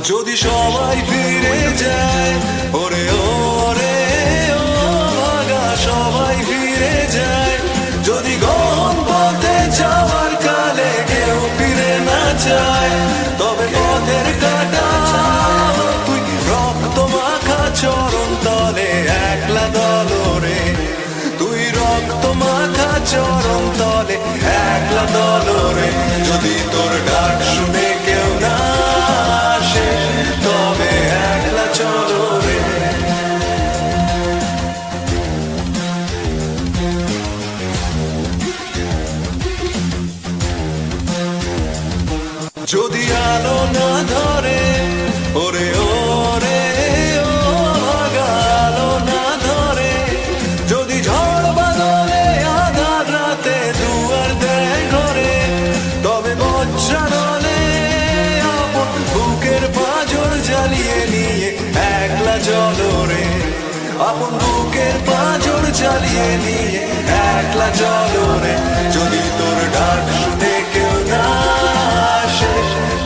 যদি সবাই ফিরে যায়, ওরে ওরে ও ভাগা সবাই ফিরে যায়, যদি গহন পথে যাওয়ার কালে কেউ ফিরে না যায়, তবে পথের কাটা তুই রক্ত মাখা চরণ তলে একলা দলরে, তুই রক্ত মাখা চরণ তলে একলা দলরে, যদি তোর ডাক শুনে কেউ না আসে তবে একলা চলো রে। যদি আলো না ধরে, ওরে ওরে ও ভাগা আলো না ধরে, যদি ঝড় বাদলে আধার রাতে দুয়ার দেয় ঘরে, তবে বজ্রানলে আপন বুকের পাঁজর জ্বালিয়ে নিয়ে একলা চলো রে, আপন বুকের পাঁজর জ্বালিয়ে নিয়ে একলা চলো রে, যদি তোর ডাক শুনে কেউ না আসে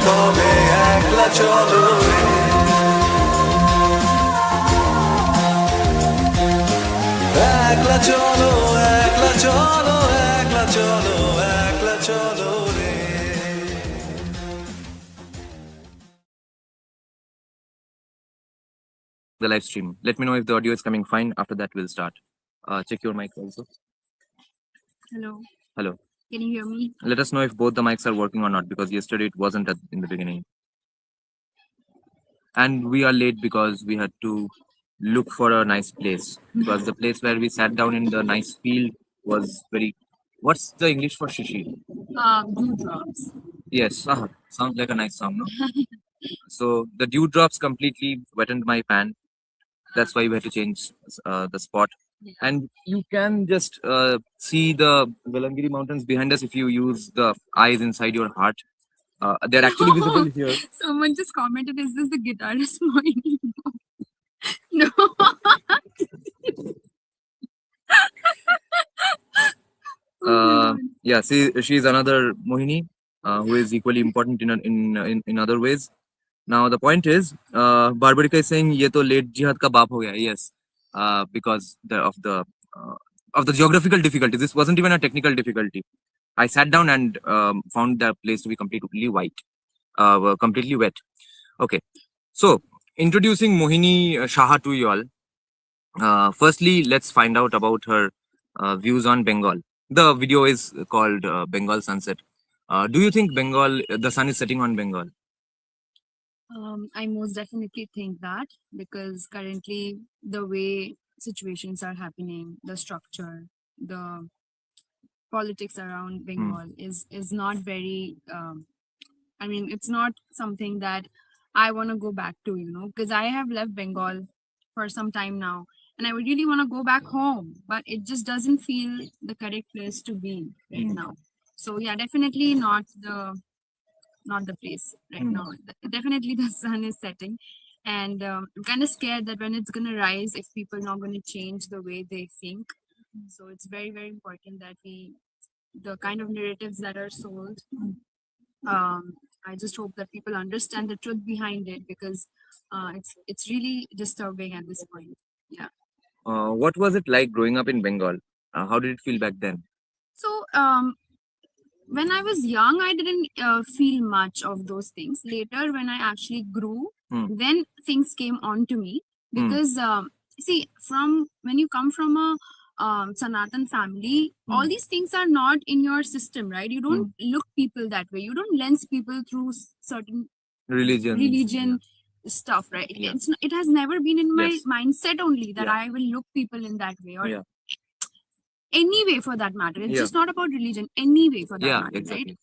তবে একলা চলো রে। একলা চলো, একলা চলো, একলা চলো, একলা চলো রে। The live stream. Let me know if the audio is coming fine. After that, we'll start. Check your mic also. Hello. Hello. Can you hear me? Let us know if both the mics are working or not, because yesterday it wasn't in the beginning. And we are late because we had to look for a nice place, because the place where we sat down in the nice field was very... What's the English for shishi? Dewdrops. Yes, sounds like a nice song, no? So the dewdrops completely wetted my pant. That's why we had to change the spot. Yeah. And you can just see the Velangiri mountains behind us if you use the eyes inside your heart. They're actually visible here. Someone just commented, is this the guitarist Mohini? No. Yeah, see, she's another Mohini who is equally important in other ways. Now the point is, Barbarika is saying, "Ye to late jihad ka baap ho gaya." Yes, because of the geographical difficulty. This wasn't even a technical difficulty. I sat down and found the place to be completely white, completely wet. Okay, so introducing Mohini Shaha to you all. Firstly, let's find out about her views on Bengal. The video is called Bengal Sunset. Do you think the sun is setting on Bengal? I most definitely think that, because currently the way situations are happening, the structure, the politics around Bengal is not very, I mean, it's not something that I want to go back to, because I have left Bengal for some time now and I would really want to go back home, but it just doesn't feel the correct place to be right now. So yeah, definitely not the place right now. Definitely the sun is setting, and I'm kind of scared that when it's going to rise, if people are not going to change the way they think. So it's very, very important that the kind of narratives that are sold, I just hope that people understand the truth behind it, because it's really disturbing at this point. Yeah. What was it like growing up in Bengal? How did it feel back then? So when I was young, I didn't feel much of those things. Later, when I actually grew, then things came on to me, because see, when you come from a Sanatan family, all these things are not in your system, right? You don't look people that way. You don't lens people through certain religion stuff, right? Yeah. It has never been in my Yes. mindset only that Yeah. I will look people in that way, or Yeah. any way for that matter. It's Yeah. just not about religion, any way for that Yeah, matter, exactly. right?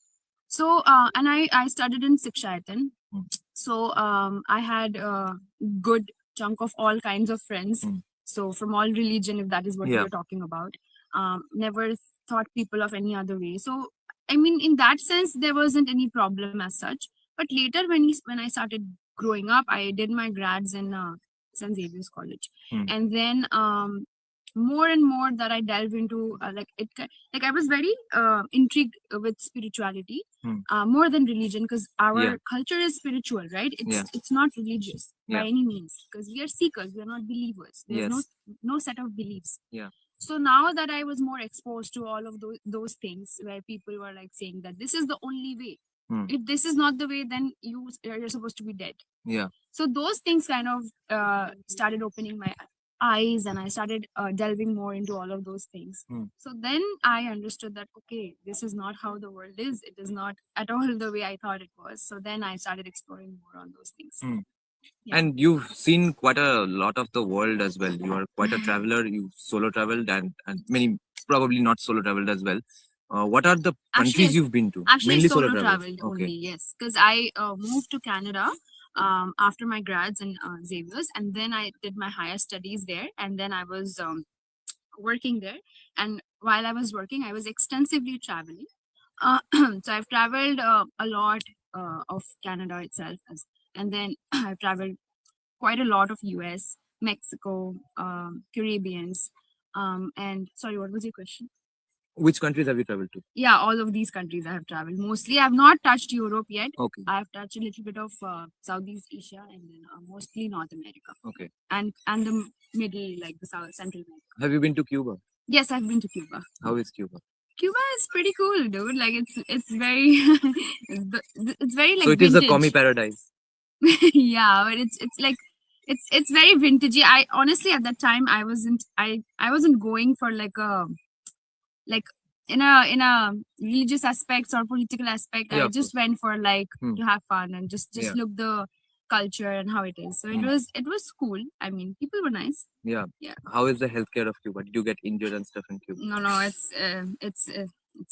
So and I studied in Sikshayatan. So I had a good chunk of all kinds of friends, so from all religion, if that is what Yeah. you're talking about. Never thought people of any other way. So I mean, in that sense, there wasn't any problem as such. But later, when I started growing up, I did my grads in St. Xavier's College, and then more and more that I delve into, like I was very intrigued with spirituality, more than religion, because our Yeah. culture is spiritual, right? It's not religious by Yeah. any means, because we are seekers, we are not believers. There's Yes. no set of beliefs. Yeah. So now that I was more exposed to all of those things, where people were like saying that this is the only way. If this is not the way, then you're supposed to be dead. Yeah. So those things kind of started opening my eyes, and I started delving more into all of those things. So then I understood that, okay, this is not how the world is. It is not at all the way I thought it was. So then I started exploring more on those things. Yeah. And you've seen quite a lot of the world as well. You are quite a traveler. You solo traveled, and many probably not solo traveled as well. What are the countries Actually, you've been to? Actually, Mainly solo traveled. traveled only, yes. Because I moved to Canada after my grads in Xavier's, and then I did my higher studies there, and then I was working there. And while I was working, I was extensively traveling. So I've traveled a lot of Canada itself, and then I've traveled quite a lot of US, Mexico, Caribbeans, and sorry, what was your question? Which countries have you traveled to? Yeah, all of these countries I have traveled. Mostly, I've not touched Europe yet. Okay. I have touched a little bit of Southeast Asia, and then mostly North America. Okay. And the middle, like the South Central America. Have you been to Cuba? Yes, I've been to Cuba. How is Cuba? Cuba is pretty cool, dude. Like it's very it's very like So it is a vintage. commie paradise. Yeah, but it's like it's very vintagey. I honestly at that time I wasn't going for like in a religious aspects or political aspect. Yeah, I of just went for like to have fun and just Yeah. look the culture and how it is. So it was cool. I mean, people were nice. Yeah. Yeah. How is the healthcare of Cuba? Did you get injured and stuff in Cuba? No, it's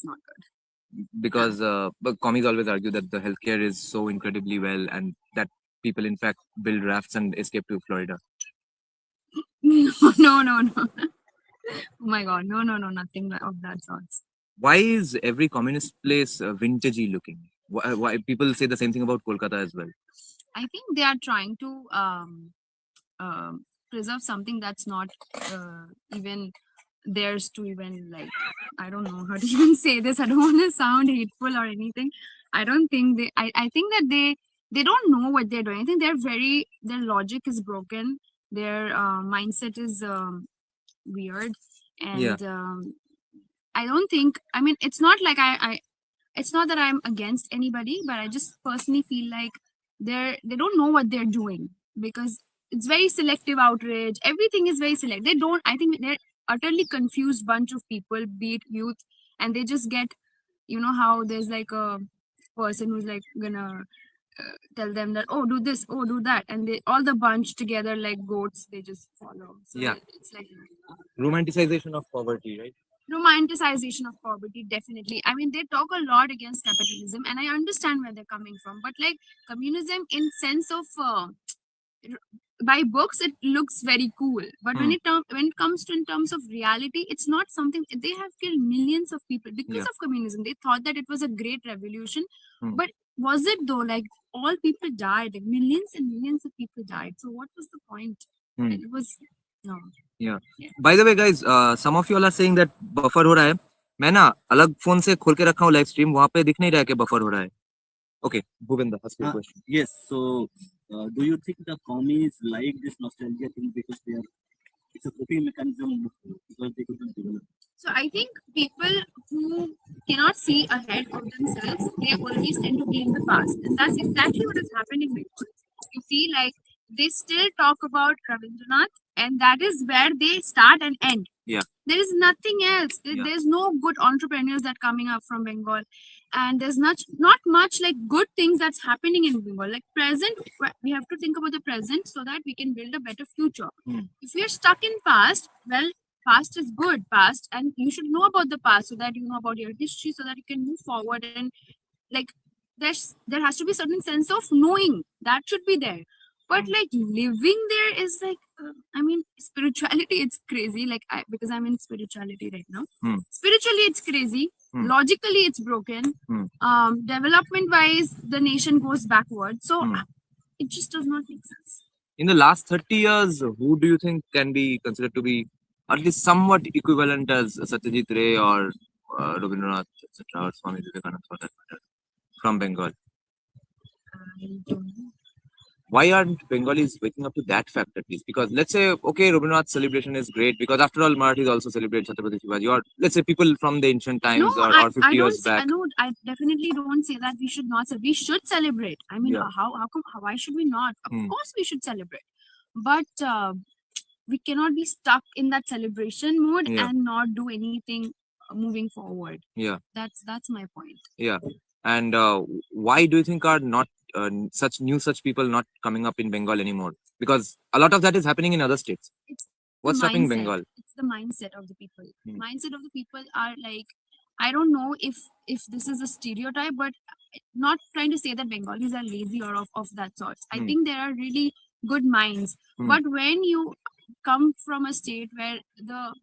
not good. Because but commies always argue that the healthcare is so incredibly well, and that people in fact build rafts and escape to Florida. No. Oh my god, no, nothing of that sorts. Why is every communist place vintagey looking? Why people say the same thing about Kolkata as well? I think they are trying to preserve something that's not even theirs to even, like, I don't know how to even say this. I don't want to sound hateful or anything. I don't think I think that they don't know what they're doing. I think their logic is broken. Their mindset is weird, and Yeah. I don't think, I mean, it's not like it's not that I'm against anybody, but I just personally feel like they don't know what they're doing, because it's very selective outrage. Everything is very selective. I think they're utterly confused bunch of people, be it youth, and they just get, you know how there's like a person who's like gonna tell them that, oh, do this, oh, do that, and they all the bunch together like goats, they just follow. So Yeah. it's like Romanticization of poverty, right? romanticization of poverty, definitely. I mean, they talk a lot against capitalism, and I understand where they're coming from, but like communism in sense of by books it looks very cool, but when it comes to in terms of reality, it's not something. They have killed millions of people because Yeah. of communism. They thought that it was a great revolution, but was it though? Like, all people died, like millions and millions of people died, so what was the point? It was no. Yeah. By the way, guys, some of you all are saying that buffer हो रहा है. मैं ना अलग phone से खोल के रखा हूँ लाइव स्ट्रीम, वहाँ पे दिख नहीं रहा है कि बफर हो रहा है. Okay, Bhupinder, ask your question. Yes. So, do you think the commies like this nostalgia thing because it's a coping mechanism because they couldn't develop? So I think people who cannot see ahead of themselves, they always tend to be in the past, and that's exactly what is happening with us. You see, like, they still talk about Rabindranath, and that is where they start and end. Yeah. There is nothing else. Yeah. There's no good entrepreneurs that coming up from Bengal, and there's not much like good things that's happening in Bengal. Like present, we have to think about the present so that we can build a better future. If we are stuck in past, well, past is good, past, and you should know about the past so that you know about your history, so that you can move forward. And like there has to be certain sense of knowing that should be there. But like living there is like, I mean, spirituality, it's crazy. Like because I'm in spirituality right now. Spiritually, it's crazy. Logically, it's broken. Development wise, the nation goes backward. So it just does not make sense. In the last 30 years, who do you think can be considered to be at least somewhat equivalent as Satyajit Ray or Rabindranath, etc., or Swami Vivekananda for that matter, from Bengal? I don't know. Why aren't Bengalis waking up to that fact at least? Because let's say, okay, Rabindranath's celebration is great because after all, Marathis also celebrate Chhatrapati Shivaji, or let's say people from the ancient No, times or 50 I don't years say, back. I definitely don't say that we should not celebrate. We should celebrate. I mean, Yeah. how come, why should we not? Of Hmm. course we should celebrate. But we cannot be stuck in that celebration mode Yeah. and not do anything moving forward. Yeah. That's my point. Yeah. And why do you think are not such people not coming up in Bengal anymore? Because a lot of that is happening in other states. It's What's the stopping mindset. Bengal? It's the mindset of the people. Hmm. Mindset of the people are like, I don't know if this is a stereotype, but not trying to say that Bengalis are lazy or of that sort. I Hmm. think there are really good minds. Hmm. But when you come from a state where the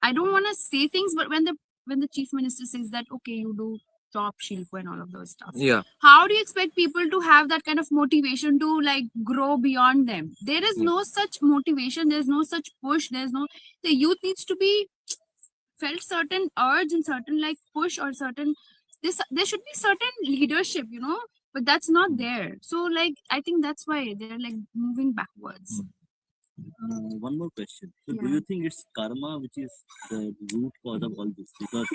I don't want to say things, but when the chief minister says that okay, you do top Shilpa and all of those stuff. Yeah. How do you expect people to have that kind of motivation to like grow beyond them? There is Yeah. no such motivation. There's no such push. The youth needs to be felt certain urge and certain like push or certain there should be certain leadership, but that's not there. So like I think that's why they're like moving backwards. One more question. So, do Yeah. you think it's karma which is the root cause of all this? Because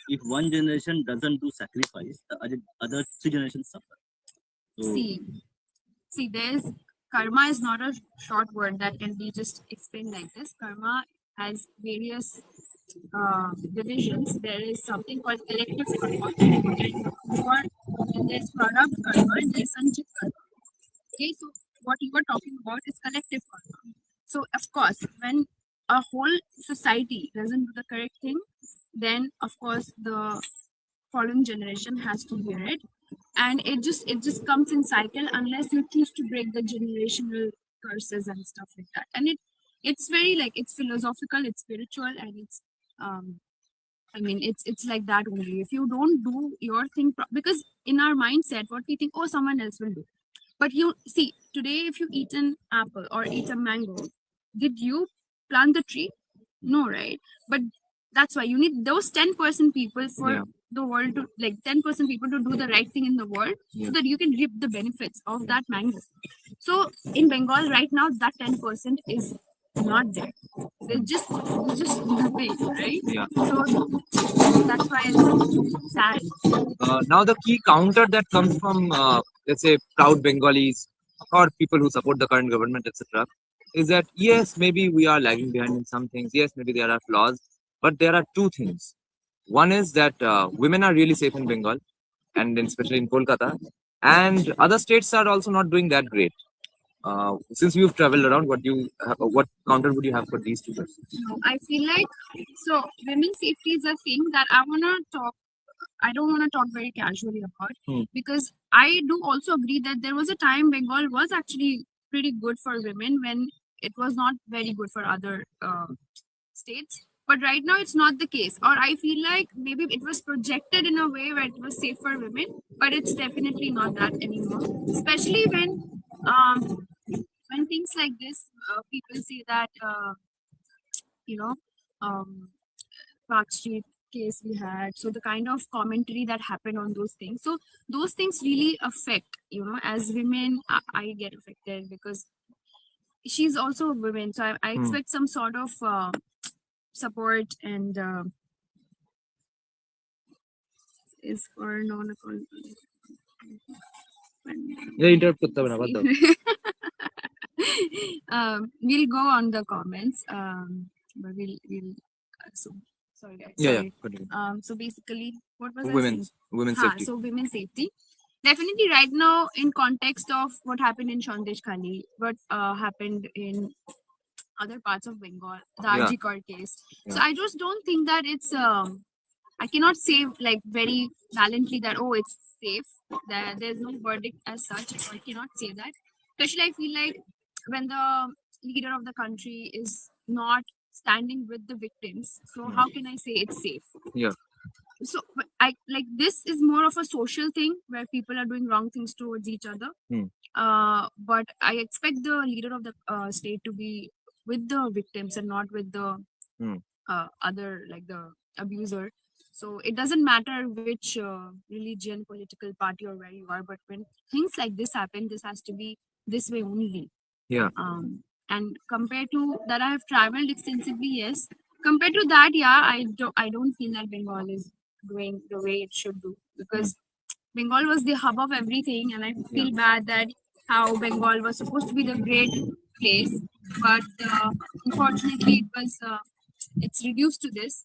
if one generation doesn't do sacrifice, the other three generations suffer. So, See, there's karma is not a short word that can be just explained like this. Karma has various divisions. There is something called collective karma, and there's product karma, and there's sanchit karma. Okay, so what you were talking about is collective karma. So of course, when a whole society doesn't do the correct thing, then of course the following generation has to hear it, and it just comes in cycle unless you choose to break the generational curses and stuff like that. And it's very like it's philosophical, it's spiritual, and it's I mean it's like that only. If you don't do your thing because in our mindset what we think, oh, someone else will do. But you see, today if you eat an apple or eat a mango, did you plant the tree? No, right? But that's why you need those 10% people for Yeah. the world to like 10% people to do the right thing in the world so that you can reap the benefits of that mango. So in Bengal right now, that 10% is not there. They're just moving, right? Yeah. So that's why it's sad. Now the key counter that comes from let's say proud Bengalis or people who support the current government, etc., is that yes, maybe we are lagging behind in some things. Yes, maybe there are flaws, but there are two things. One is that women are really safe in Bengal, and especially in Kolkata, and other states are also not doing that great. Since you've traveled around, what counter would you have for these two persons? No, I feel like so women's safety is a thing that I wanna talk. I don't want to talk very casually about because I do also agree that there was a time Bengal was actually pretty good for women when it was not very good for other states. But right now it's not the case, or I feel like maybe it was projected in a way where it was safe for women, but it's definitely not that anymore. Especially when things like this, people say that you know. Park Street case we had. So the kind of commentary that happened on those things. So those things really affect, as women, I get affected because she's also a woman. So I expect some sort of support and is for non-account. Interrupt করতে হবে না, বাদ দাও। We'll go on the comments. But we'll so sorry guys. Yeah, Sorry. continue. So basically, what was I Women's saying? safety. So women's safety. Definitely right now in context of what happened in Sandesh Khali, what happened in other parts of Bengal, the Yeah. RG Kar case. So Yeah. I just don't think that it's I cannot say like very valiantly that oh it's safe. There's no verdict as such. So I cannot say that. Especially I feel like when the leader of the country is not standing with the victims, so how can I say it's safe? Yeah. So I like this is more of a social thing where people are doing wrong things towards each other. But I expect the leader of the state to be with the victims and not with the Hmm. other, like the abuser. So it doesn't matter which religion, political party, or where you are, but when things like this happen, this has to be this way only. Yeah. And compared to that, I have traveled extensively, yes. Compared to that, yeah, I don't feel that Bengal is doing the way it should do, because Bengal was the hub of everything, and I feel bad that how Bengal was supposed to be the great place, but unfortunately it's reduced to this.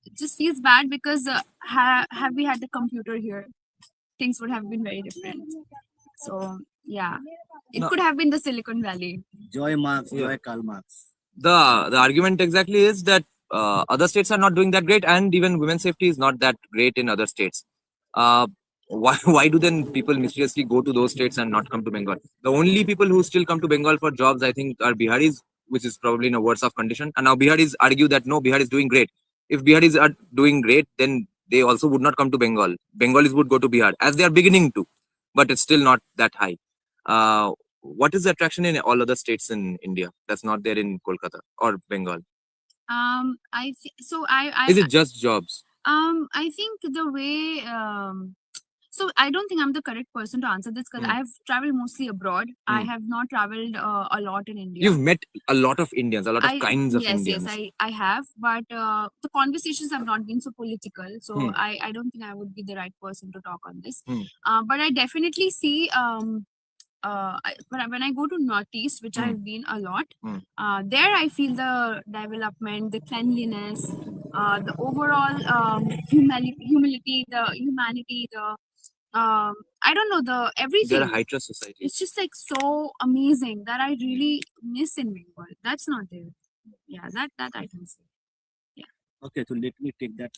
It just feels bad because have we had the computer here, things would have been very different. So yeah, it No. could have been the Silicon Valley. Joy Marx, Yeah. Joy Karl Marx. The argument exactly is that other states are not doing that great, and even women's safety is not that great in other states. Why do then people mysteriously go to those states and not come to Bengal? The only people who still come to Bengal for jobs, I think, are Biharis, which is probably in a worse off condition. And now Biharis argue that no, Bihar is doing great. If Biharis are doing great, then they also would not come to Bengal. Bengalis would go to Bihar, as they are beginning to, but it's still not that high. What is the attraction in all other states in India that's not there in Kolkata or Bengal? Is it just jobs? I think the way so I don't think I'm the correct person to answer this, because I've traveled mostly abroad. I have not traveled a lot in India. You've met a lot of Indians, a lot of kinds of yes, Indians. Yes, I have, but the conversations have not been so political, so I don't think I would be the right person to talk on this. But I definitely see when I go to Northeast, which I've been a lot, there I feel the development, the cleanliness, the overall humility, the humanity, the I don't know, the everything. They're a high trust society. It's just like so amazing that I really miss in Bengal. That's not there. Yeah, that I can say. Okay, so let me take that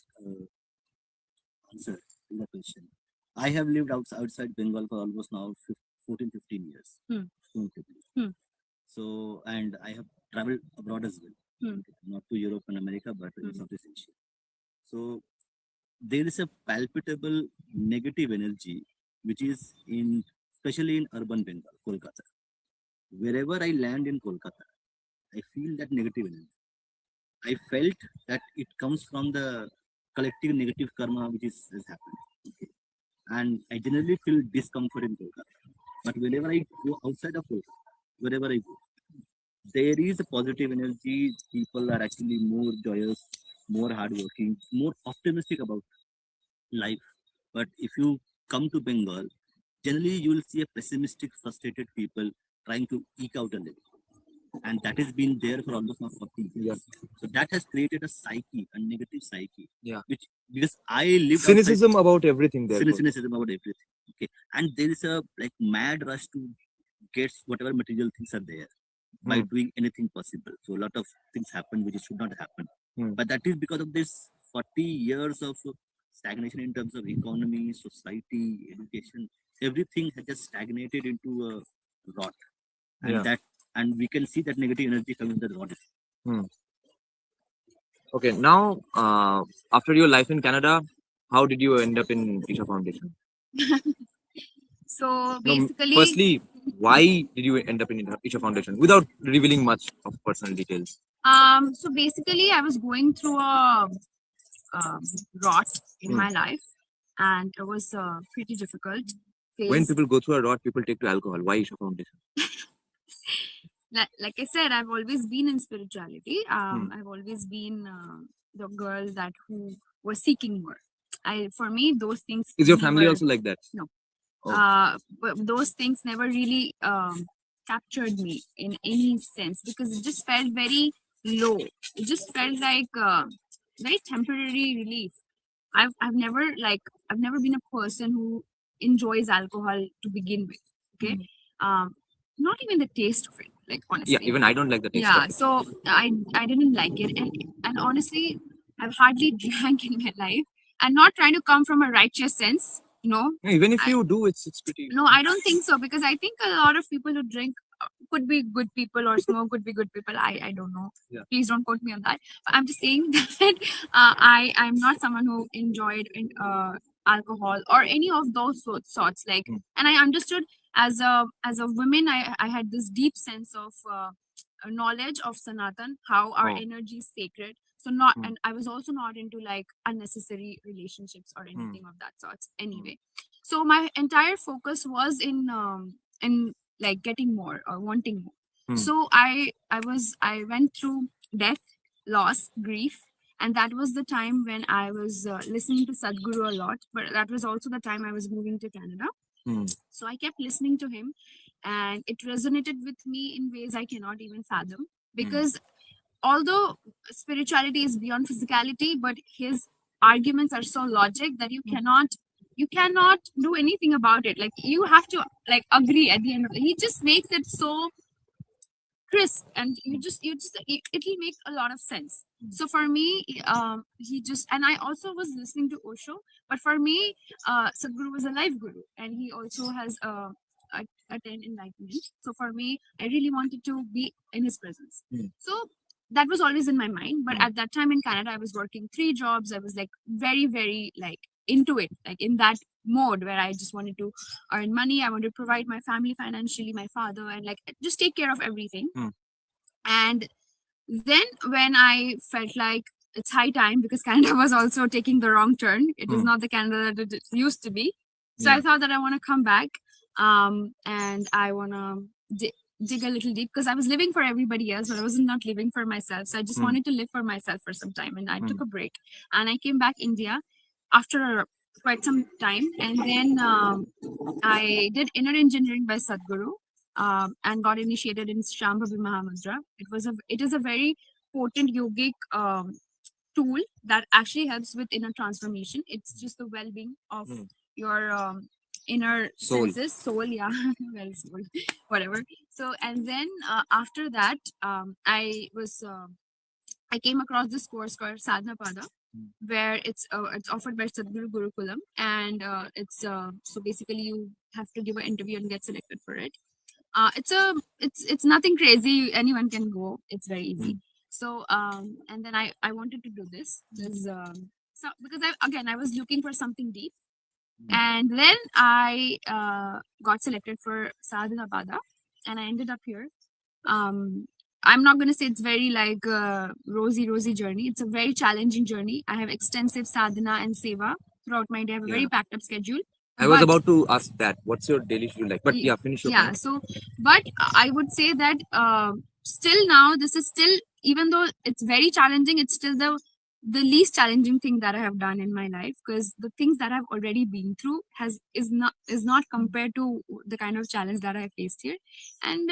answer to the question. I have lived outside Bengal for almost now 14, 15 years. Cumulatively. So, and I have traveled abroad as well, not to Europe and America, but in Southeast Asia. So, there is a palpable negative energy, which is especially in urban Bengal, Kolkata. Wherever I land in Kolkata, I feel that negative energy. I felt that it comes from the collective negative karma which has happened. Okay. And I generally feel discomfort in Kolkata. But whenever I go outside of Kolkata, wherever I go, there is a positive energy. People are actually more joyous, more hardworking, more optimistic about life. But if you come to Bengal, generally you will see a pessimistic, frustrated people trying to eke out a living. And that has been there for almost now 40 years. So that has created a psyche, a negative psyche. Yeah. Which, because I live Cynicism about everything there. cynicism about everything. Okay. And there is a like mad rush to get whatever material things are there by doing anything possible. So a lot of things happen which should not happen. But that is because of this 40 years of stagnation in terms of economy, society, education. Everything has just stagnated into a rot. And and we can see that negative energy coming from the rot. Okay, now after your life in Canada, how did you end up in Isha Foundation? So basically, firstly, why did you end up in Isha Foundation without revealing much of personal details? So basically, I was going through a rot in my life, and it was pretty difficult. When people go through a rot, people take to alcohol. Why Isha Foundation? Like I said, I've always been in spirituality. I've always been the girl that who was seeking more. For me, those things. Is your family also like that? No. Oh. But those things never really captured me in any sense, because it just felt very low. It just felt like very temporary relief. I've never been a person who enjoys alcohol to begin with. Okay. Not even the taste of it, like honestly. Yeah, even I don't like the taste Yeah, of it. so I didn't like it, and honestly, I've hardly drank in my life, and not trying to come from a righteous sense, you know. Even if you do, it's pretty. No, I don't think so, because I think a lot of people who drink could be good people, or smoke could be good people. I don't know. Yeah. Please don't quote me on that. But I'm just saying that I'm not someone who enjoyed alcohol or any of those sorts. And I understood as a woman, I had this deep sense of knowledge of Sanatan, how our Oh. energy is sacred. So not, Hmm. and I was also not into like unnecessary relationships or anything of that sorts anyway. So my entire focus was in like getting more or wanting more. Hmm. So I went through death, loss, grief, and that was the time when I was listening to Sadhguru a lot. But that was also the time I was moving to Canada. Hmm. So I kept listening to him, and it resonated with me in ways I cannot even fathom. Because although spirituality is beyond physicality, but his arguments are so logic that you cannot do anything about it. Like you have to like agree at the end of it. He just makes it so crisp, and it'll make a lot of sense. So for me, he just, and I also was listening to Osho, but for me, Sadhguru was a life guru, and he also has attained enlightenment. So for me, I really wanted to be in his presence. So that was always in my mind. But at that time in Canada, I was working 3 jobs. I was like very, very like into it, like in that mode where I just wanted to earn money. I wanted to provide my family financially, my father, and like just take care of everything. And then when I felt like it's high time, because Canada was also taking the wrong turn. It is not the Canada that it used to be. So I thought that I want to come back, and I want to dig a little deep, because I was living for everybody else, but I was not living for myself. So I just wanted to live for myself for some time, and I took a break, and I came back India after quite some time, and then I did inner engineering by Sadhguru, and got initiated in Shambhavi Mahamudra. It is a very potent yogic tool that actually helps with inner transformation. It's just the well-being of your inner Soul. senses, soul, yeah, well, soul, whatever. So, and then after that, I came across this course called Sadhana Pada, where it's offered by Sadhguru Gurukulam, and it's so basically you have to give an interview and get selected for it. It's nothing crazy. Anyone can go. It's very easy. So and then I wanted to do this so because I was looking for something deep, and then I got selected for Sadhana Pada, and I ended up here. I'm not going to say it's very like rosy journey. It's a very challenging journey. I have extensive sadhana and seva throughout my day. I have a very packed up schedule. I was But- about to ask that. What's your daily schedule like? But yeah, finish your yeah, point. so but I would say that still now this is still, even though it's very challenging, it's still the least challenging thing that I have done in my life, because the things that I've already been through is not compared to the kind of challenge that I faced here, and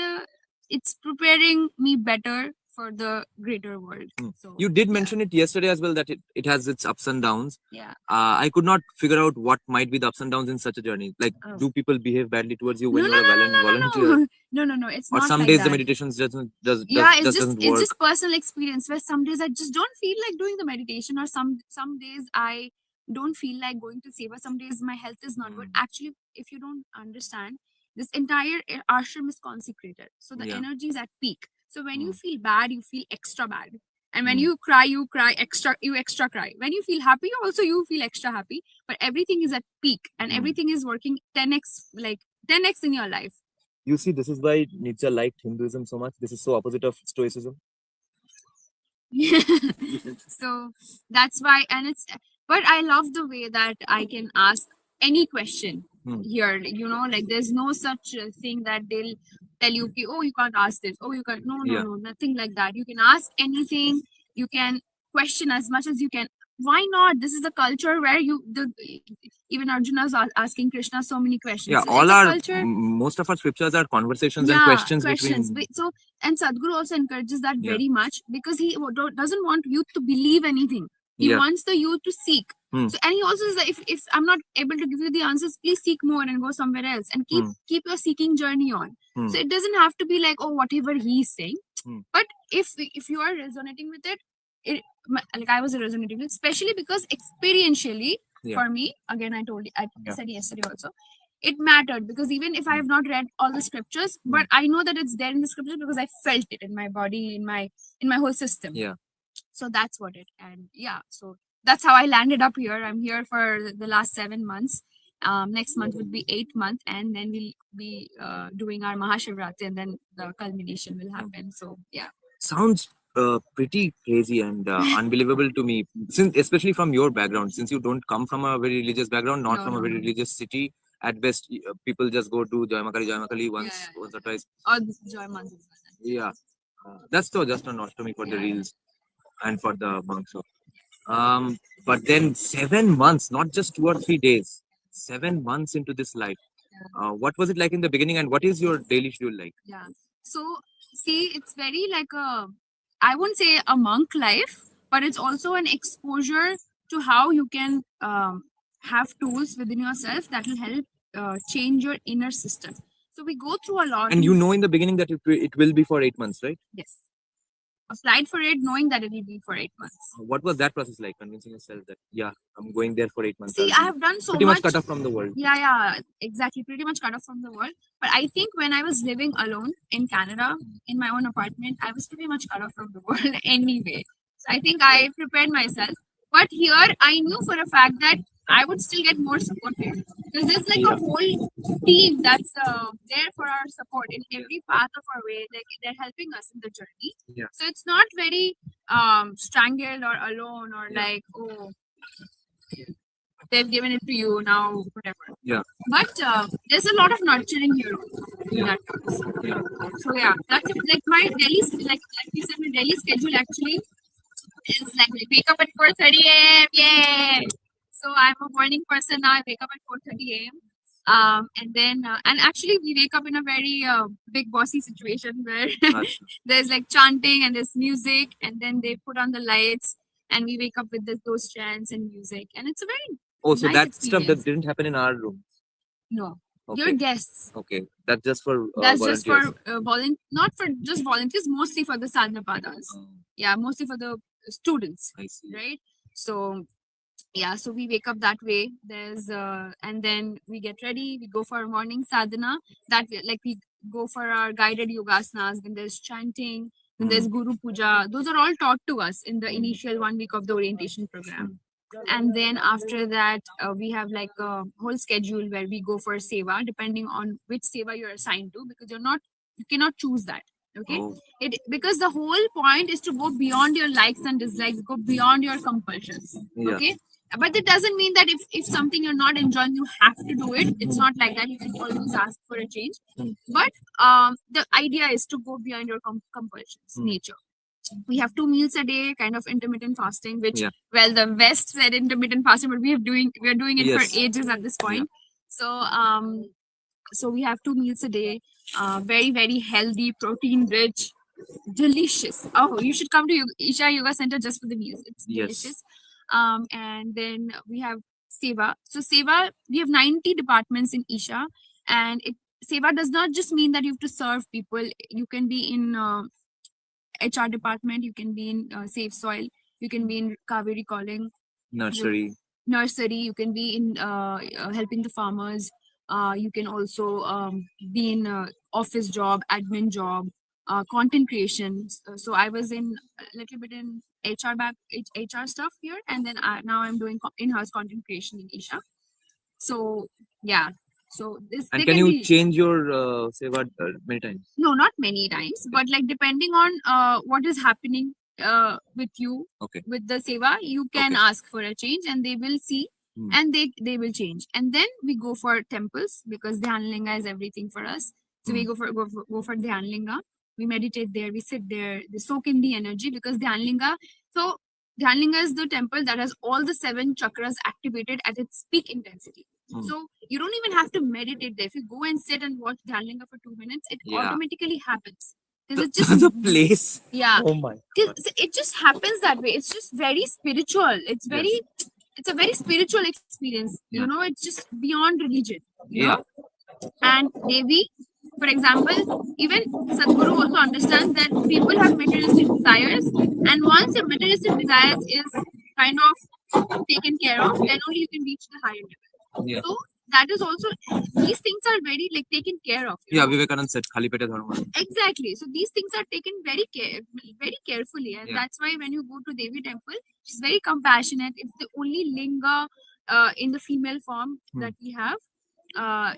it's preparing me better for the greater world. So You did mention it yesterday as well that it has its ups and downs. yeah. I could not figure out what might be the ups and downs in such a journey. Like, Oh. do people behave badly towards you when No, you are a volunteer? no, it's Or not some like days that. the meditations just It's doesn't just work. it's just personal experience, where some days I just don't feel like doing the meditation, or some days I don't feel like going to seva. Some days my health is not good. Actually, if you don't understand, this entire ashram is consecrated, so the Yeah. energy is at peak. So when you feel bad, you feel extra bad, and when you cry extra, you extra cry. When you feel happy, also you feel extra happy. But everything is at peak, and everything is working 10x, like 10x in your life. You see, this is why Nietzsche liked Hinduism so much. This is so opposite of Stoicism. So that's why, and but I love the way that I can ask any question here, like there's no such thing that they'll tell you, "Okay, oh, you can't ask this, oh, you can't," no, Yeah. nothing like that. You can ask anything, you can question as much as you can. Why not? This is a culture where even Arjuna's asking Krishna so many questions. Yeah, So all it's a our culture. most of our scriptures are conversations and questions between. So, and Sadhguru also encourages that Yeah. very much, because he doesn't want youth to believe anything. He Yeah. wants the youth to seek. So, and he also says that if I'm not able to give you the answers, please seek more and go somewhere else, and keep your seeking journey on. So it doesn't have to be like, oh, whatever he's saying. But if you are resonating with it, like I was resonating with, especially because experientially for me, again I said yesterday also, it mattered, because even if I have not read all the scriptures, but I know that it's there in the scriptures because I felt it in my body, in my whole system. Yeah. So that's what it, and yeah, so that's how I landed up here. I'm here for the last 7 months, Next month would be 8th month, and then we'll be doing our Mahashivratri, and then the culmination will happen. So yeah. Sounds pretty crazy and unbelievable to me, since especially from your background, since you don't come from a very religious background, not No, from a no, very no. religious city. At best, people just go to Jai Makali once, Yeah. once or twice. Or Joy Month. Yeah, that's just an ostomy for the Yeah. reels and for the monks. But then 7 months, not just 2 or 3 days, 7 months into this life. What was it like in the beginning, and what is your daily schedule like? Yeah. So see, it's very like I wouldn't say a monk life, but it's also an exposure to how you can have tools within yourself that will help change your inner system. So we go through a lot. And you know in the beginning that it will be for 8 months, right? Yes. Applied for it knowing that it will be for 8 months. What was that process like, convincing yourself that, yeah, I'm going there for 8 months? See, I have done so pretty much. much cut off from the world. Yeah, exactly. Pretty much cut off from the world. But I think when I was living alone in Canada, in my own apartment, I was pretty much cut off from the world anyway. So I think I prepared myself. But here, I knew for a fact that I would still get more support here. Because there's like a whole team that's there for our support in every path of our way. Like they're helping us in the journey. Yeah. So it's not very strangled or alone or like, oh, they've given it to you now, whatever. Yeah. But there's a lot of nurturing here also in that terms. Yeah. So yeah, that's it. Like my daily, like you said, my daily schedule actually is like I wake up at 4:30 a.m. Yay! So I'm a morning person now. I wake up at 4:30 a.m. And then and actually we wake up in a very big bossy situation where there's like chanting and there's music, and then they put on the lights, and we wake up with those chants and music, and it's a very so nice that stuff that experience. didn't happen in our room. No. Okay. Your guests. Okay, that's just for That's just for volunteers. not for just volunteers, mostly for the sadhanapadas. Yeah, mostly for the students, I see. right? So yeah, so we wake up that way. There's and then we get ready. We go for our morning sadhana. That like we go for our guided yogasanas. Then there's chanting. Then there's guru puja. Those are all taught to us in the initial 1 week of the orientation program. And then after that, we have like a whole schedule where we go for seva, depending on which seva you're assigned to, because you cannot choose that. Okay, because the whole point is to go beyond your likes and dislikes, go beyond your compulsions. Yeah. Okay, but that doesn't mean that if something you're not enjoying, you have to do it. It's not like that. You can always ask for a change. But the idea is to go beyond your compulsions, nature. We have 2 meals a day, kind of intermittent fasting, which well, the West said intermittent fasting, but we are doing it for ages at this point. So so we have 2 meals a day, very, very healthy, protein rich, delicious. Oh, you should come to Isha Yoga Center just for the meals. It's delicious. And then we have seva. So seva, we have 90 departments in Isha, and seva does not just mean that you have to serve people. You can be in HR department, you can be in Safe Soil, you can be in Kaveri Calling, Nursery, you can be in helping the farmers, you can also be in office job, admin job, content creation. So I was in a little bit in HR stuff here, and then now I'm doing in-house content creation in Isha. So yeah. So this. And can you change your seva many times? No, not many times, but like depending on what is happening with you, with the seva, you can ask for a change, and they will see, and they will change. And then we go for temples, because Dhyanlinga is everything for us. So we go for Dhyanlinga. We meditate there. We sit there. They soak in the energy, because Dhyanlinga. So Dhyanlinga is the temple that has all the 7 chakras activated at its peak intensity. So you don't even have to meditate there. If you go and sit and watch Dhyanlinga for 2 minutes, it automatically happens. Because it's just the place. Yeah. Oh my. It just happens that way. It's just very spiritual. It's a very spiritual experience. You know, it's just beyond religion. You know? And Devi, for example, even Sadhguru also understands that people have materialistic desires, and once your materialistic desires is kind of taken care of, then only you can reach the higher level. So that is also, these things are very like taken care of. Vivekananda said, "Khali pete dharma." Exactly. So these things are taken very carefully, and that's why when you go to Devi temple, she's very compassionate. It's the only linga in the female form that we have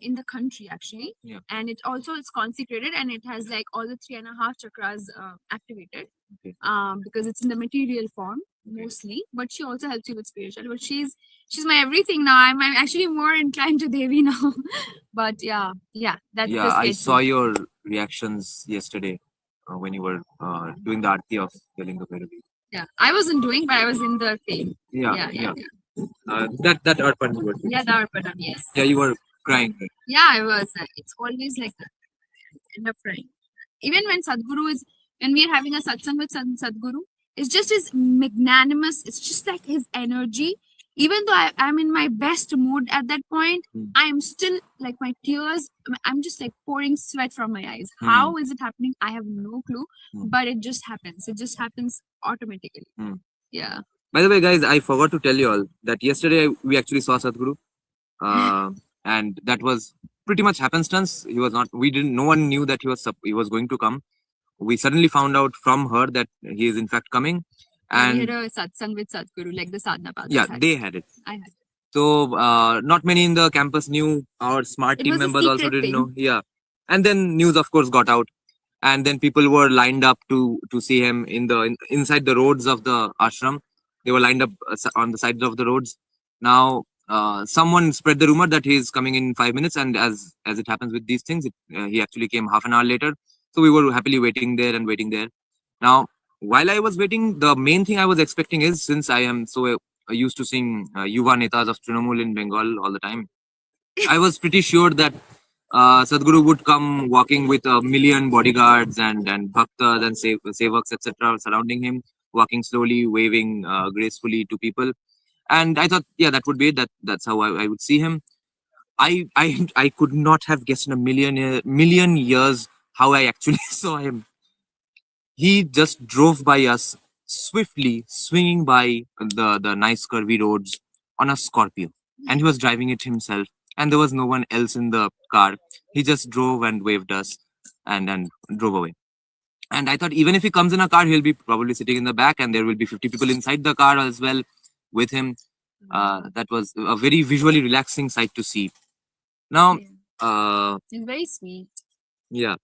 in the country actually. Yeah. And it also is consecrated and it has like all the 3.5 chakras activated. Okay. Because it's in the material form mostly, but she also helps you with spiritual. But she's my everything now. I'm actually more inclined to Devi now. But yeah, that's the Yeah, I schedule. saw your reactions yesterday when you were doing the arti of telling the Bhairavi. Yeah, I wasn't doing, but I was in the thing. Yeah. Yeah. That Arpan you were doing. Yeah, the Arpanam, yes. Yeah, you were crying. Right? Yeah, I was. It's always like that. End up crying. Even when we are having a satsang with Sadhguru, it's just his magnanimous, it's just like his energy. Even though I'm in my best mood at that point, I am still like my tears, I'm just like pouring sweat from my eyes. How is it happening? I have no clue, but it just happens. It just happens automatically. Yeah. By the way, guys, I forgot to tell you all that yesterday we actually saw Sadhguru. And that was pretty much happenstance. He was not. No one knew that he was going to come. We suddenly found out from her that he is in fact coming. And we had a satsang with Sadhguru, like the sadhana paths. Yeah, they had it. I had it. So not many in the campus knew. Our smart It team was a members also secret didn't thing. know. Yeah, and then news, of course, got out, and then people were lined up to see him inside the roads of the ashram. They were lined up on the sides of the roads. Now, someone spread the rumor that he is coming in 5 minutes, and as it happens with these things, he actually came half an hour later. So we were happily waiting there. Now, while I was waiting, the main thing I was expecting is, since I am so used to seeing Yuva Netas of Trinamool in Bengal all the time, I was pretty sure that Sadhguru would come walking with a million bodyguards and bhaktas and sevaks, etc., surrounding him, walking slowly, waving gracefully to people. And I thought, yeah, that would be it. That's how I would see him. I could not have guessed in a million years how I actually saw him. He just drove by us swiftly, swinging by the nice curvy roads on a Scorpio, and he was driving it himself. And there was no one else in the car. He just drove and waved us, and drove away. And I thought, even if he comes in a car, he'll be probably sitting in the back, and there will be 50 people inside the car as well with him. That was a very visually relaxing sight to see. Now, it's very sweet. Yeah.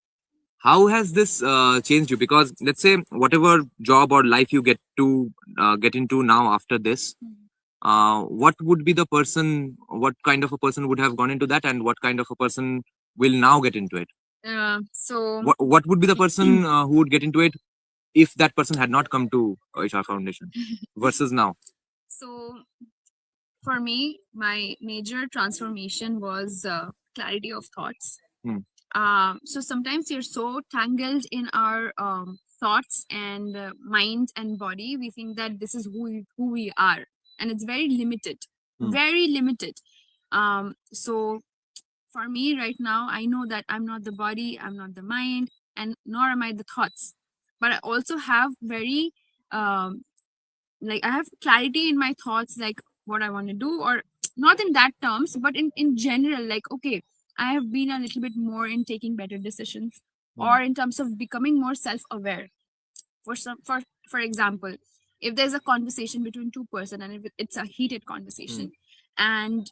How has this changed you? Because let's say whatever job or life you get into now after this, what would be the person? What kind of a person would have gone into that, and what kind of a person will now get into it? So what would be the person who would get into it if that person had not come to HR Foundation versus now? So for me, my major transformation was clarity of thoughts. So sometimes you're so tangled in our thoughts and mind and body, we think that this is who we are, and it's very limited. Very limited. So for me right now, I know that I'm not the body, I'm not the mind, and nor am I the thoughts. But I also have very like I have clarity in my thoughts, like what I want to do, or not in that terms, but in general, like, okay, I have been a little bit more in taking better decisions, or in terms of becoming more self-aware. For example, if there's a conversation between two person, and if it's a heated conversation, and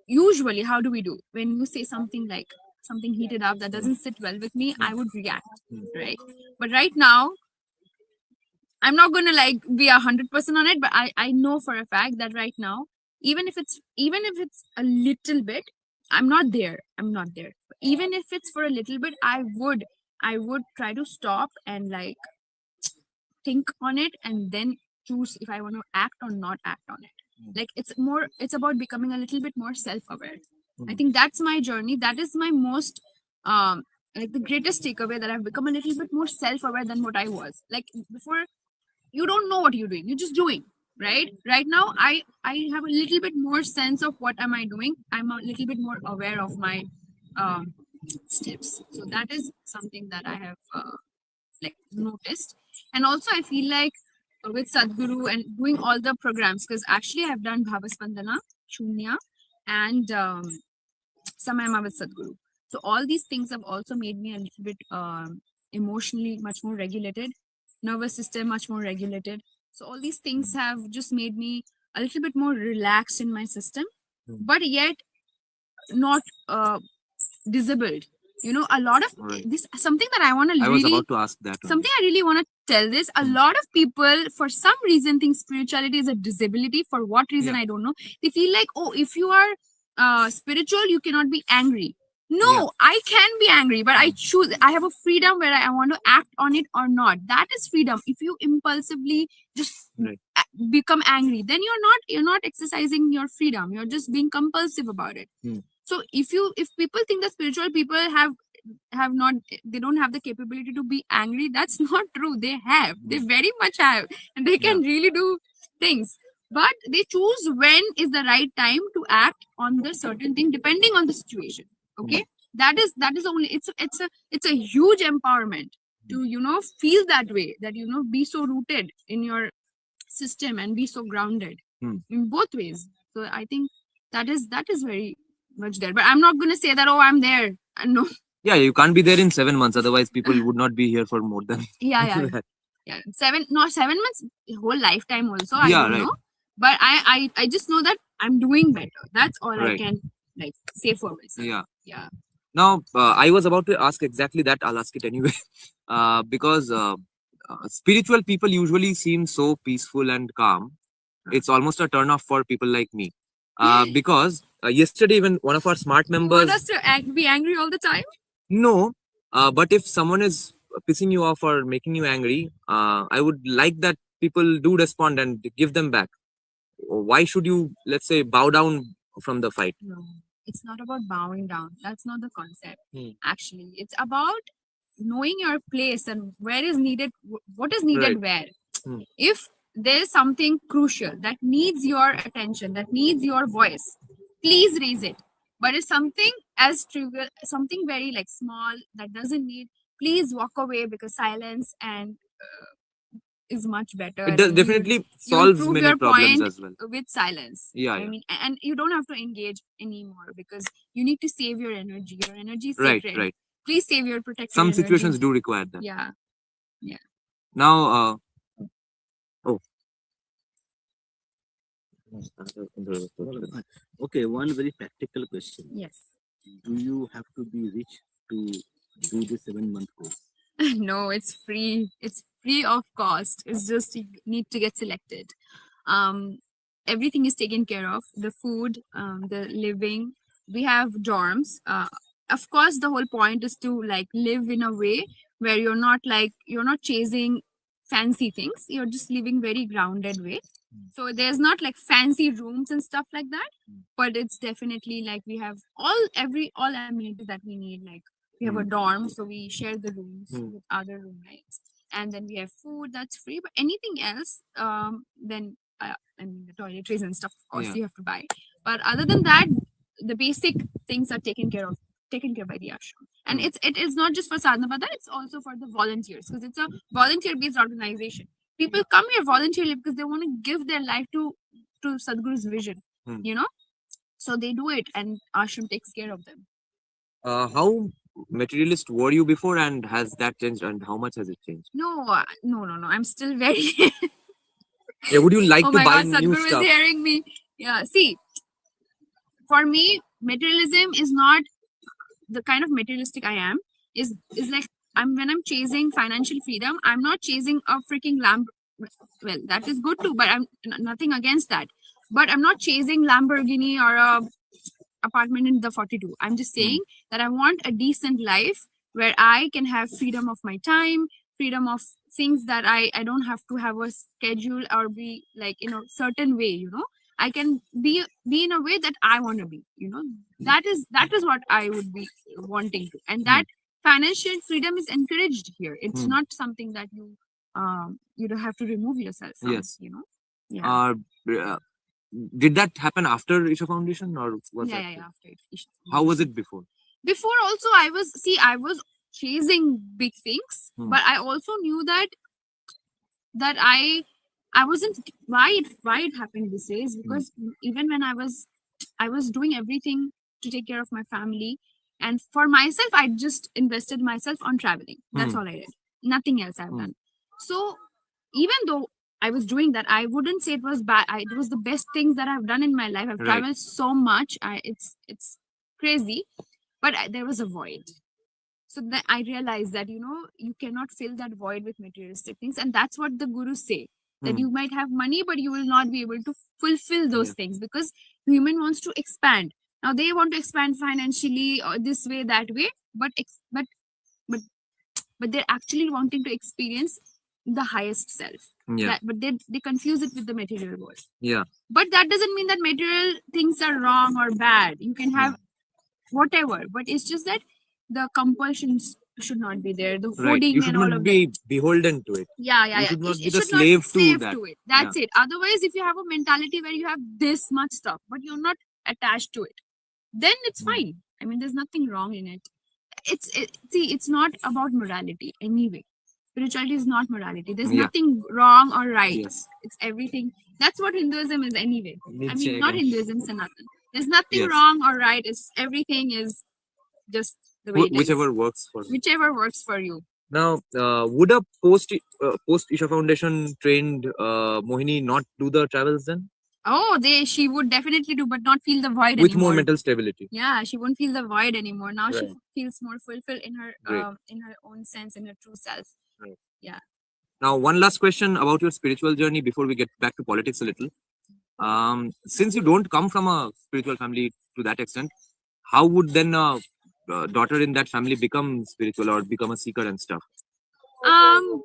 usually how do we do when you say something like something heated up that doesn't sit well with me? I would react, right? But right now, I'm not gonna like be 100% on it, but I know for a fact that right now, even if it's a little bit, I'm not there. Even if it's for a little bit, I would try to stop and like think on it, and then choose if I want to act or not act on it. Like it's about becoming a little bit more self-aware. I think that's my journey. That is my most like the greatest takeaway, that I've become a little bit more self-aware than what I was. Like before, you don't know what you're doing, you're just doing, right? Right now, I have a little bit more sense of what am I doing. I'm a little bit more aware of my steps. So that is something that I have like noticed. And also I feel like with Sadhguru and doing all the programs, because actually I've done Bhavaspandana, Shunya, and Samayama with Sadhguru. So all these things have also made me a little bit emotionally much more regulated, nervous system much more regulated. So all these things have just made me a little bit more relaxed in my system, Hmm. but yet not disabled. You know, a lot of Right. this something that I want to I was really about to ask that. Only. something I really want to tell this. A Hmm. lot of people, for some reason, think spirituality is a disability. For what reason, Yeah. I don't know. They feel like, oh, if you are spiritual, you cannot be angry. No, Yeah. I can be angry, but I choose. I have a freedom where I want to act on it or not. That is freedom. If you impulsively just Right. become angry, then you're not exercising your freedom. You're just being compulsive about it. Hmm. So if people think that spiritual people have not, they don't have the capability to be angry, that's not true. They very much have, and they can really do things, but they choose when is the right time to act on the certain thing depending on the situation. Okay, that is only, it's a huge empowerment to feel that way, that be so rooted in your system and be so grounded Hmm. in both ways. So I think that is very much there, but I'm not going to say that, oh, I'm there. No. Yeah, you can't be there in 7 months. Otherwise, people would not be here for more than Yeah. that. Yeah, 7 months, whole lifetime also, I Yeah, don't right. know, but I just know that I'm doing better. That's all I Right. can like say for myself. Yeah. Yeah. Now, I was about to ask exactly that. I'll ask it anyway. Because spiritual people usually seem so peaceful and calm. It's almost a turn off for people like me. Because yesterday, even one of our smart You want members, us to be angry all the time? no, but if someone is pissing you off or making you angry, I would like that people do respond and give them back. Why should you, let's say, bow down from the fight? No, it's not about bowing down. That's not the concept. Hmm. Actually, it's about knowing your place and where is needed, what is needed Right. where. Hmm. If there is something crucial that needs your attention, that needs your voice, please raise it. But if something as trivial, something very like small that doesn't need, please walk away, because silence and is much better, It does and definitely you'll solves prove many your problems point as well. with silence. Yeah, I yeah. mean, and you don't have to engage anymore, because you need to save your energy. Your energy is Right, sacred. right. Please save your protected Some energy. situations do require that. Yeah. Now, oh, Okay, one very practical question. Yes. Do you have to be rich to do the 7-month course? No, it's free. It's free of cost. It's just you need to get selected. Um, everything is taken care of. The food, the living. We have dorms. Of course, the whole point is to like live in a way where you're not chasing fancy things. You're just living very grounded way. So there's not like fancy rooms and stuff like that, but it's definitely like we have all amenities that we need. Like we have a dorm, so we share the rooms with other roommates, and then we have food that's free. But anything else, then I mean the toiletries and stuff, of course, Yeah. you have to buy. But other than that, the basic things are taken care by the ashram. And it is not just for sadhana bhada, it's also for the volunteers, because it's a volunteer based organization. People come here voluntarily because they want to give their life to Sadhguru's vision, you know. So they do it, and ashram takes care of them. how materialist were you before, and has that changed, and how much has it changed? No, I'm still very. Yeah, would you like Oh to my buy God, new Sadhguru is stuff? hearing me. Yeah, see, for me, materialism is not the kind of materialistic I am. Is like when I'm chasing financial freedom, I'm not chasing a freaking lamb. Well, that is good too, but I'm nothing against that. But I'm not chasing Lamborghini or a apartment in the 42. I'm just saying that I want a decent life where I can have freedom of my time, freedom of things that I don't have to have a schedule or be like in a certain way, I can be in a way that I want to be, that is what I would be wanting to. And that financial freedom is encouraged here. It's not something that you don't have to remove yourself from, Yes. Yeah. Did that happen after Isha Foundation, or was that? Yeah, after it. How was it before? Before also I was chasing big things, but I also knew that I wasn't why it happened this way is because even when I was doing everything to take care of my family, and for myself I just invested myself on traveling. That's all I did. Nothing else I've done. So even though I was doing that, I wouldn't say it was bad. It was the best things that I've done in my life. I've Right. traveled so much. It's crazy, but there was a void. So that I realized that you cannot fill that void with materialistic things, and that's what the gurus say. That Hmm. you might have money, but you will not be able to fulfill those Yeah. things because human wants to expand. Now they want to expand financially or this way, that way, but but they're actually wanting to experience the highest self. Yeah. But they confuse it with the material world. Yeah. But that doesn't mean that material things are wrong or bad. You can have whatever, but it's just that the compulsions should not be there. The Right. hoarding You should and all not of be that. beholden to it. Yeah, You should not It be the should not slave be slave to that. to it. That's it. Otherwise, if you have a mentality where you have this much stuff, but you're not attached to it, then it's Hmm. fine. I mean, there's nothing wrong in it. See, it's not about morality anyway. Spirituality is not morality. There's Yeah. nothing wrong or right. Yes. It's everything. That's what Hinduism is anyway. I mean, Niche not again. Hinduism, Sanatan. There's nothing Yes. wrong or right. It's everything is just the way it is. Whichever works for you. Whichever works for you. Now, would a post Isha Foundation trained Mohini not do the travels then? Oh, she would definitely do, but not feel the void With anymore. more mental stability. Yeah, she won't feel the void anymore. Now she Right. feels more fulfilled Great. in her own sense, in her true self. Right. Yeah. Now, one last question about your spiritual journey before we get back to politics a little. Since you don't come from a spiritual family to that extent, how would then a daughter in that family become spiritual or become a seeker and stuff?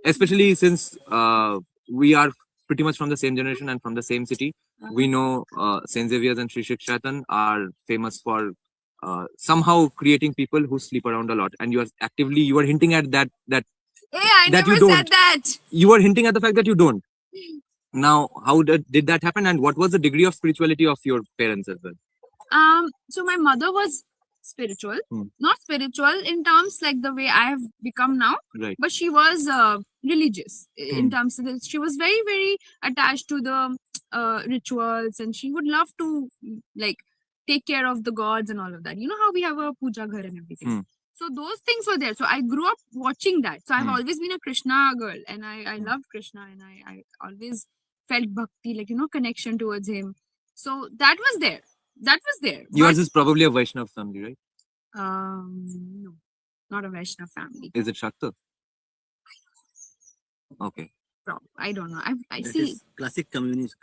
Especially since we are pretty much from the same generation and from the same city. We know Saint Xavier's and Sri Shikshatan are famous for somehow creating people who sleep around a lot, and you are hinting at that Hey, I that you never don't. said that. You are hinting at the fact that you don't. Now, how did that happen, and what was the degree of spirituality of your parents as well? So my mother was spiritual, Hmm. not spiritual in terms like the way I have become now, Right. but she was religious in Hmm. terms of this. She was very, very attached to the rituals, and she would love to like take care of the gods and all of that. You know how we have a puja ghar and everything. Hmm. So those things were there. So I grew up watching that. So I've Hmm. always been a Krishna girl, and I loved Krishna, and I always felt bhakti, like connection towards him. So that was there. That was there. Yours is probably a Vaishnav family, right? No, not a Vaishnav family. Is it Shakta? Okay. I don't know. I That see. is classic communist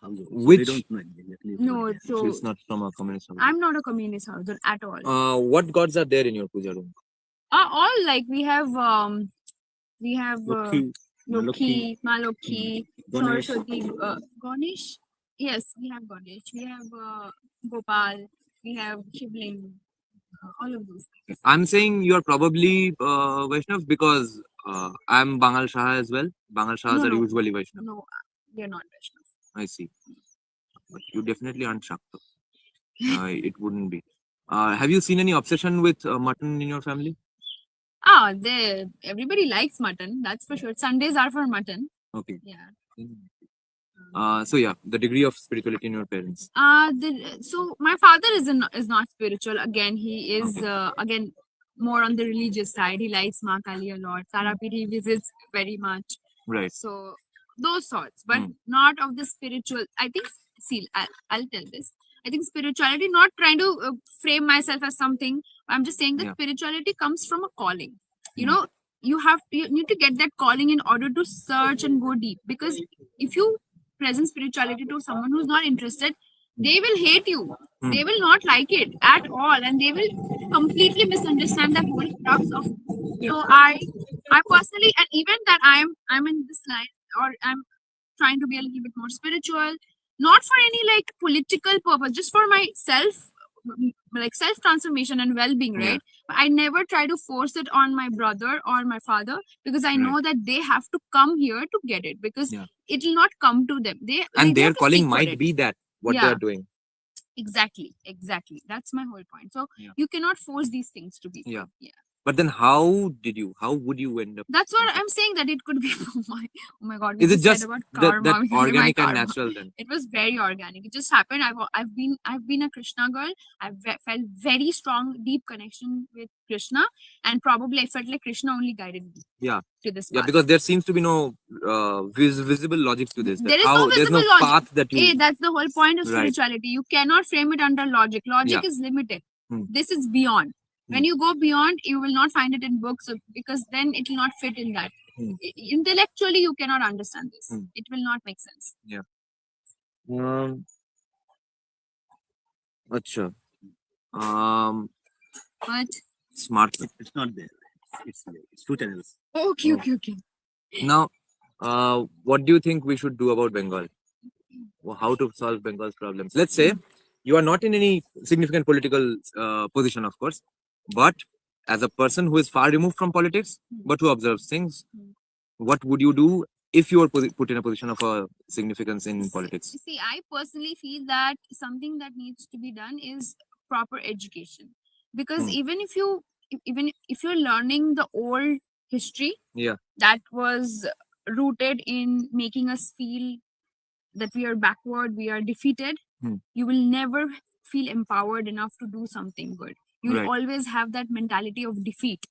household. So Which- we don't know exactly. No, what they are. so She's not from a communist family. I'm not a communist household at all. What gods are there in your puja room? All like we have Lokhi, Lokhi, Malokhi, Ganesh. Saraswati, Ganesh. Yes, we have Ganesh. We have Gopal. We have Shivling. All of those things. I'm saying you are probably Vaishnav because I'm Bangal Shah as well. Bangal Shahs No, are no. usually Vaishnav. No, they're not Vaishnav. I see. But you definitely aren't Shakta. It wouldn't be. Have you seen any obsession with mutton in your family? Everybody likes mutton. That's for sure. Sundays are for mutton. Okay. Yeah. So yeah, the degree of spirituality in your parents. So my father is not spiritual. Again, he is Okay. again more on the religious side. He likes Ma Kali a lot. Sarapet he visits very much. Right. So those sorts, but Hmm. not of the spiritual. I think. See, I'll tell this. I think spirituality. Not trying to frame myself as something. I'm just saying that Yeah. spirituality comes from a calling. You Hmm. know, you need to get that calling in order to search and go deep. Because if you present spirituality to someone who's not interested, they will hate you. Hmm. They will not like it at all, and they will completely misunderstand the whole crux of. So I personally, and even that I'm in this line, or I'm trying to be a little bit more spiritual, not for any like political purpose, just for myself, like self transformation and well being, Yeah. right? I never try to force it on my brother or my father because I know that they have to come here to get it because Yeah. it will not come to them. They And their have to calling seek for might it. be that what they Yeah. are doing. Exactly. That's my whole point. So Yeah. you cannot force these things to be. Yeah. Yeah. But then how would you end up? That's what I'm saying, that it could be. Oh my god, we Is it said just about that, karma. that we could be my organic and karma. natural then? It was very organic. It just happened. I've been a Krishna girl. Felt very strong, deep connection with Krishna, and probably I felt like Krishna only guided me. Yeah. To this. Yeah, path. because there seems to be no visible logic to this. There is no there's visible no logic. path that you. That's the whole point of Right. spirituality. You cannot frame it under logic. Logic is limited. This is beyond. When you go beyond, you will not find it in books, because then it will not fit in that. Intellectually, you cannot understand this. It will not make sense. Yeah. Acha. But Smart. It's not there. It's there. It's two channels. okay. Now, what do you think we should do about Bengal? Or how to solve Bengal's problems? Let's say you are not in any significant political position, of course, but as a person who is far removed from politics, but who observes things, what would you do if you were put in a position of significance in politics? See, I personally feel that something that needs to be done is proper education, because even if you're learning the old history, that was rooted in making us feel that we are backward, we are defeated, you will never feel empowered enough to do something good. You'll always have that mentality of defeat.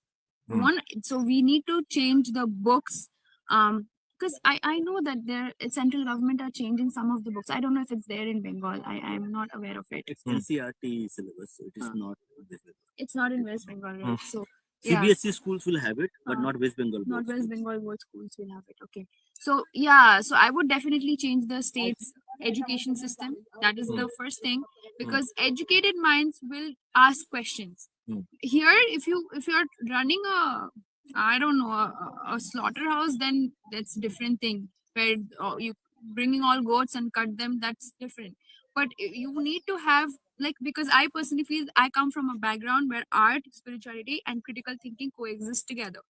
So we need to change the books, because I know that there central government are changing some of the books. I don't know if it's there in Bengal. I'm not aware of it. It's NCRT syllabus, so it is not visible. It's not in West Bengal, right? So CBSE schools will have it, but not West Bengal. Not West Bengal board schools will have it. Okay. So yeah, so I would definitely change the state's education system. That is the first thing, because educated minds will ask questions. Here, if you're running I don't know, a slaughterhouse, then that's different thing. Where you bringing all goats and cut them, that's different. But you need to have, like, because I personally feel I come from a background where art, spirituality, and critical thinking coexist together.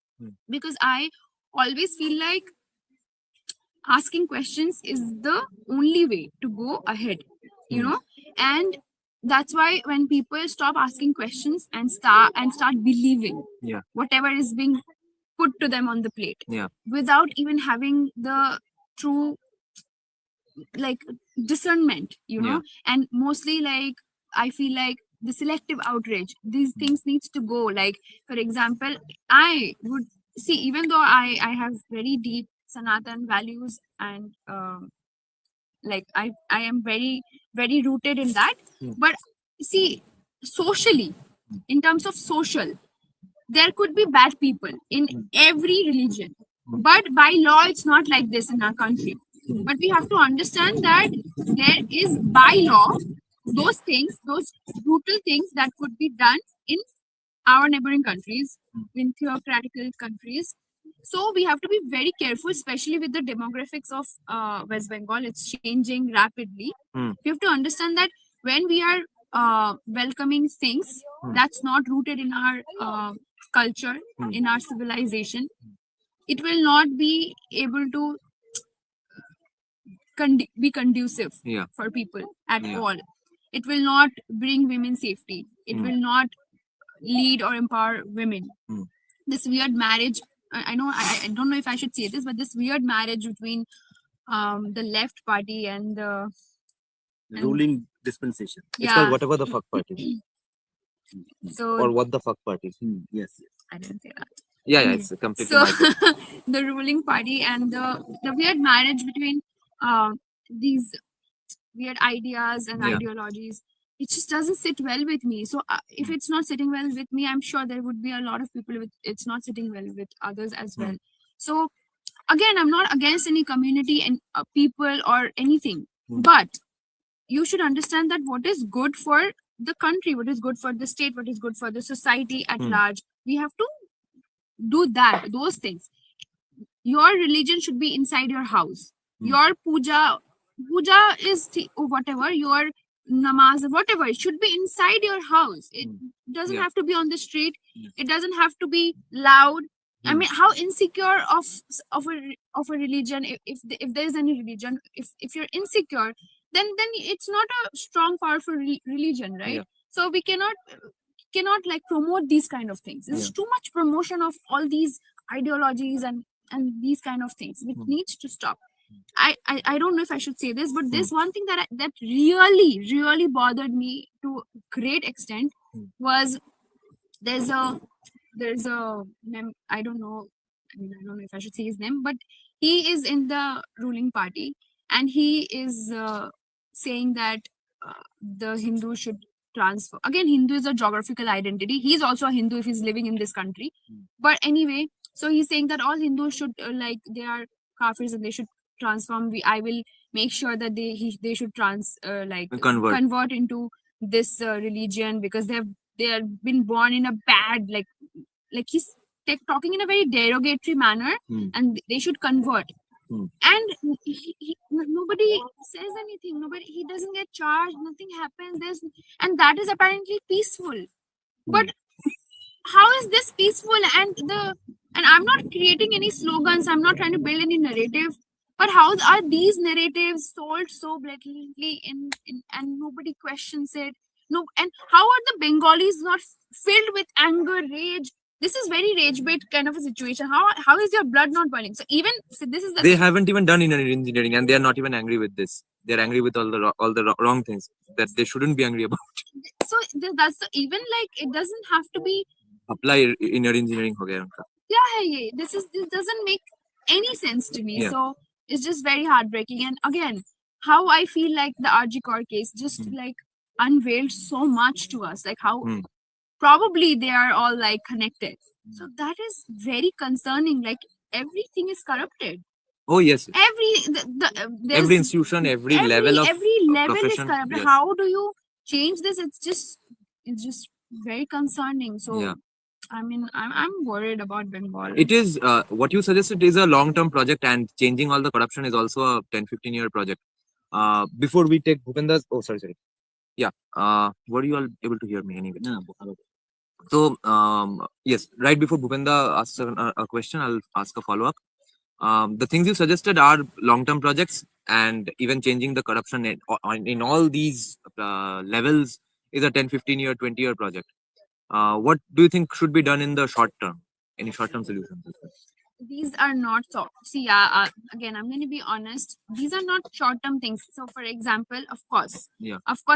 Because I always feel like asking questions is the only way to go ahead, and that's why when people stop asking questions and start believing whatever is being put to them on the plate, without even having the true, like, discernment, and mostly, like, I feel like the selective outrage, these things needs to go. Like, for example, I would see, even though I have very deep Sanatan values, and like I am very, very rooted in that, but see, socially, in terms of social, there could be bad people in every religion, but by law it's not like this in our country. But we have to understand that there is by law those things, those brutal things that could be done in our neighboring countries, in theocratical countries. So we have to be very careful, especially with the demographics of West Bengal. It's changing rapidly. We have to understand that when we are welcoming things that's not rooted in our culture, in our civilization, it will not be able to be conducive for people at all. It will not bring women safety. It will not lead or empower women. This weird marriage, I know, I don't know if I should say this, but this weird marriage between the left party and the ruling dispensation. It's called whatever the fuck party. So, or what the fuck party. Yes. I didn't say that. Yeah, it's completely So my fault. the ruling party and the weird marriage between these weird ideas and ideologies, it just doesn't sit well with me. So if it's not sitting well with me, I'm sure there would be a lot of people with it's not sitting well with others as well. So again, I'm not against any community and people or anything, but you should understand that what is good for the country, what is good for the state, what is good for the society at large, we have to do those things. Your religion should be inside your house. Your puja is whatever, your namaz, whatever, it should be inside your house. It doesn't have to be on the street. It doesn't have to be loud. I mean, how insecure of a religion, if there is any religion, if you're insecure, then it's not a strong, powerful religion, right? So we cannot cannot like promote these kind of things. There's too much promotion of all these ideologies and these kind of things, which needs to stop. I don't know if I should say this, but there's one thing that that really bothered me to a great extent was there's a I don't know. I mean, I don't know if I should say his name, but he is in the ruling party, and he is saying that the Hindu should transfer. Again, Hindu is a geographical identity. He's also a Hindu if he's living in this country. But anyway, so he's saying that all Hindus should like they are kafirs and they should transform. I will make sure that they should convert into this religion because they have been born in a bad like he's talking in a very derogatory manner, and they should convert. And nobody says anything. He doesn't get charged. Nothing happens. And that is apparently peaceful. But how is this peaceful? And I'm not creating any slogans. I'm not trying to build any narrative. But how are these narratives sold so blatantly and nobody questions it? No, and how are the Bengalis not filled with anger, rage? This is very rage bait kind of a situation. How is your blood not boiling? So this is they haven't even done inner engineering, and they are not even angry with this. They're angry with all the wrong things that they shouldn't be angry about. So that's even like it doesn't have to be apply inner engineering. Ho gaya unka. Yeah. This doesn't make any sense to me. So it's just very heartbreaking. And again, how I feel like the RG Kaur case just like unveiled so much to us, like how probably they are all like connected. So that is very concerning. Like everything is corrupted. Oh yes. Every institution, every level of is corrupted. Yes. How do you change this? It's just very concerning. So I mean, I'm worried about Bengal. It is what you suggested is a long-term project, and changing all the corruption is also a 10-15-year project. Before we take Bhupenda's, sorry. Yeah. Were you all able to hear me anyway? No. So yes, right before Bhupenda asks a question, I'll ask a follow-up. The things you suggested are long-term projects, and even changing the corruption in all these levels is a 10-15-year, 20-year project. What do you think should be done in the short term? Any short-term solutions? These are not so. See, again, I'm going to be honest. These are not short-term things. So, for example, of course,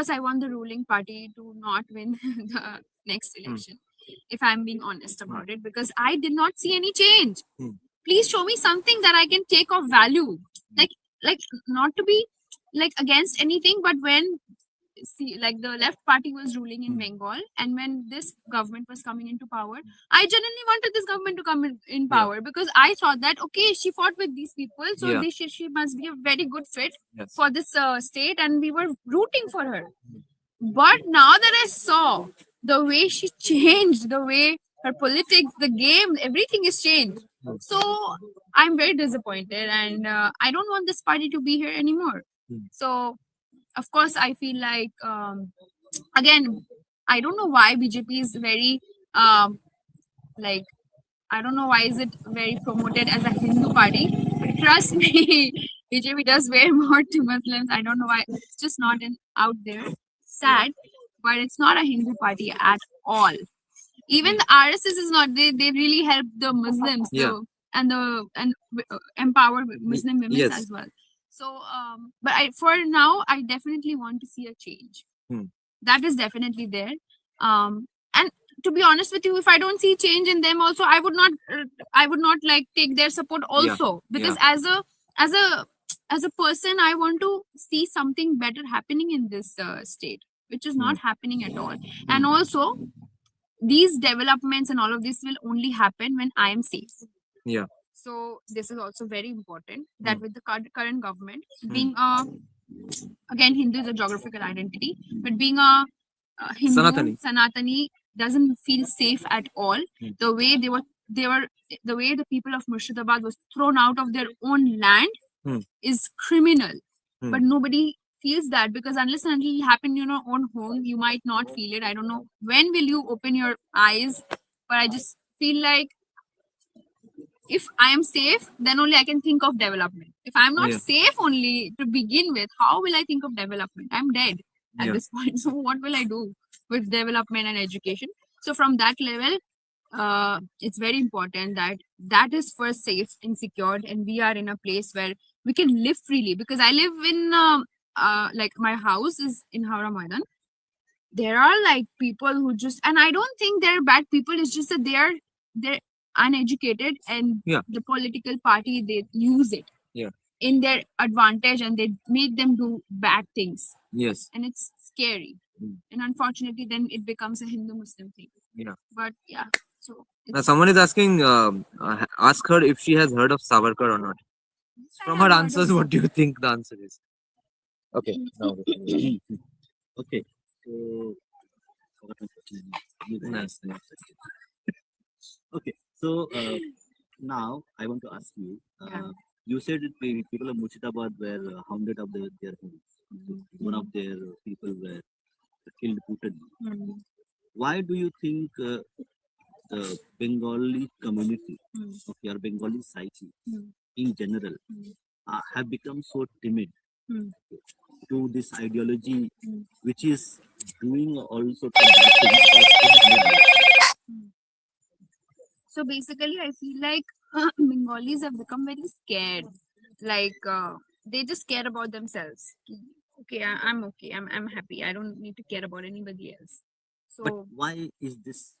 I want the ruling party to not win the next election. If I'm being honest about it, because I did not see any change. Please show me something that I can take of value. Like not to be like against anything, but when like the left party was ruling in Bengal, and when this government was coming into power, I genuinely wanted this government to come in power because I thought that okay, she fought with these people, so she must be a very good fit for this state, and we were rooting for her. But now that I saw the way she changed, the way her politics, the game, everything is changed. So I'm very disappointed, and I don't want this party to be here anymore. So of course, I feel like, again, I don't know why BJP is very, I don't know why is it very promoted as a Hindu party. But trust me, BJP does way more to Muslims. I don't know why. It's just not out there. Sad, but it's not a Hindu party at all. Even the RSS is not. They really help the Muslims and empower Muslim women as well. So, but for now, I definitely want to see a change. That is definitely there. And to be honest with you, if I don't see change in them, also I would not like take their support also, because as a person, I want to see something better happening in this state, which is not happening at all. And also, these developments and all of this will only happen when I am safe. So this is also very important that with the current government being again, Hindu is a geographical identity, but being a Hindu Sanatani doesn't feel safe at all. The way the way the people of Murshidabad was thrown out of their own land is criminal. But nobody feels that, because unless and until it happened in your own home, you might not feel it. I don't know when will you open your eyes, but I just feel like if I am safe, then only I can think of development. If I'm not safe only to begin with, how will I think of development? I'm dead at this point. So what will I do with development and education? So from that level, it's very important that that is first safe and secured, and we are in a place where we can live freely. Because I live in like my house is in Howrah Maidan. There are like people who just, and I don't think they're bad people. It's just that they're uneducated, and Yeah. the political party, they use it Yeah. in their advantage, and they make them do bad things, Yes. and it's scary. And unfortunately, then it becomes a Hindu-Muslim thing. Yeah. But yeah, so Now it's, someone is asking, ask her if she has heard of Savarkar or not. I From have her heard of answers, what do you think the answer is? Okay. Now. Okay, so forgot my question. You guys- Nice. Okay, so now I want to ask you. Yeah. You said that people of Murshidabad were hounded of their homes. One of their people were killed brutally. Mm, Why do you think the Bengali community, mm, okay, or Bengali psyche mm, in general mm, have become so timid mm, to this ideology, mm. which is doing all sorts of bad things for still living? So basically, I feel like Bengalis have become very scared. Like they just care about themselves. Okay, I'm okay. I'm happy. I don't need to care about anybody else. But So why is this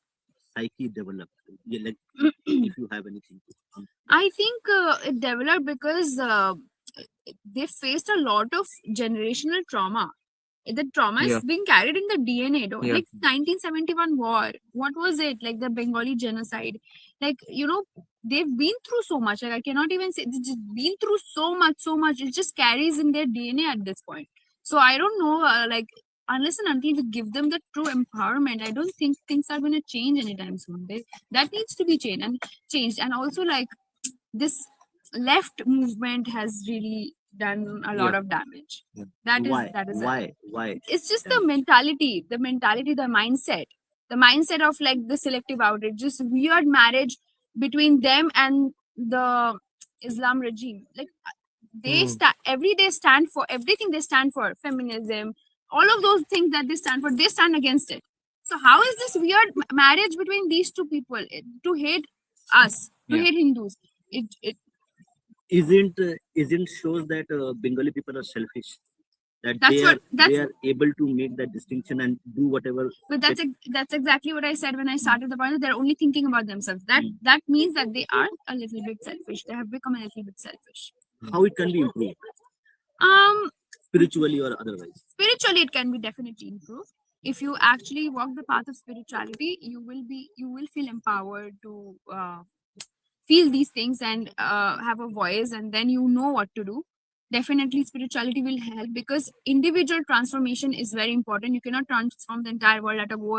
psyche developed? Yeah, like if you have anything to I think it developed because they faced a lot of generational trauma. The trauma Yeah. is being carried in the DNA. Yeah. Like 1971 war, what was it? Like the Bengali genocide. Like, you know, they've been through so much. Like I cannot even say they've just been through so much. It just carries in their DNA at this point. So I don't know, like unless and until we give them the true empowerment, I don't think things are going to change anytime soon. That needs to be changed. And also, like, this left movement has really done a lot Yeah. of damage. Yeah. That is why? that is Why? it's just the mentality, the mindset of like the selective outrage, just weird marriage between them and the Islam regime. Like they every day stand for everything, they stand for feminism, all of those things that they stand for, they stand against it. So how is this weird marriage between these two people, to hate us, to Yeah. hate Hindus? It Isn't shows that Bengali people are selfish, that they are able to make that distinction and do whatever. But that's exactly what I said when I started the point. They're only thinking about themselves. That means that they are a little bit selfish. They have become a little bit selfish. How it can be improved spiritually or otherwise. Spiritually, it can be definitely improved. If you actually walk the path of spirituality, you will feel empowered to feel these things and have a voice, and then you know what to do. Definitely spirituality will help, because individual transformation is very important. You cannot transform the entire world at a go.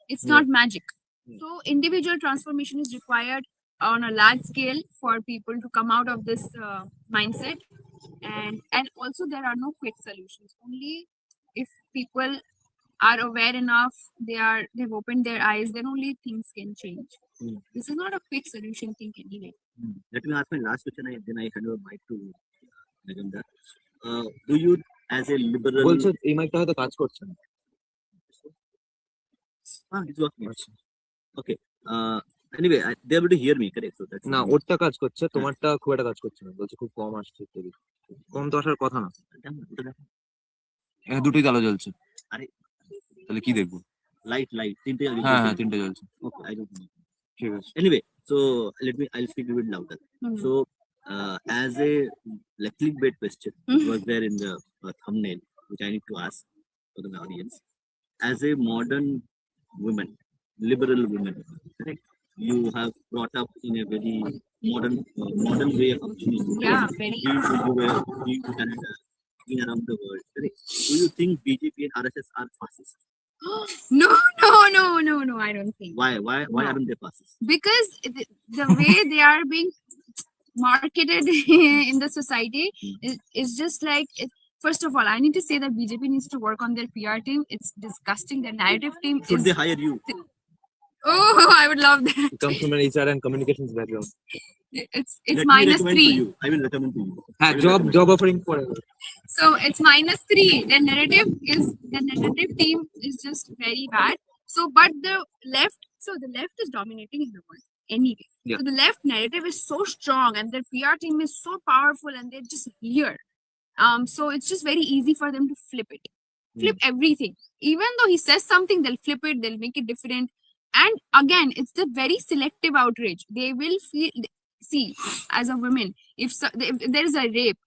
It's not magic. So individual transformation is required on a large scale for people to come out of this mindset. And also, there are no quick solutions. Only if people are aware enough, they've opened their eyes, then only things can change. This is not a quick solution thing anyway. Let me ask my last question, then I hand over mic to Naganda. Do you, as a liberal, বলছো এই মাইকটা হয়তো কাজ করছে না। it's working. Okay. Anyway, they are able to hear me, correct? So that's না ওরটা কাজ করছে, তোমারটা খুব একটা কাজ করছে না, বলছে খুব কম আসছে ইত্যাদি। কম তো আসার কথা না, এখানে দুটোই আলো জ্বলছে। আরে তাহলে কি দেখবো? লাইট তিনটে হ্যাঁ তিনটে জ্বলছে। Okay, I don't know. ঠিক আছে। Anyway, so I'll speak a bit louder. So as a like clickbait question was there in the thumbnail, which I need to ask for the audience. As a modern woman, liberal woman, correct? You have brought up in a very modern way of thinking. Yeah, very. You were in Canada, in around the world, correct? Do you think BJP and RSS are fascist? No, I don't think. Why No. aren't they fascist? Because the way they are being marketed in the society is just like first of all, I need to say that BJP needs to work on their PR team. It's disgusting. Their narrative team Should is. they hire you? Oh, I would love that. It comes from an HR and communications background. It's Let me minus recommend to 3. you. I will recommend to you. হ্যাঁ job offering forever. So it's minus 3. Their narrative team is just very bad. So, but the left is dominating in the world anyway. Yeah. So the left narrative is so strong, and their PR team is so powerful, and they're just here. So it's just very easy for them to flip it, flip everything. Even though he says something, they'll flip it, they'll make it different. And again, it's the very selective outrage. They will feel, see, as a woman, if there is a rape,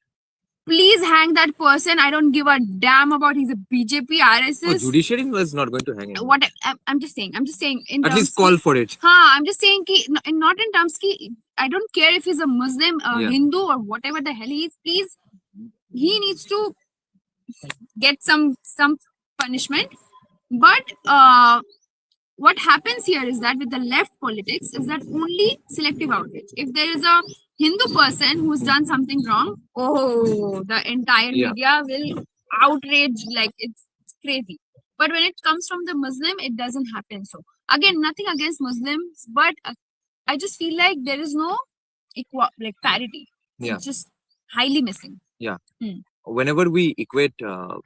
please hang that person. I don't give a damn about he's a BJP, RSS. Oh, judiciary was not going to hang him. What I'm just saying. In At terms least call for it. I'm just saying ki, not in terms ki, I don't care if he's a Muslim, Yeah. Hindu, or whatever the hell he is. Please, he needs to get some punishment. But what happens here is that with the left politics is that only selective outrage. If there is a Hindu person who's done something wrong, oh, the entire media will outrage like it's crazy. But when it comes from the Muslim, it doesn't happen. So again, nothing against Muslims, but I just feel like there is no parity. Yeah. It's just highly missing. Yeah. Whenever we equate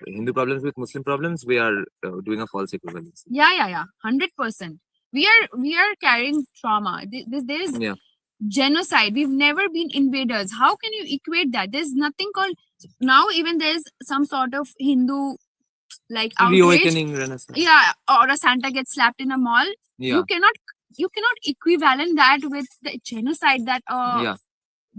Hindu problems with Muslim problems, we are doing a false equivalence. Yeah. 100%. We are carrying trauma. There is genocide. We've never been invaders. How can you equate that? There's nothing called now. Even there's some sort of Hindu like outrage. Reawakening renaissance. Yeah, or a Santa gets slapped in a mall. Yeah. You cannot equivalent that with the genocide that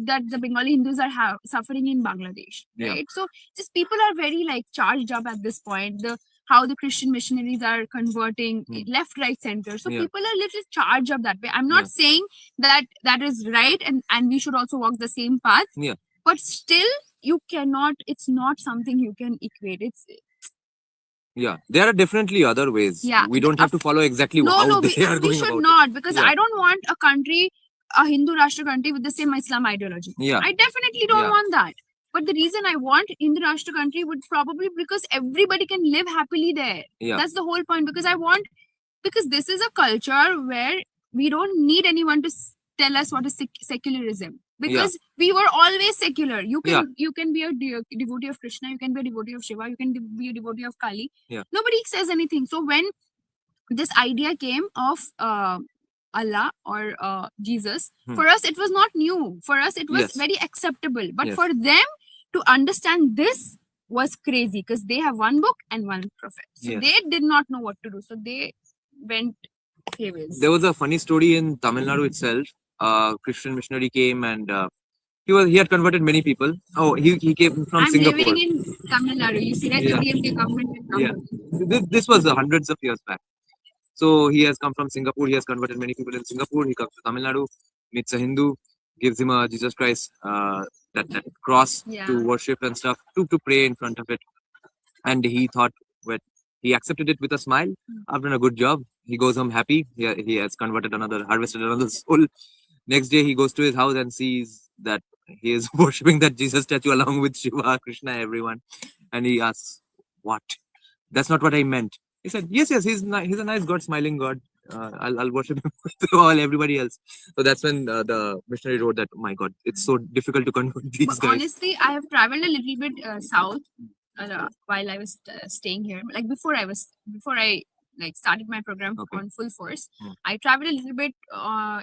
that the Bengali Hindus are suffering in Bangladesh, right? So just people are very like charged up at this point. How the Christian missionaries are converting left, right, center. So people are little charged up that way. I'm not saying that is right, and we should also walk the same path. Yeah. But still, you cannot. It's not something you can equate. There are definitely other ways. Yeah, we don't have to follow exactly how they are going we should about not, it. because I don't want a Hindu Rashtra country with the same Islam ideology. Yeah. I definitely don't want that. But the reason I want Hindu Rashtra country would probably because everybody can live happily there. Yeah. That's the whole point. Because this is a culture where we don't need anyone to tell us what is secularism. Because we were always secular. You can be a devotee of Krishna, you can be a devotee of Shiva, you can be a devotee of Kali. Yeah. Nobody says anything. So when this idea came of Allah or Jesus, for us it was not new. For us it was very acceptable. But for them to understand this was crazy, because they have one book and one prophet. So they did not know what to do. So they went haywires. There was a funny story in Tamil Nadu itself. A Christian missionary came and he had converted many people. Oh, he came from Singapore. I'm living in Tamil Nadu. You see that the DMK government in Tamil. This was hundreds of years back. So he has come from Singapore. He has converted many people in Singapore. He comes to Tamil Nadu, meets a Hindu, gives him a Jesus Christ that cross to worship and stuff, to pray in front of it. And he thought, he accepted it with a smile. I've done a good job. He goes home happy. He has harvested another soul. Next day he goes to his house and sees that he is worshipping that Jesus statue along with Shiva, Krishna, everyone. And he asks, what? That's not what I meant. He said, yes, he's a nice God, smiling God. I'll worship him with everybody else. So that's when the missionary wrote that, oh my God, it's so difficult to convert these guys. Honestly, I have traveled a little bit south while I was staying here. Like before I started my program on full force. I traveled a little bit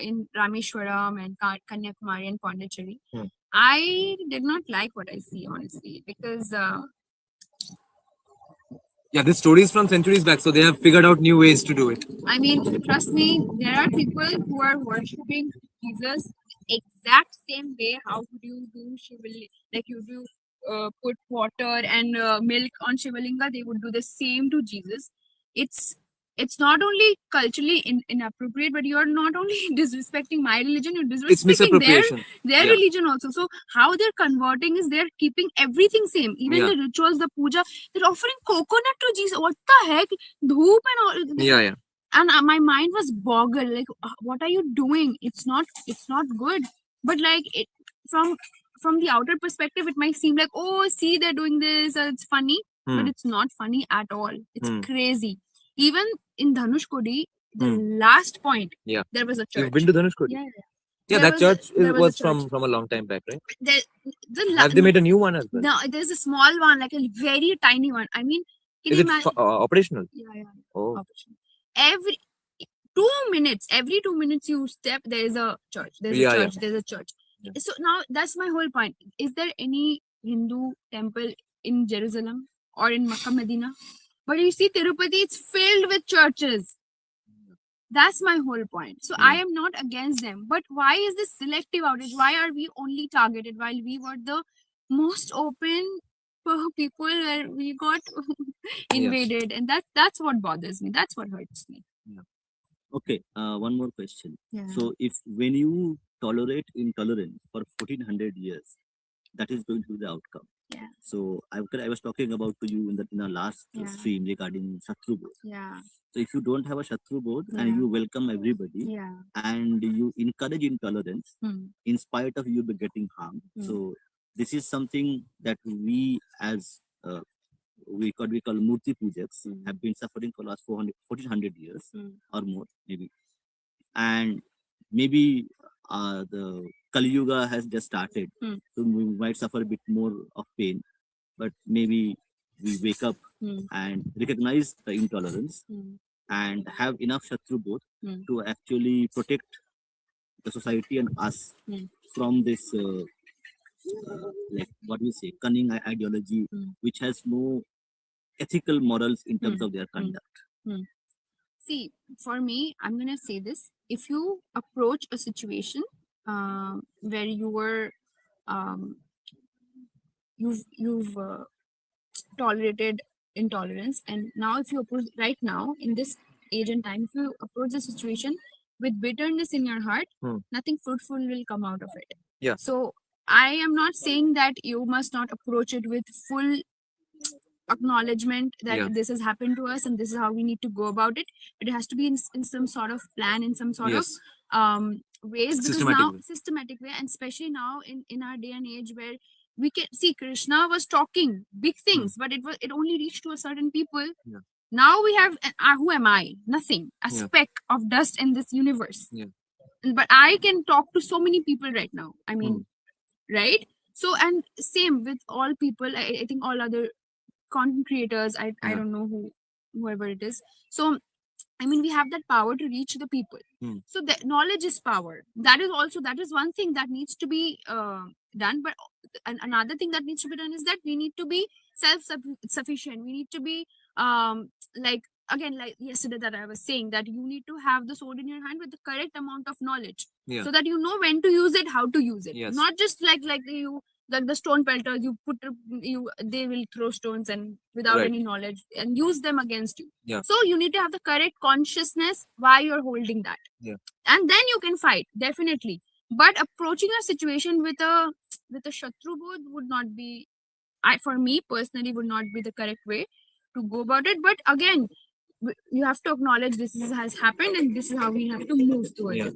in Rameshwaram and Kanyakumari and Pondicherry. I did not like what I see, honestly, because this story is from centuries back, so they have figured out new ways to do it. I mean, trust me, there are people who are worshipping Jesus exact same way. How would you do Shivalinga? Like you do put water and milk on Shivalinga, they would do the same to Jesus. It's not only culturally inappropriate, but you are not only disrespecting my religion, you're disrespecting their religion also. So how they're converting is they're keeping everything same. Even the rituals, the puja, they're offering coconut to Jesus. What the heck? Dhoop and all. And my mind was boggled. Like, what are you doing? It's not good. But like from the outer perspective, it might seem like, oh, see, they're doing this. It's funny. But it's not funny at all. It's crazy. Even in Dhanushkodi, the last point, there was a church. You've been to Dhanushkodi? Yeah, that church was from a long time back, right? Have they made a new one as well? No, there's a small one, like a very tiny one. I mean, is it operational? Yeah. Oh. Operational. every 2 minutes you step, there is a church, there's Yeah, a yeah. church, there's a church. Yeah. So now that's my whole point. Is there any Hindu temple in Jerusalem or in Makkah, Medina? But you see, Tirupati, it's filled with churches. That's my whole point. So I am not against them. But why is this selective outage? Why are we only targeted while we were the most open people where we got invaded? And that's what bothers me. That's what hurts me. Okay, one more question. Yeah. So, if when you tolerate intolerance for 1400 years, that is going to be the outcome. Yeah. So, I was talking about to you in our last Yeah. stream regarding Shatru Bodh. Yeah. So, if you don't have a Shatru Bodh and Yeah. you welcome everybody Yeah. and you encourage intolerance Hmm. in spite of you be getting harmed, so this is something that we as we call Murti Pujaks have been suffering for last 1400 years or more maybe, and maybe the Kali Yuga has just started, so we might suffer a bit more of pain, but maybe we wake up and recognize the intolerance and have enough Shatru Bodh to actually protect the society and us from this like what we say cunning ideology which has no ethical morals in terms of their conduct. See, for me, I'm gonna say this: if you approach a situation where you were, you've tolerated intolerance, and now if you approach right now in this age and time, if you approach the situation with bitterness in your heart, nothing fruitful will come out of it. Yeah. So I am not saying that you must not approach it with full acknowledgement that this has happened to us and this is how we need to go about it. It has to be in some sort of plan, in some sort of ways, because now systematic way, and especially now in our day and age where we can see Krishna was talking big things, but it only reached to a certain people. Now we have who am I? Nothing, a speck of dust in this universe. But I can talk to so many people right now. I mean, right? So, and same with all people. I think all other content creators. I don't know whoever it is. So I mean, we have that power to reach the people. So the knowledge is power. That is one thing that needs to be done. But another thing that needs to be done is that we need to be self-sufficient. We need to be like yesterday that I was saying, that you need to have the sword in your hand with the correct amount of knowledge, so that you know when to use it, how to use it. Not just like the stone pelters, they will throw stones and without any knowledge and use them against you. So you need to have the correct consciousness why you're holding that, and then you can fight, definitely. But approaching a situation with a Shatru Bodh would not be, for me personally, would not be the correct way to go about it. But again, you have to acknowledge has happened and this is how we have to move towards it.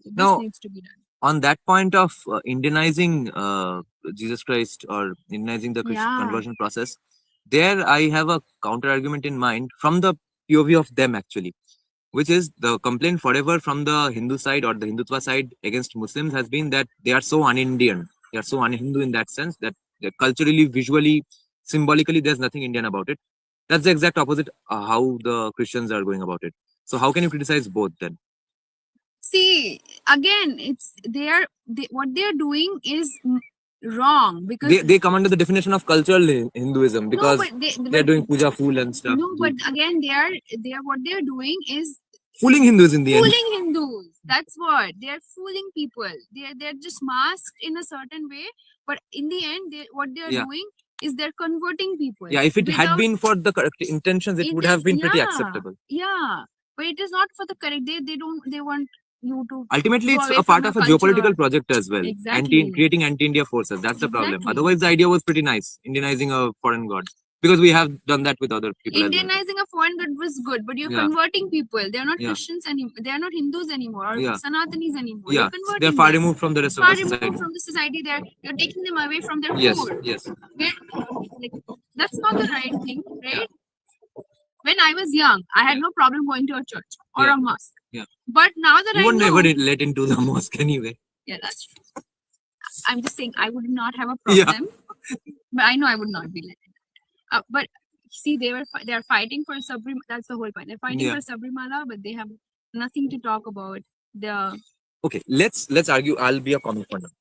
This needs to be done. On that point of Indianizing Jesus Christ or Indianizing the Christian conversion process, there I have a counter argument in mind from the POV of them actually, which is the complaint forever from the Hindu side or the Hindutva side against Muslims has been that they are so un-Indian, they are so un-Hindu in that sense that culturally, visually, symbolically, there's nothing Indian about it. That's the exact opposite how the Christians are going about it. So how can you criticize both then? See, again, what they're doing is wrong, because they come under the definition of cultural Hinduism because they're doing puja fool and stuff. No, but again, what they're doing is fooling Hindus in the end. Fooling Hindus. That's what they're fooling people. They're just masked in a certain way, but in the end, what they're doing is they're converting people. Yeah, if it had been for the correct intentions, it would have been pretty acceptable. Yeah, but it is not for the correct. They want you to. Ultimately, it's a part of a geopolitical project as well. Exactly. Creating anti-India forces. That's the problem. Otherwise, the idea was pretty nice. Indianizing a foreign god. Because we have done that with other people. Indianizing a foreign god was good, but you're converting people. They're not Christians anymore. They're not Hindus anymore. Or Sanatanis anymore. Yeah, they're far removed from the rest of the society. Far removed from the society. You're taking them away from their core. Yes. That's not the right thing, right? When I was young, I had no problem going to a church or a mosque. Yeah. But now that you were never let into the mosque anyway. Yeah, that's true. I'm just saying I would not have a problem. But I know I would not be let in. But see, they are fighting for Sabrimala. That's the whole point. They're fighting Yeah. for Sabrimala, but they have nothing to talk about the. Okay, let's argue. I'll be a comic for now.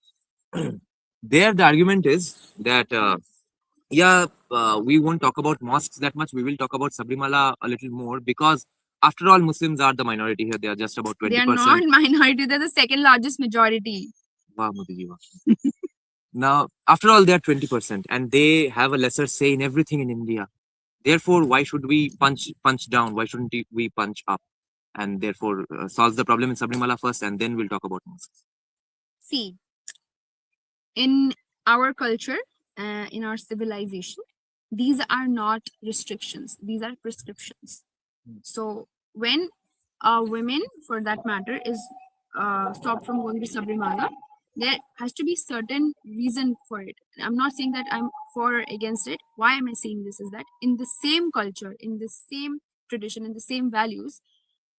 There, the argument is that we won't talk about mosques that much. We will talk about Sabrimala a little more because, after all, Muslims are the minority here. They are just about 20%. They are not minority. They're the second largest majority. Wow, Modi ji, wow. Now, after all, they are 20%, and they have a lesser say in everything in India. Therefore, why should we punch down? Why shouldn't we punch up? And therefore, solve the problem in Sabrimala first, and then we'll talk about mosques. See, in our culture, in our civilization, these are not restrictions. These are prescriptions. So when women, for that matter, is stopped from going to Sabrimala, there has to be certain reason for it. I'm not saying that I'm for or against it. Why am I saying this? Is that in the same culture, in the same tradition, in the same values,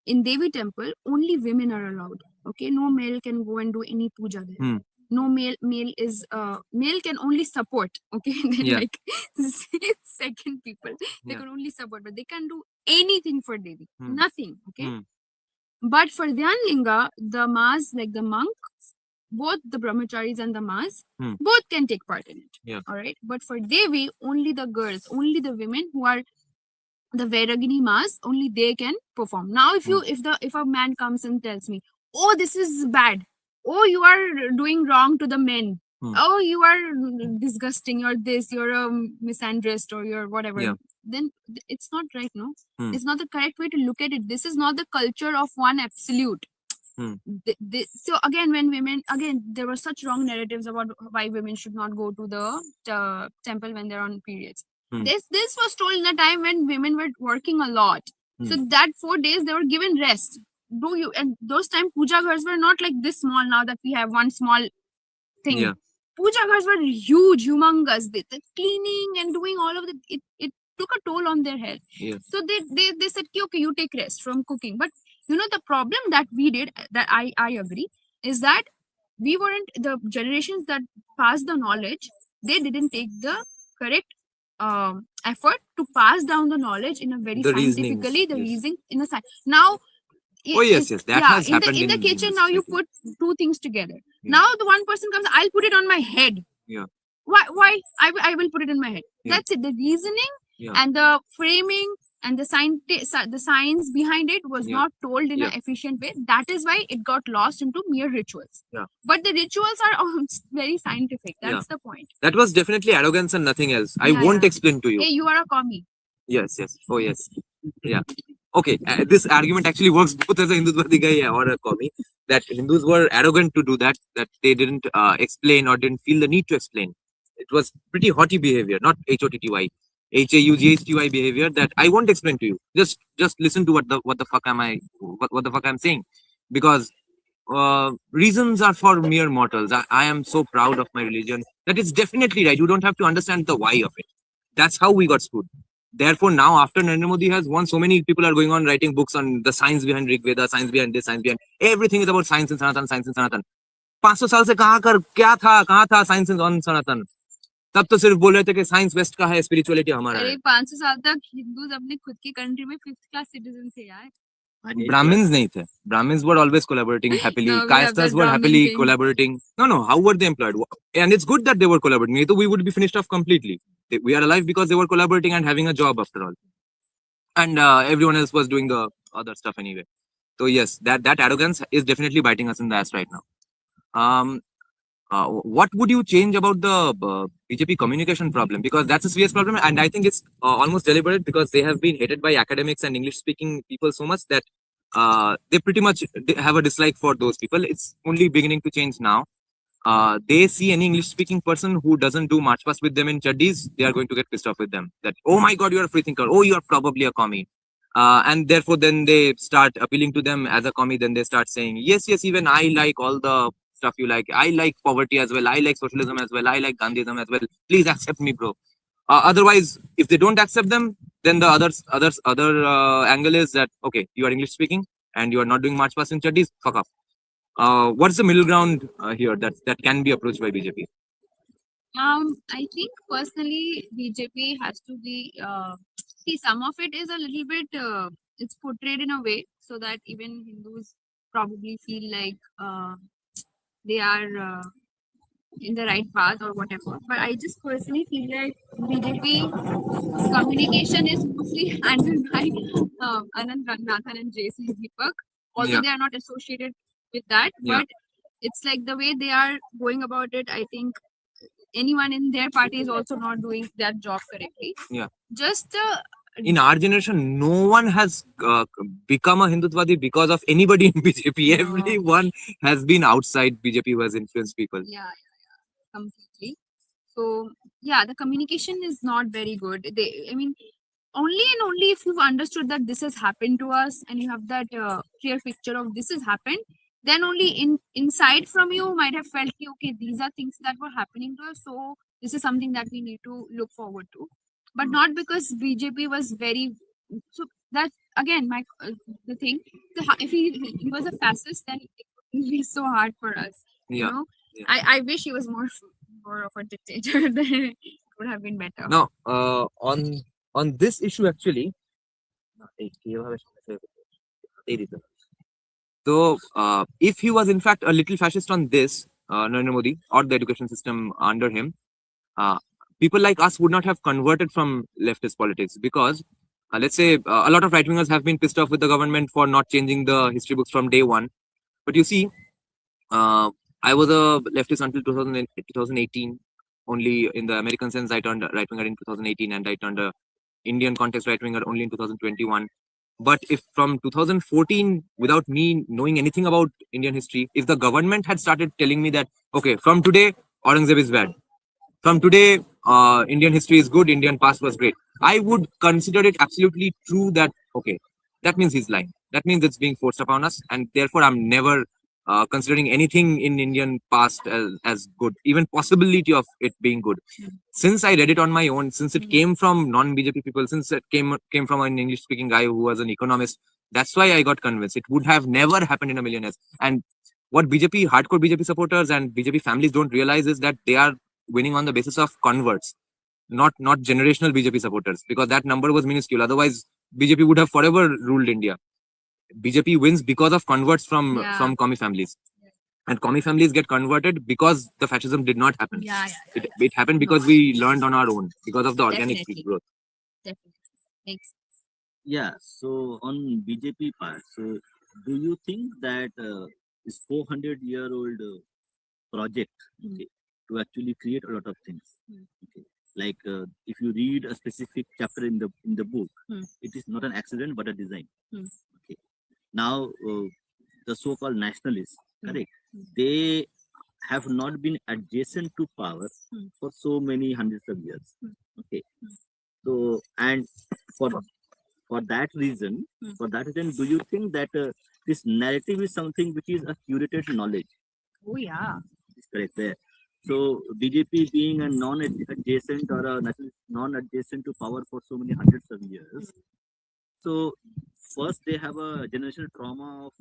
in Devi temple, only women are allowed. Okay, no male can go and do any puja there. No male can only support. Okay, then Yeah. like second people, they Yeah. can only support, but they can't do anything for Devi. Nothing. Okay. Hmm. But for Dhyanlinga, the mas, like the monk, both the brahmacharis and the mas, both can take part in it. Yeah. All right. But for Devi, only the girls, only the women who are the Vairagini mas, only they can perform. Now, if a man comes and tells me, oh, this is bad, oh, you are doing wrong to the men, oh, you are disgusting, you're this, you're a misandrist, or you're whatever, Yeah. then it's not right, no? It's not the correct way to look at it. This is not the culture of one absolute. So again, there were such wrong narratives about why women should not go to the temple when they're on periods. This was told in a time when women were working a lot. So that 4 days they were given rest. And those time puja ghars were not like this small now that we have one small thing. Yeah. Puja ghars were huge, humongous. The cleaning and doing all of it took a toll on their health. Yeah. So they said, okay, you take rest from cooking. But you know, the problem that we did, that I agree, is that we weren't, the generations that passed the knowledge, they didn't take the correct effort to pass down the knowledge in a very The scientifically, reasonings, the yes. reason in a science. Now, Oh, yes, that has happened in the in kitchen. this Now you country. put two things together. Yeah. Now the one person comes, I'll put it on my head. Yeah. Why? I will put it in my head. Yeah. That's it. The reasoning Yeah. and the framing and the science behind it was Yeah. not told in Yeah. an efficient way. That is why it got lost into mere rituals. Yeah. But the rituals are very scientific. That's Yeah. the point. That was definitely arrogance and nothing else. I Yeah, won't yeah. explain to you. Hey, you are a commie. Yes. Oh, yes. Yeah. Okay. This argument actually works both as a Hindutva guy or a commie. That Hindus were arrogant to do that. That they didn't explain or didn't feel the need to explain. It was pretty haughty behavior, not HOTTY, HAUGHTY behavior. That I won't explain to you. Just listen to what the fuck am I? What the fuck I'm saying? Because reasons are for mere mortals. I am so proud of my religion that it's definitely right. You don't have to understand the why of it. That's how we got screwed. Therefore, now after Narendra Modi has won, so many people are going on writing books on the science behind Rig Veda, science behind this, science behind everything is about science in Sanatan, science in Sanatan. 500 साल से कहाँ था science on सनातन? तब तो सिर्फ बोल रहे थे कि साइंस वेस्ट का है, स्पिरिचुअलिटी हमारा है. अरे 500 साल तक हिंदूज अपने खुद की कंट्री में 5th क्लास सिटीजन थे यार. Brahmins नहीं थे. Brahmins were always collaborating happily. No, we have Castas that were Brahmin happily thing. collaborating. No. How were they employed? And it's good that they were collaborating. So we would be finished off completely. We are alive because they were collaborating and having a job after all. And everyone else was doing the other stuff anyway. So yes, that arrogance is definitely biting us in the ass right now. What would you change about the BJP communication problem? Because that's a serious problem, and I think it's almost deliberate because they have been hated by academics and English-speaking people so much that they pretty much have a dislike for those people. It's only beginning to change now. They see any English-speaking person who doesn't do march past with them in chaddis, they are going to get pissed off with them. That, oh my God, you're a free thinker. Oh, you are probably a commie. And therefore, then they start appealing to them as a commie. Then they start saying, yes, even I like all the stuff you like. I like poverty as well. I like socialism as well. I like Gandhism as well. Please accept me, bro. Otherwise, if they don't accept them, then the other angle is that, okay, you are English-speaking and you are not doing march past in chaddis, fuck off. What's the middle ground here that can be approached by BJP? I think personally BJP has to be See, some of it is a little bit, it's portrayed in a way so that even Hindus probably feel like they are in the right path or whatever. But I just personally feel like BJP's communication is mostly handled by Anand Rangnathan and Jason Deepak, although Yeah. they are not associated with that. Yeah. But it's like the way they are going about it. I think anyone in their party is also not doing that job correctly. Yeah. Just In our generation, no one has become a Hindutvadi because of anybody in BJP. No. Everyone has been outside BJP who has influenced people. yeah, completely. So yeah, the communication is not very good. I mean, only and only if you've understood that this has happened to us and you have that clear picture of this has happened, then only inside from you might have felt okay, these are things that were happening to us, so this is something that we need to look forward to, but not because BJP was very. So that's again my the thing. If he was a fascist, then it would be so hard for us. Yeah. You know, Yeah. I wish he was more of a dictator. Then it would have been better. Now, on this issue actually, so if he was in fact a little fascist on this, Narendra Modi or the education system under him, people like us would not have converted from leftist politics because let's say a lot of right wingers have been pissed off with the government for not changing the history books from day one. But you see, I was a leftist until 2018. Only in the American sense, I turned right winger in 2018, and I turned a Indian context right winger only in 2021. But if from 2014, without me knowing anything about Indian history, if the government had started telling me that, okay, from today, Aurangzeb is bad, from today, Indian history is good, Indian past was great, I would consider it absolutely true that, okay, that means he's lying. That means it's being forced upon us. And therefore, I'm never considering anything in Indian past as good, even possibility of it being good. Since I read it on my own, since it came from non-BJP people, since it came from an English-speaking guy who was an economist, that's why I got convinced. It would have never happened in a million years. And what hardcore BJP supporters and BJP families don't realize is that they are winning on the basis of converts, not generational BJP supporters, because that number was minuscule. Otherwise, BJP would have forever ruled India. BJP wins because of converts from commie families. And commie families get converted because the fascism did not happen. It happened because we learned on our own, because of the organic Definitely. growth. Definitely. Makes sense. Yeah, so on BJP part, so do you think that this 400-year-old project okay, to actually create a lot of things? Okay, like if you read a specific chapter in the book, it is not an accident but a design. Okay, now the so-called nationalists, correct? They have not been adjacent to power for so many hundreds of years. Okay, so and for that reason, do you think that this narrative is something which is a curated knowledge? Oh yeah. Is correct there. So BJP being a non-adjacent or a non-adjacent to power for so many hundreds of years. So first they have a generational trauma of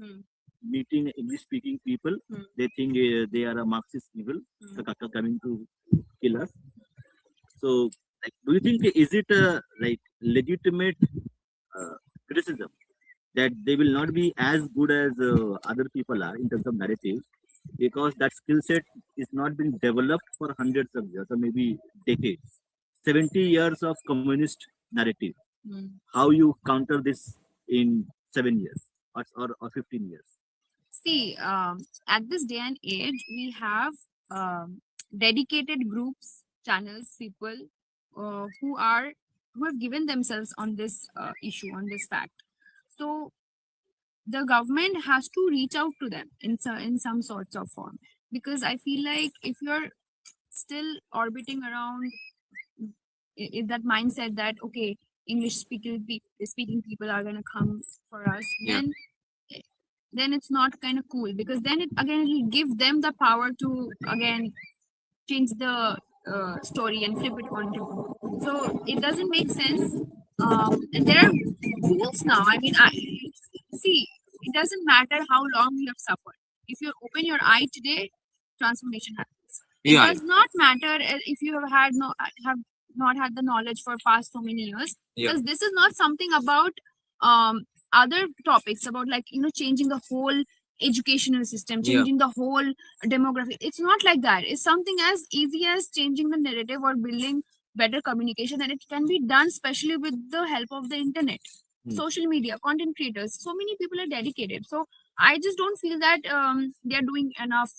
meeting English-speaking people. They think they are a Marxist evil, coming to kill us. So, like, do you think is it a like legitimate criticism that they will not be as good as other people are in terms of narratives because that skill set is not been developed for hundreds of years or maybe decades? 70 years of communist narrative. How you counter this in 7 years or 15 years? See, at this day and age, we have dedicated groups, channels, people who have given themselves on this issue, on this fact. So the government has to reach out to them in some sorts of form, because I feel like if you're still orbiting around that mindset that okay, English speaking people are gonna come for us, then it's not kind of cool, because then it'll give them the power to again change the story and flip it onto. So it doesn't make sense. And there are rules now. I mean, see, it doesn't matter how long you have suffered. If you open your eye today, transformation happens. It does not matter if you have not had the knowledge for past so many years. Yeah. Because this is not something about other topics about like changing the whole educational system, Yeah. changing the whole demographic. It's not like that. It's something as easy as changing the narrative or building better communication, and it can be done especially with the help of the internet, social media, content creators. So many people are dedicated. So I just don't feel that they are doing enough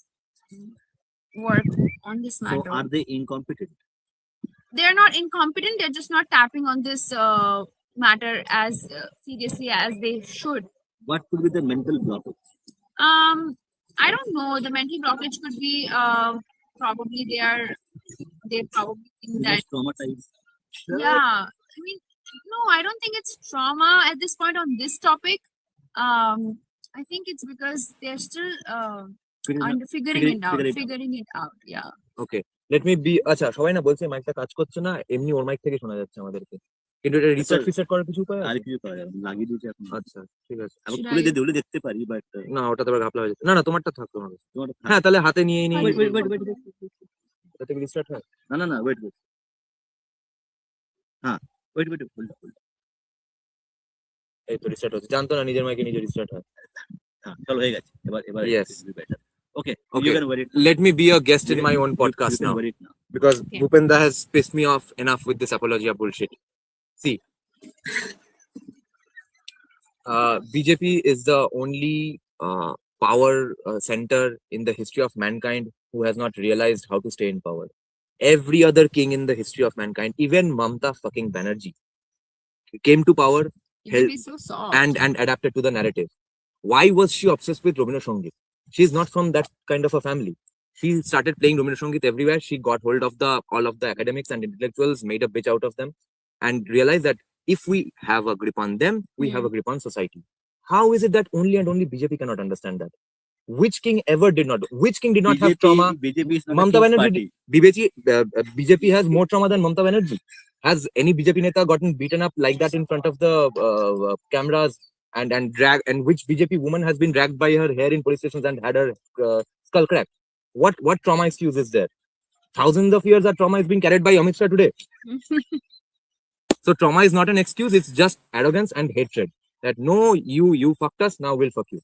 work on this So matter. are they incompetent? They are not incompetent. They're just not tapping on this matter as seriously as they should. What could be the mental blockage? I don't know. The mental blockage could be probably they probably think that Traumatized. yeah. I mean, no, I don't think it's trauma at this point on this topic. I think it's because they're still figuring it out. Yeah. Okay let me be আচ্ছা সবাই না বলছে মাইকটা কাজ করছে না এমনি ওর mic থেকে শোনা যাচ্ছে আমাদেরকে কিন্তু এটা রিসেট ফিসেট করার কিছু উপায় আর আছে কিছু করা যাবে না, লাগিয়ে দিয়েছি এখন। আচ্ছা ঠিক আছে আমি Should খুলে I- দিয়ে দিলে দেখতে পারি, বাট না ওটা তো আবার ঘাপলা হয়ে যাচ্ছে না না তোমারটা থাকতো না তোমার হ্যাঁ তাহলে হাতে নিয়ে নিয়ে Wait, এটা থেকে রিস্টার্ট হয় না ওয়েট হ্যাঁ ওয়েট এই তো রিস্টার্ট হচ্ছে জানতো না নিজের মাইকে নিজে রিস্টার্ট হয় হ্যাঁ চলো হয়ে গেছে, এবার Yes. Better. Okay Okay. You can wait let me be a guest in my own podcast now because Okay. Bhupenda has pissed me off enough with this apology of bullshit. See, BJP is the only power center in the history of mankind who has not realized how to stay in power. Every other king in the history of mankind, even Mamta fucking Banerjee, came to power It would be so soft. and adapted to the narrative. Why was she obsessed with Robindranath Sangeet? She's not from that kind of a family. She started playing Robindranath Sangeet everywhere. She got hold of all of the academics and intellectuals, made a bitch out of them, and realized that if we have a grip on them, we have a grip on society. How is it that only and only BJP cannot understand that? Which king ever did not? Which king did not have trauma? BJP is not Mamta a king's Banerjee, party. BJP has more trauma than Mamta Banerjee. Has any BJP neta gotten beaten up like that in front of the cameras and drag? And which BJP woman has been dragged by her hair in police stations and had her skull cracked? What trauma excuse is there? Thousands of years that trauma is being carried by Amit Shah today. So trauma is not an excuse. It's just arrogance and hatred. That no, you fucked us. Now we'll fuck you.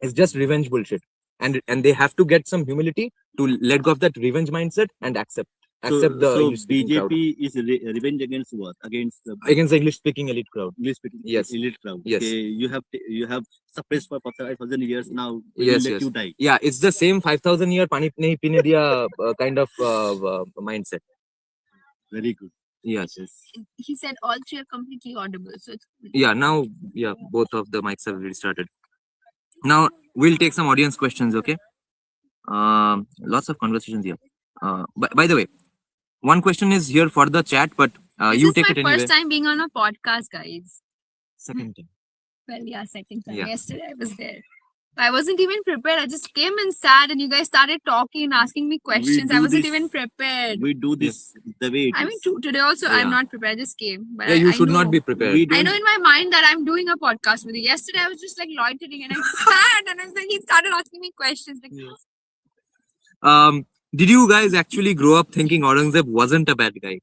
It's just revenge bullshit. And they have to get some humility to let go of that revenge mindset and accept the So English-speaking crowd. BJP is revenge against what? Against the Against the English-speaking elite crowd. English speaking Yes. elite crowd. Yes. Okay, you have suppressed for 5,000 years now. We Yes, will let yes. you die. Yeah, it's the same 5,000 year pani nahi pine diya kind of mindset. Very good. Yes. He said all three are completely audible. So it's Yeah, now, yeah, both of the mics have restarted. Now, we'll take some audience questions, okay? Lots of conversations here. By the way, one question is here for the chat, but this you is take my it anyway. first time being on a podcast, guys. Second time. Well, yeah, second time. Yeah. Yesterday I was there. I wasn't even prepared. I just came and sat, and you guys started talking and asking me questions. I do wasn't this- even prepared. We do this the way it I is. mean, today also I'm Yeah. not prepared. I just came. But Yeah, you I should not know- be prepared. We I don't know in my mind that I'm doing a podcast with you. Yesterday I was just like loitering, and I sat, and I was like, he started asking me questions. Like, Did you guys actually grow up thinking Aurangzeb wasn't a bad guy?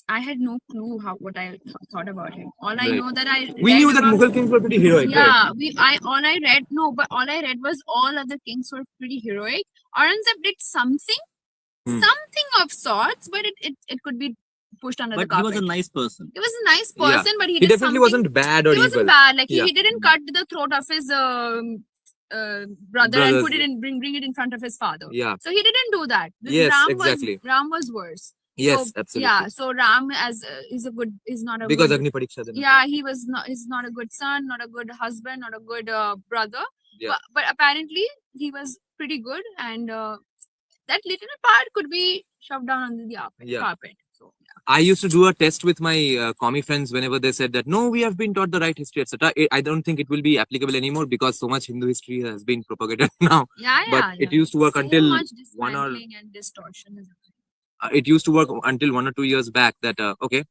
I had no clue what I thought about him. All I Right. know that I We read knew that about- Mughal kings were pretty heroic, right? Yeah, all I read was all other kings were pretty heroic. Aurangzeb did something of sorts, but it could be pushed under the but he carpet. was a nice person. He was a nice person, but he He did definitely something. wasn't bad or He evil. wasn't bad. Like Yeah. he didn't cut the throat of his brother and Brothers, put it in, bring it in front of his father. Yeah. So he didn't do that. Yes, exactly. Ram was worse. Yes, So, absolutely. Yeah. So Ram is not a Because good, Agni Pariksha then. yeah, he's not a good son, not a good husband, not a good brother. Yeah. But apparently he was pretty good, and that little part could be shoved down on the Yeah. carpet. So yeah. I used to do a test with my commie friends whenever they said that no, we have been taught the right history, etc. I don't think it will be applicable anymore because so much Hindu history has been propagated now. Yeah, But yeah. it used to work So until much 1 or dismantling and distortion is happening. it used to work until 1 or 2 years back that okay,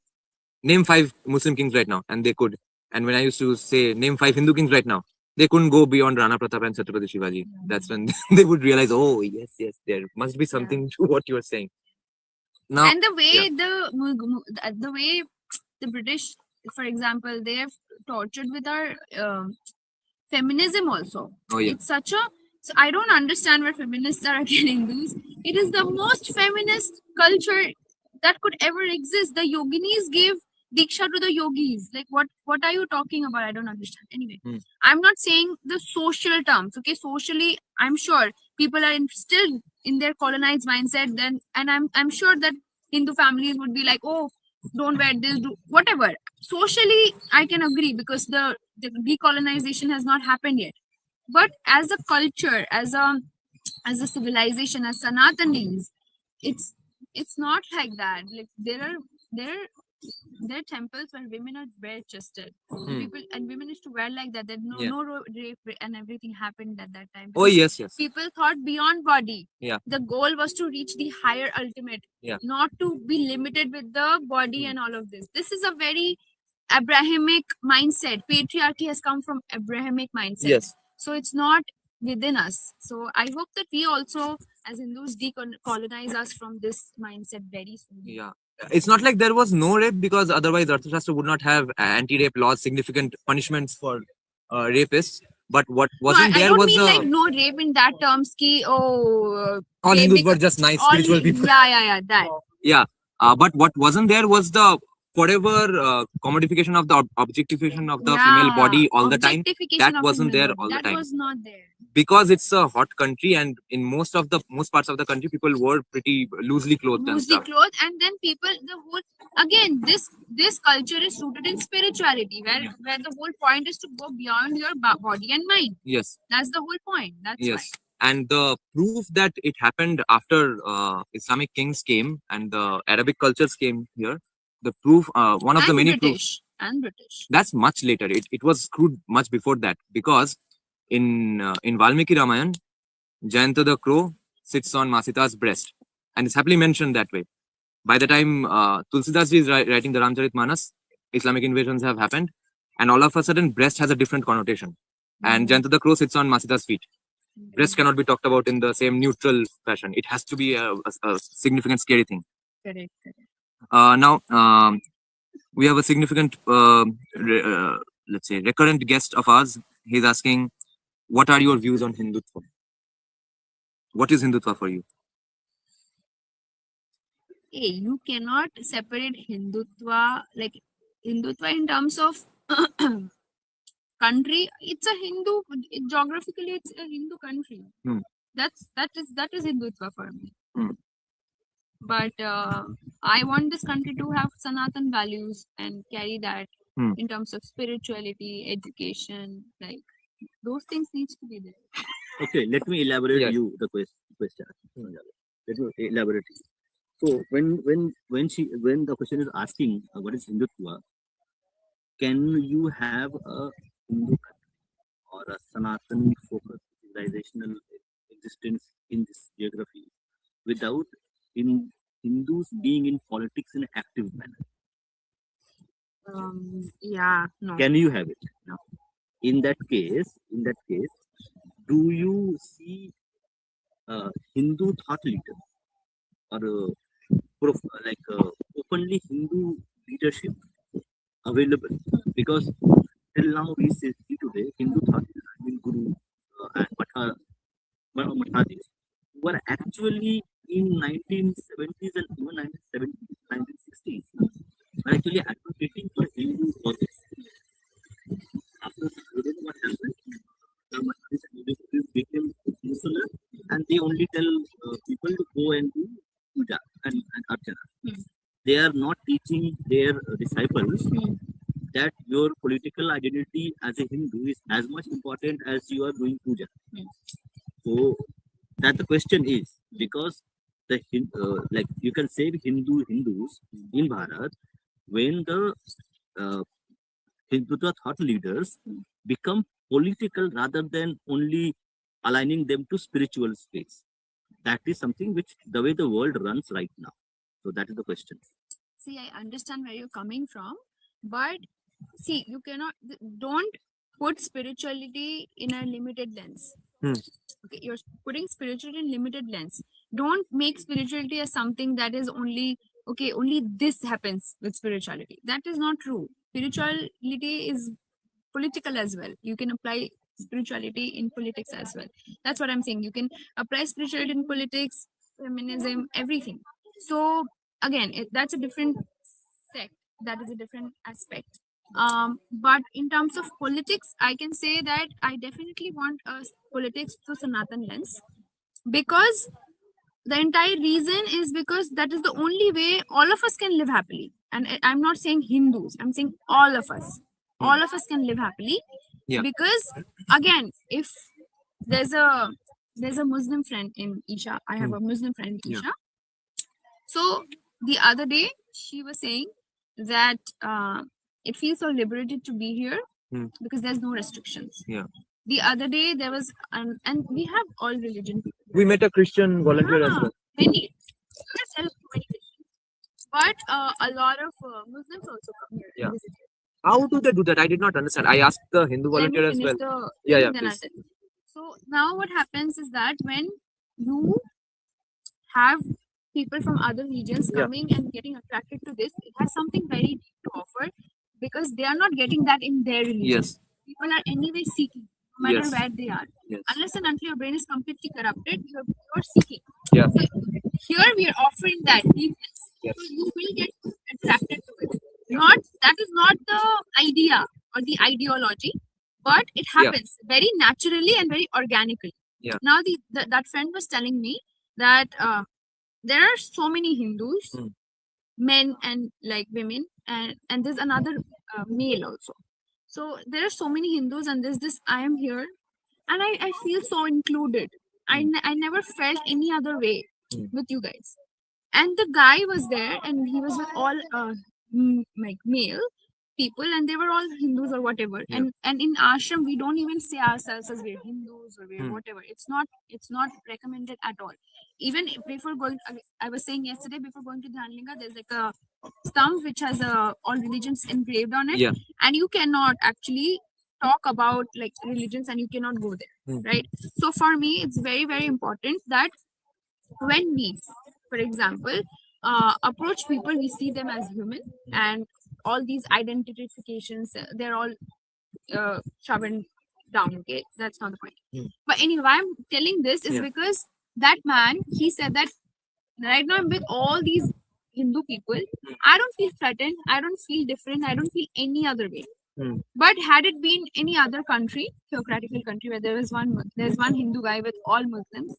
name 5 Muslim kings right now, and they could. And when I used to say name 5 Hindu kings right now, they couldn't go beyond Rana Pratap and Chhatrapati Shivaji. That's when they would realize, oh yes, there must be something to what you are saying. Now, And the way yeah. the way the British, for example, they have tortured with our feminism also. Oh yeah. It's such a, so I don't understand where feminists are again Hindus. It is the most feminist culture that could ever exist. The yoginis gave diksha to the yogis. Like what are you talking about? I don't understand. Anyway, Hmm. I'm not saying the social terms. Okay, socially, I'm sure people are still in their colonized mindset. Then, and I'm sure that Hindu families would be like, oh, don't wear this, do whatever. Socially, I can agree because the decolonization has not happened yet. But as a culture, as a civilization, as Sanatanis, it's not like that. Like there are temples where women are bare chested. People and women used to wear like that. That Yeah. rape and everything happened at that time. Oh because yes, yes. People thought beyond body. Yeah. The goal was to reach the higher ultimate. Yeah. Not to be limited with the body and all of this. This is a very Abrahamic mindset. Patriarchy has come from Abrahamic mindset. Yes. So it's not within us. So I hope that we also, as Hindus, decolonize us from this mindset very soon. Yeah. It's not like there was no rape, because otherwise Arthashastra would not have anti-rape laws, significant punishments for rapists. But what No, wasn't I there don't was mean like no rape in that terms. Ki all they Hindus were become- just nice all- spiritual people. Yeah, that. Yeah. But what wasn't there was the forever commodification of the objectification of the female body all the time. Objectification That of wasn't female there body. all the That time. was not there. Because it's a hot country, and in most parts of the country, people were pretty loosely clothed and Loosely stuff. clothed, and then people, the whole, again, this culture is rooted in spirituality, where the whole point is to go beyond your body and mind. Yes. That's the whole point. That's Yes. And the proof that it happened after Islamic kings came and the Arabic cultures came here, the proof, one of why. the many British proofs, and British. that's much later. It was screwed much before that, because in Valmiki Ramayan, Jayanta the crow sits on Masita's breast, and it's happily mentioned that way. By the time Tulsidas ji is writing the Ramcharitmanas, Islamic invasions have happened, and all of a sudden, breast has a different connotation. And Jayanta the crow sits on Masita's feet. Breast cannot be talked about in the same neutral fashion. It has to be a significant, scary thing. Correct. Now, we have a significant, let's say, recurrent guest of ours. He's asking, what are your views on Hindutva? What is Hindutva for you? Hey, you cannot separate Hindutva, like Hindutva in terms of country. It's a Hindu, geographically it's a Hindu country. That is Hindutva for me. But I want this country to have Sanatan values and carry that in terms of spirituality, education, like those things needs to be there. Okay, let me elaborate Yes. you the question. Let me elaborate. So when the question is asking what is Hindutva, can you have a Hindu country or a Sanatani focused civilizational existence in this geography without Hindus being in politics in an active manner? Yeah, no. Can you have it? No. In that case, do you see Hindu thought leaders or openly Hindu leadership available? Because till now we see today Hindu thought leaders, I mean Guru and Mathadis, who were actually in 1970s and even 1970s, 1960s, were actually advocating for Hindu causes. After I don't know what happened, the Mathadis and Hindus became insular, and they only tell people to go and do puja and archana. They are not teaching their disciples that your political identity as a Hindu is as much important as you are doing puja. So that the question is, because the like you can say Hindus in Bharat, when the Hindutva thought leaders become political rather than only aligning them to spiritual space. That is something which the way the world runs right now. So that is the question. See, I understand where you're coming from, but see, you cannot, don't put spirituality in a limited lens. Okay, you're putting spirituality in limited lens. Don't make spirituality as something that is only okay. Only this happens with spirituality. That is not true. Spirituality is political as well. You can apply spirituality in politics as well. That's what I'm saying. You can apply spirituality in politics, feminism, everything. So again, that's a different sect. That is a different aspect. But in terms of politics, I can say that I definitely want politics through Sanatan lens, because the entire reason is because that is the only way all of us can live happily. And I'm not saying Hindus, I'm saying all of us. All of us can live happily. Yeah. Because again, if there's a Muslim friend in Isha, I have a Muslim friend in Yeah. Isha. So the other day she was saying that it feels so liberated to be here because there's no restrictions. Yeah. The other day there was and we have all religion people. We met a Christian volunteer as well. Many. Yourself, many Christians. But a lot of Muslims also come here Yeah. and visit. How do they do that? I did not understand. I asked the Hindu Let me volunteer as finish well. the Yeah, yeah, then I'll please. tell you. So now what happens is that when you have people from other regions Yeah. coming and getting attracted to this, it has something very deep to offer, because they are not getting that in their religion. Yes. People are anyway seeking, no matter Yes. where they are. Yes. Unless and until your brain is completely corrupted, you're seeking. Yeah. So here we are offering that deepness. Yes. So you will get attracted to it. That is not the idea or the ideology, but it happens very naturally and very organically. Yeah. Now that friend was telling me that there are so many Hindus, men and like women, and there's another male also. So there are so many Hindus, and there's this I am here, and I feel so included. I never felt any other way with you guys. And the guy was there, and he was with all like male people, and they were all Hindus or whatever. Yeah. And in ashram, we don't even say ourselves as we're Hindus or we're whatever. It's not recommended at all. Even before going, I was saying yesterday, before going to Dhanlinga, there's like a stump which has all religions engraved on it, Yeah. and you cannot actually talk about like religions, and you cannot go there, right? So for me, it's very, very important that when we, for example, approach people, we see them as human, and all these identifications, they're all shoved down. Okay, that's not the point. But anyway, why I'm telling this is because that man, he said that right now I'm with all these Hindu people. I don't feel threatened. I don't feel different. I don't feel any other way. But had it been any other country, theocratical country, where there's one Hindu guy with all Muslims,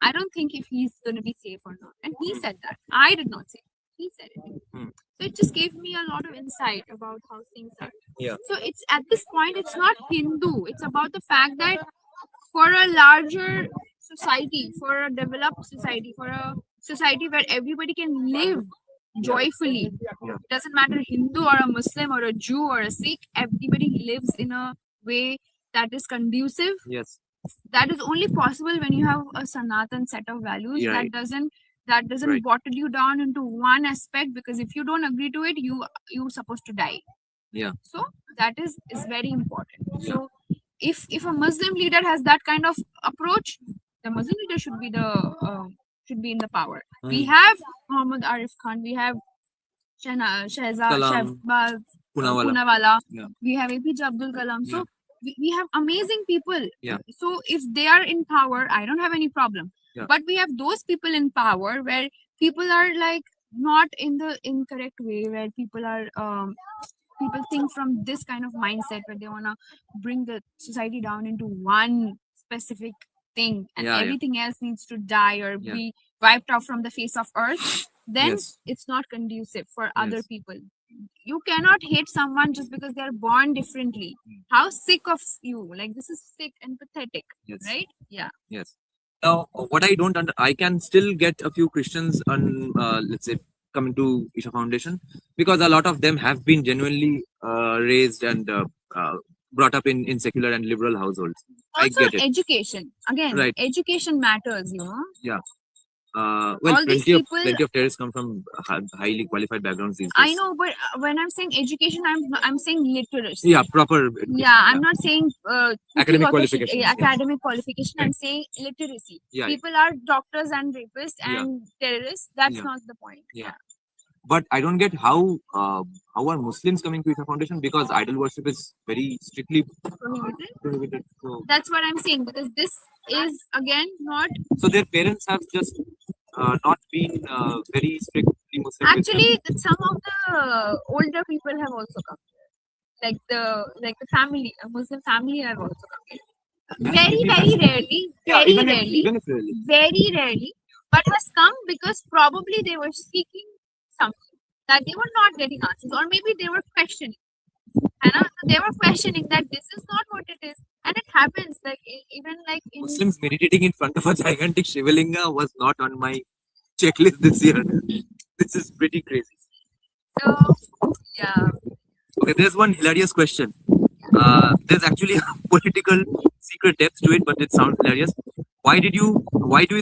I don't think if he's going to be safe or not. And he said that. I did not say it. He said it. So it just gave me a lot of insight about how things are. Yeah. So it's at this point, it's not Hindu. It's about the fact that for a larger society, for a developed society, for a society where everybody can live joyfully. It doesn't matter Hindu or a Muslim or a Jew or a Sikh. Everybody lives in a way that is conducive. Yes. That is only possible when you have a Sanatan set of values. Yeah, that doesn't right. bottle you down into one aspect, because if you don't agree to it, you're supposed to die. Yeah. So that is very important. So if a Muslim leader has that kind of approach, the Muslim leader should be in the power. We have Muhammad Arif Khan, we have Shehzad Kalam. Shehbaz Poonawalla. Poonawalla, Yeah. we have APJ Abdul Kalam. So we have amazing people. Yeah. So if they are in power, I don't have any problem. Yeah. But we have those people in power where people are like not in the incorrect way, where people are people think from this kind of mindset where they want to bring the society down into one specific thing, and Yeah, yeah. everything else needs to die or Yeah. be wiped off from the face of earth. Then Yes. it's not conducive for other Yes. people. You cannot hate someone just because they're born differently. How sick of you! Like, this is sick and pathetic, Yes. right? Yeah. Yes. Now, what I don't I can still get a few Christians on, let's say, coming to Isha Foundation, because a lot of them have been genuinely raised and brought up in secular and liberal households. I Also, get it. education. Again, Right. education matters, you know. Yeah. Well, All these plenty of terrorists come from highly qualified backgrounds these days. I know, but when I'm saying education, I'm saying literacy. Yeah, proper. Education, Yeah, I'm not saying academic qualification. academic qualification. I'm saying literacy. Yeah. People are doctors and rapists and terrorists. That's not the point. Yeah. But I don't get how are Muslims coming to Isha Foundation, because idol worship is very strictly prohibited. So that's what I'm saying, because this is again not. So their parents have just not been very strictly Muslim. Actually, some of the older people have also come here, like the family, a Muslim family have also come here. Very rarely, very rarely, but has come because probably they were seeking something that they were not getting answers, or maybe they were questioning. And they were questioning that this is not what it is, and it happens like even like in Muslims meditating in front of a gigantic Shivalinga was not on my checklist this year. This is pretty crazy. So yeah. Okay, there's one hilarious question. There's actually a political secret depth to it, but it sounds hilarious. Why do you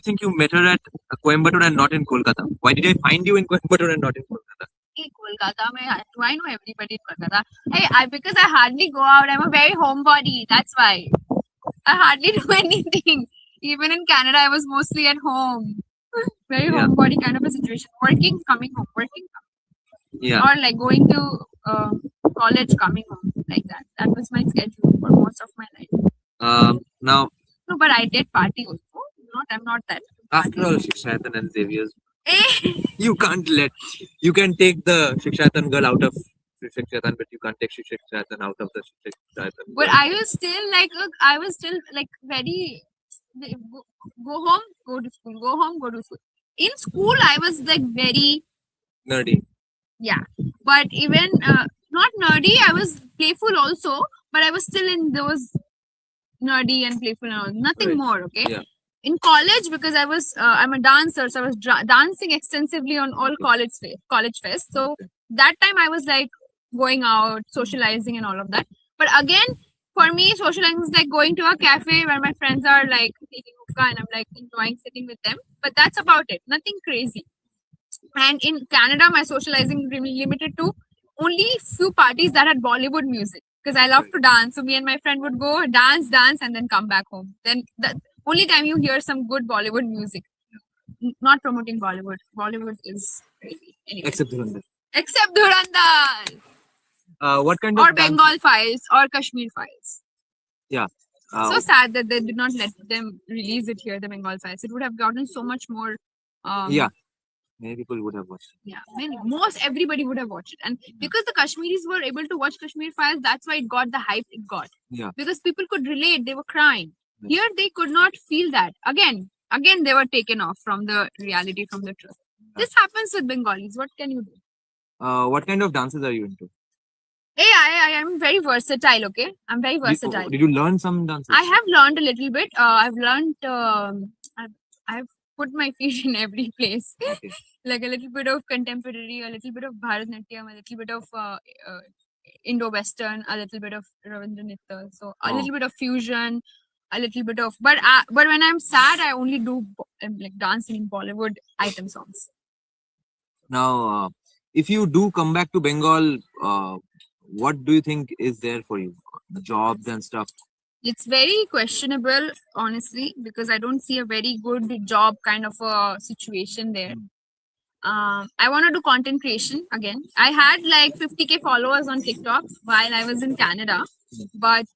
think you met her at Coimbatore and not in Kolkata? Why did I find you in Coimbatore and not in Kolkata? In Kolkata, do I know everybody in Kolkata? Hey, because I hardly go out. I'm a very homebody. That's why. I hardly do anything. Even in Canada, I was mostly at home. Very homebody kind of a situation. Working, coming home. Working, coming. Yeah. Or like going to college, coming home. Like that. That was my schedule for most of my life. Now. No, but I did party also. I'm not that. After all, Shikshayatan and Xavier's, you can take the Shikshayatan girl out of Shikshayatan, but you can't take Shikshayatan out of the Shikshayatan. But I was still like very go home, go to school, go home, go to school. In school, I was like very nerdy. Yeah, but even not nerdy. I was playful also, but I was still in those nerdy and playful and all. Nothing more. Okay. Yeah. In college, because I was I'm a dancer, so I was dancing extensively on all college fest. So that time I was like going out, socializing and all of that. But again, for me, socializing is like going to a cafe where my friends are like taking hookah and I'm like enjoying sitting with them. But that's about it. Nothing crazy. And in Canada, my socializing really limited to only few parties that had Bollywood music, because I love to dance. So me and my friend would go dance, and then come back home. Then the only time you hear some good Bollywood music. Not promoting Bollywood. Bollywood is crazy. Anyway. Except Dhurandhar. Except Dhurandhar. What kind of Bengal Files or Kashmir Files. Yeah. So sad that they did not let them release it here, the Bengal Files. It would have gotten so much more. Yeah. Many people would have watched it. Yeah, everybody would have watched it. And because the Kashmiris were able to watch Kashmir Files, that's why it got the hype it got. Yeah. Because people could relate, they were crying. Yeah. Here they could not feel that. Again, they were taken off from the reality, from the truth. Yeah. This happens with Bengalis. What can you do? What kind of dances are you into? Hey, I am very versatile, okay? I'm very versatile. Did you learn some dances? I have learned a little bit. I've learned, I've put my feet in every place. Okay. Like a little bit of contemporary, a little bit of Bharatanatyam, a little bit of Indo-Western, a little bit of Ravindra Nitya. So a little bit of fusion, a little bit of... But when I'm sad, I only do like dancing in Bollywood item songs. Now, if you do come back to Bengal, what do you think is there for you? The jobs and stuff? It's very questionable, honestly, because I don't see a very good job kind of a situation there. I want to do content creation again. I had like 50k followers on TikTok while I was in Canada, but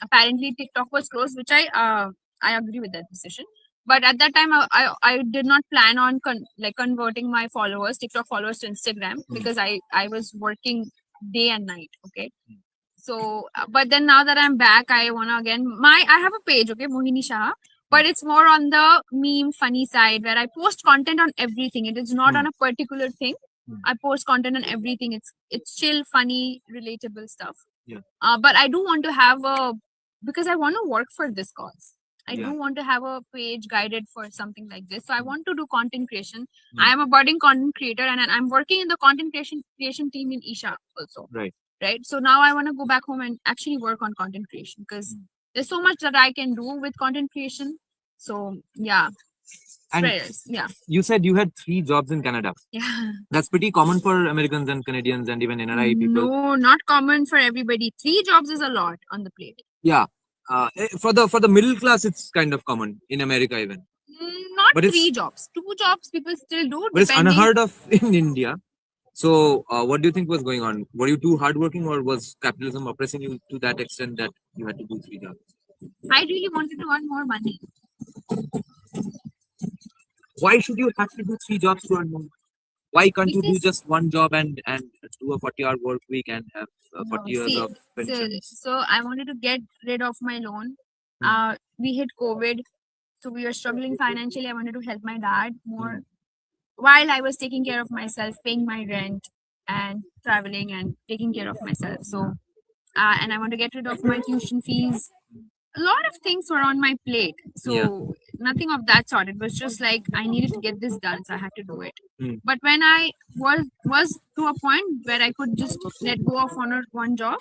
apparently TikTok was closed, which I agree with that decision. But at that time, I did not plan on converting my followers, TikTok followers, to Instagram because I was working day and night. Okay. So, but then now that I'm back, I want to again, I have a page, okay, Mohini Shah, but it's more on the meme funny side where I post content on everything. It is not on a particular thing. I post content on everything. It's chill, funny, relatable stuff. Yeah. But I do want to have because I want to work for this cause. I do want to have a page guided for something like this. So I want to do content creation. I am a budding content creator and I'm working in the content creation team in Isha also. Right. So now I want to go back home and actually work on content creation because there's so much that I can do with content creation. So yeah. And spreaders. Yeah. you said you had 3 jobs in Canada. Yeah. That's pretty common for Americans and Canadians and even NRI people. No, not common for everybody. 3 jobs is a lot on the plate. Yeah. For the middle class, it's kind of common in America even. Not But it's- 3 jobs. 2 jobs people still do. But it's depending- unheard of in India. So, what do you think was going on? Were you too hardworking, or was capitalism oppressing you to that extent that you had to do 3 jobs? I really wanted to earn more money. Why should you have to do 3 jobs to earn more? Why can't you do Because- just one job and do a 40-hour work week and have 40 No, years see, of pension? So I wanted to get rid of my loan. Hmm. We hit COVID, so we were struggling financially. I wanted to help my dad more Hmm. while I was taking care of myself, paying my rent and traveling and taking care of myself. So, and I want to get rid of my tuition fees. A lot of things were on my plate. So nothing of that sort. It was just like I needed to get this done, so I had to do it. Hmm. But when I was to a point where I could just let go of one job,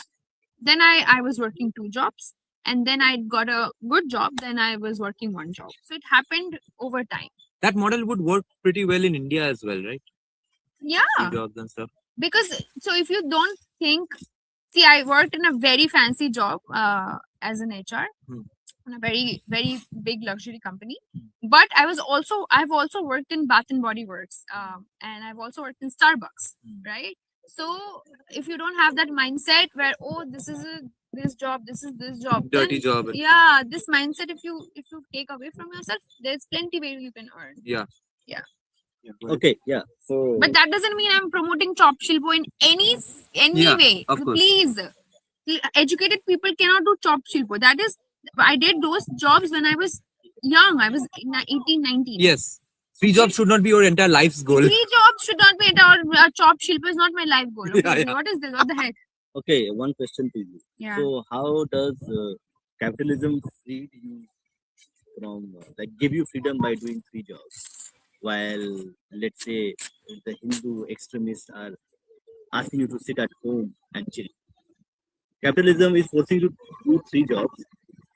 then I was working 2 jobs, and then I got a good job. Then I was working 1 job. So it happened over time. That model would work pretty well in India as well, right? Yeah, 3 jobs and stuff. because so if you don't think, see, I worked in a very fancy job as an HR. Hmm. In a very big luxury company, but I've also worked in Bath and Body Works, and I've also worked in Starbucks, right? So if you don't have that mindset where, oh, this is this job, this is this job, Dirty then, job. yeah, this mindset, if you take away from yourself, there's plenty way you can earn. Yeah. Yeah. Okay, yeah. So But that doesn't mean I'm promoting chop shilpo in any Yeah, way. of course. Please, educated people cannot do chop shilpo. That is, I did those jobs when I was young. I was 18, 19. Yes. 3 jobs should not be your entire life's goal. 3 jobs should not be at all. Chop shilpo is not my life goal. Okay? Yeah, yeah. What is this? What the heck? okay, one question to you. Yeah. So how does capitalism free you from like give you freedom by doing 3 jobs, while let's say the Hindu extremists are asking you to sit at home and chill? Capitalism is forcing you to do 3 jobs,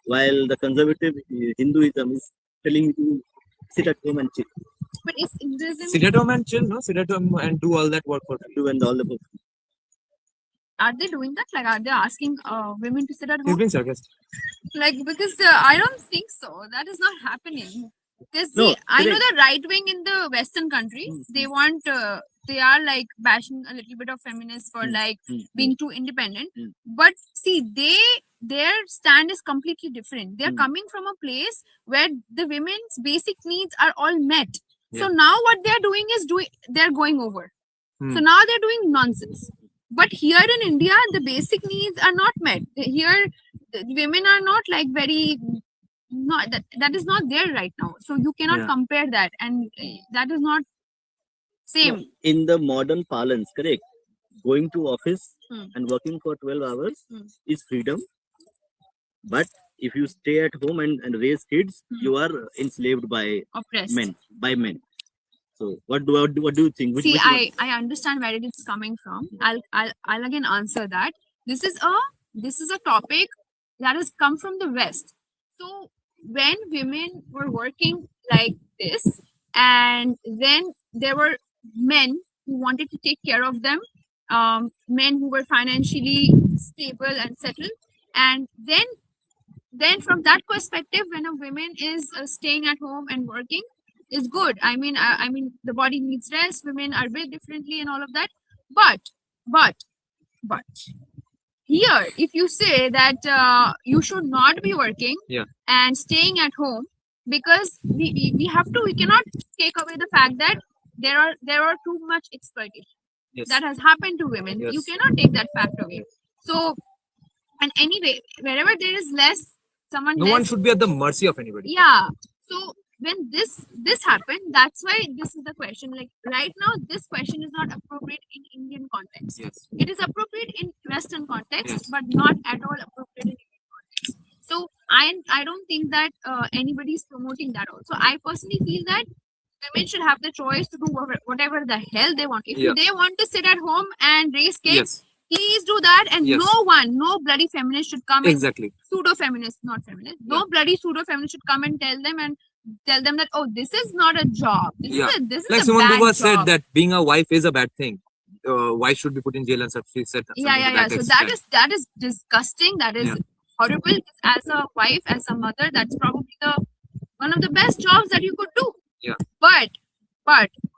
while the conservative Hinduism is telling you to sit at home and chill. But it's Hinduism. Sit at home and chill, no? Sit at home and do all that work for free. Do and all the Are they doing that? Like, are they asking women to sit at He's home? being sarcastic. Like, because I don't think so. That is not happening. Because No, I know correct. the right wing in the Western country, they want, they are like bashing a little bit of feminists for like being too independent. Mm. But see, their stand is completely different. They are coming from a place where the women's basic needs are all met. So Yeah. now what they are doing is they're going over. Hmm. So now they're doing nonsense. But here in India, the basic needs are not met. Here, the women are not like very, not that is not there right now. So you cannot Yeah. compare that, and that is not same. No, in the modern parlance, correct? Going to office Hmm. and working for 12 hours Hmm. is freedom. But if you stay at home and raise kids, Hmm. you are enslaved by Oppressed. men. So what do you think? See, which I understand where it is coming from. I'll again answer that. This is a topic that has come from the West. So when women were working like this, and then there were men who wanted to take care of them, men who were financially stable and settled, and then from that perspective, when a woman is staying at home and working, is good. I mean, I mean, the body needs rest. Women are built differently and all of that. But here, if you say that you should not be working Yeah. and staying at home, because we cannot take away the fact that there are too much exploitation Yes. that has happened to women. You Yes. cannot take that fact away. So, and anyway, wherever there is less, someone No less, one should be at the mercy of anybody. yeah. So when this happened, that's why this is the question. Like right now, this question is not appropriate in Indian context. Yes. It is appropriate in Western context, Yes. but not at all appropriate in Indian context. So I don't think that anybody is promoting that. Also, I personally feel that women should have the choice to do whatever the hell they want. If Yeah. they want to sit at home and raise kids, Yes. please do that. And Yes. no bloody feminist should come and Exactly. pseudo feminist, not feminist. No bloody pseudo feminist should come and tell them and tell them that, oh, this is not a job. This is Like a Simone bad Beauvoir job. said that being a wife is a bad thing. Wife should be put in jail and stuff. She said something to that So extent. that is disgusting. That is horrible. As a wife, as a mother, that's probably the one of the best jobs that you could do. Yeah. But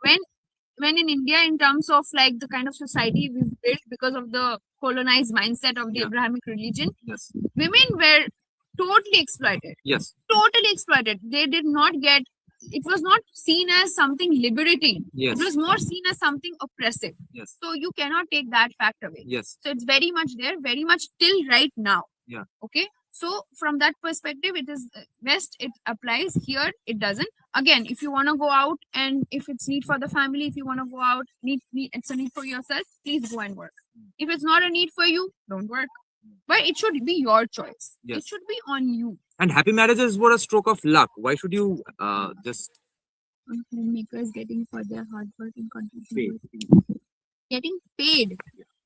when in India, in terms of like the kind of society we've built because of the colonized mindset of the Yeah. Abrahamic religion, Yes. women were totally exploited. Yes. Totally exploited. They did not get. It was not seen as something liberating. Yes. It was more seen as something oppressive. Yes. So you cannot take that fact away. Yes. So it's very much there, very much till right now. Yeah. Okay. So from that perspective, it is West. It applies here. It doesn't. Again, if you want to go out and if it's need for the family, if you want to go out, it's a need for yourself. Please go and work. If it's not a need for you, don't work. But it should be your choice. Yes. It should be on you. And happy marriages were a stroke of luck. Why should you just Homemakers getting for their hard work and contribution. Paid. Getting paid.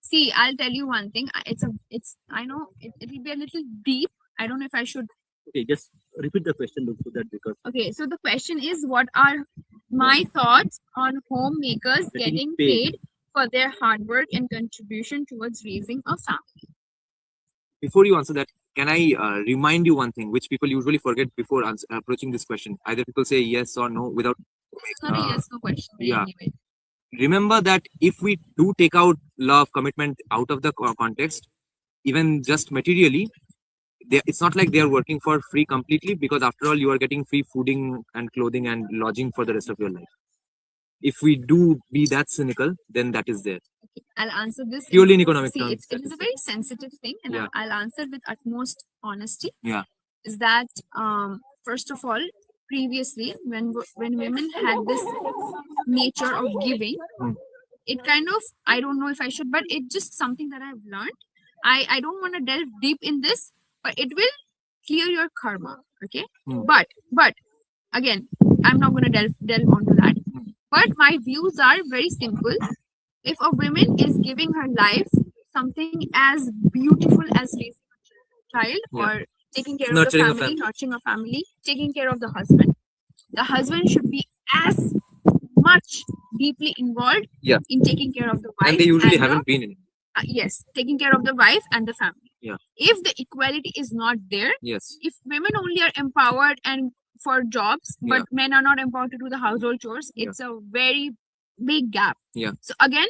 See, I'll tell you one thing. I know it'll be a little deep. I don't know if I should. Okay, just repeat the question so that because Okay, so the question is, what are my thoughts on homemakers getting paid for their hard work and contribution towards raising a family? before you answer that, can I remind you one thing which people usually forget before approaching this question? Either people say yes or no without. It's not a yes no question. yeah. Anyway. Remember that if we do take out love, commitment out of the context, even just materially, it's not like they are working for free completely, because after all, you are getting free fooding and clothing and lodging for the rest of your life. If we do be that cynical, then that is there. I'll answer this Purely in economic See, terms. it is a very sensitive thing, and Yeah. I'll answer with utmost honesty. Yeah. Is that first of all, previously when women had this nature of giving, it kind of, I don't know if I should, but it's just something that I've learned. I don't want to delve deep in this, but it will clear your karma. Okay. But again, I'm not going to delve onto that. But my views are very simple. If a woman is giving her life something as beautiful as raising a child, or taking care of the family, nurturing a family, taking care of the husband should be as much deeply involved in taking care of the wife. And they usually haven't been in it. Yes, taking care of the wife and the family. Yeah. If the equality is not there, Yes. if women only are empowered and for jobs, but men are not empowered to do the household chores, it's a very big gap. Yeah. So again,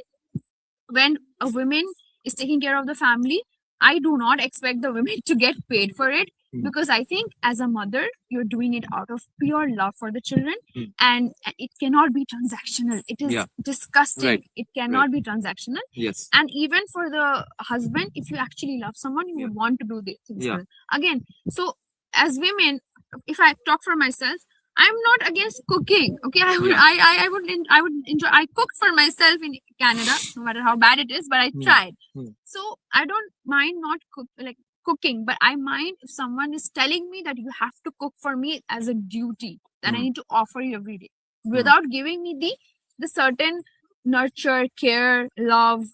when a woman is taking care of the family, I do not expect the women to get paid for it, because I think as a mother, you're doing it out of pure love for the children, and it cannot be transactional. It is disgusting. Right. It cannot be transactional. Yes. And even for the husband, if you actually love someone, you would want to do this things for them. Again, so as women, if I talk for myself, I'm not against cooking. Okay, I would enjoy. I cooked for myself in Canada, no matter how bad it is, but I tried. So I don't mind not cooking, but I mind if someone is telling me that you have to cook for me as a duty that I need to offer you every day, without giving me the certain nurture, care, love,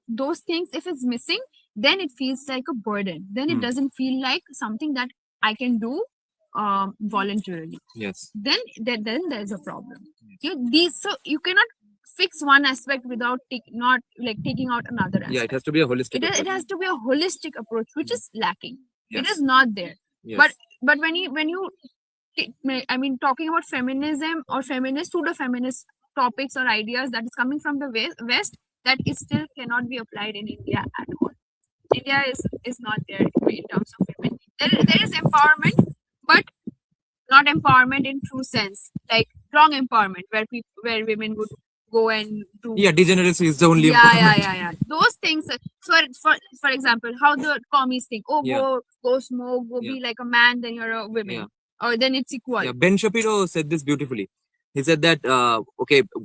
those things. If it's missing, then it feels like a burden. Then it doesn't feel like something that I can do voluntarily. Yes. Then there's a problem. So you cannot fix one aspect without taking out another aspect. Yeah, it has to be a holistic. It has to be a holistic approach, which is lacking. Yes. It is not there. Yes. But when you talking about feminism or pseudo-feminist topics or ideas that is coming from the West, that it still cannot be applied in India at all. India is not there in terms of women. There is empowerment, but not empowerment in true sense, like wrong empowerment, where women would go and do. Yeah, degeneracy is the only. Yeah. Those things. So for example, how the commies think, go smoke, go be like a man, then you're a woman, or then it's equal. Yeah, Ben Shapiro said this beautifully. He said that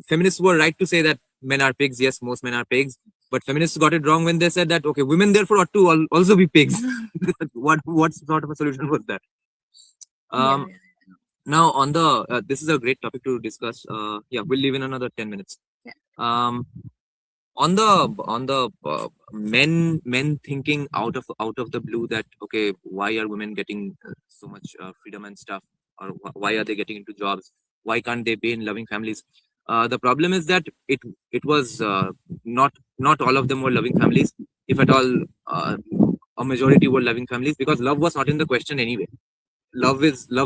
feminists were right to say that men are pigs. Yes, most men are pigs. But feminists got it wrong when they said that women therefore ought to also be pigs. What sort of a solution was that? Now on the this is a great topic to discuss. We'll leave in another 10 minutes. Yeah. On the men thinking out of the blue that why are women getting so much freedom and stuff? or why are they getting into jobs? Why can't they be in loving families? The problem is that it was not all of them were loving families. If at all, a majority were loving families, because love was not in the question anyway. Love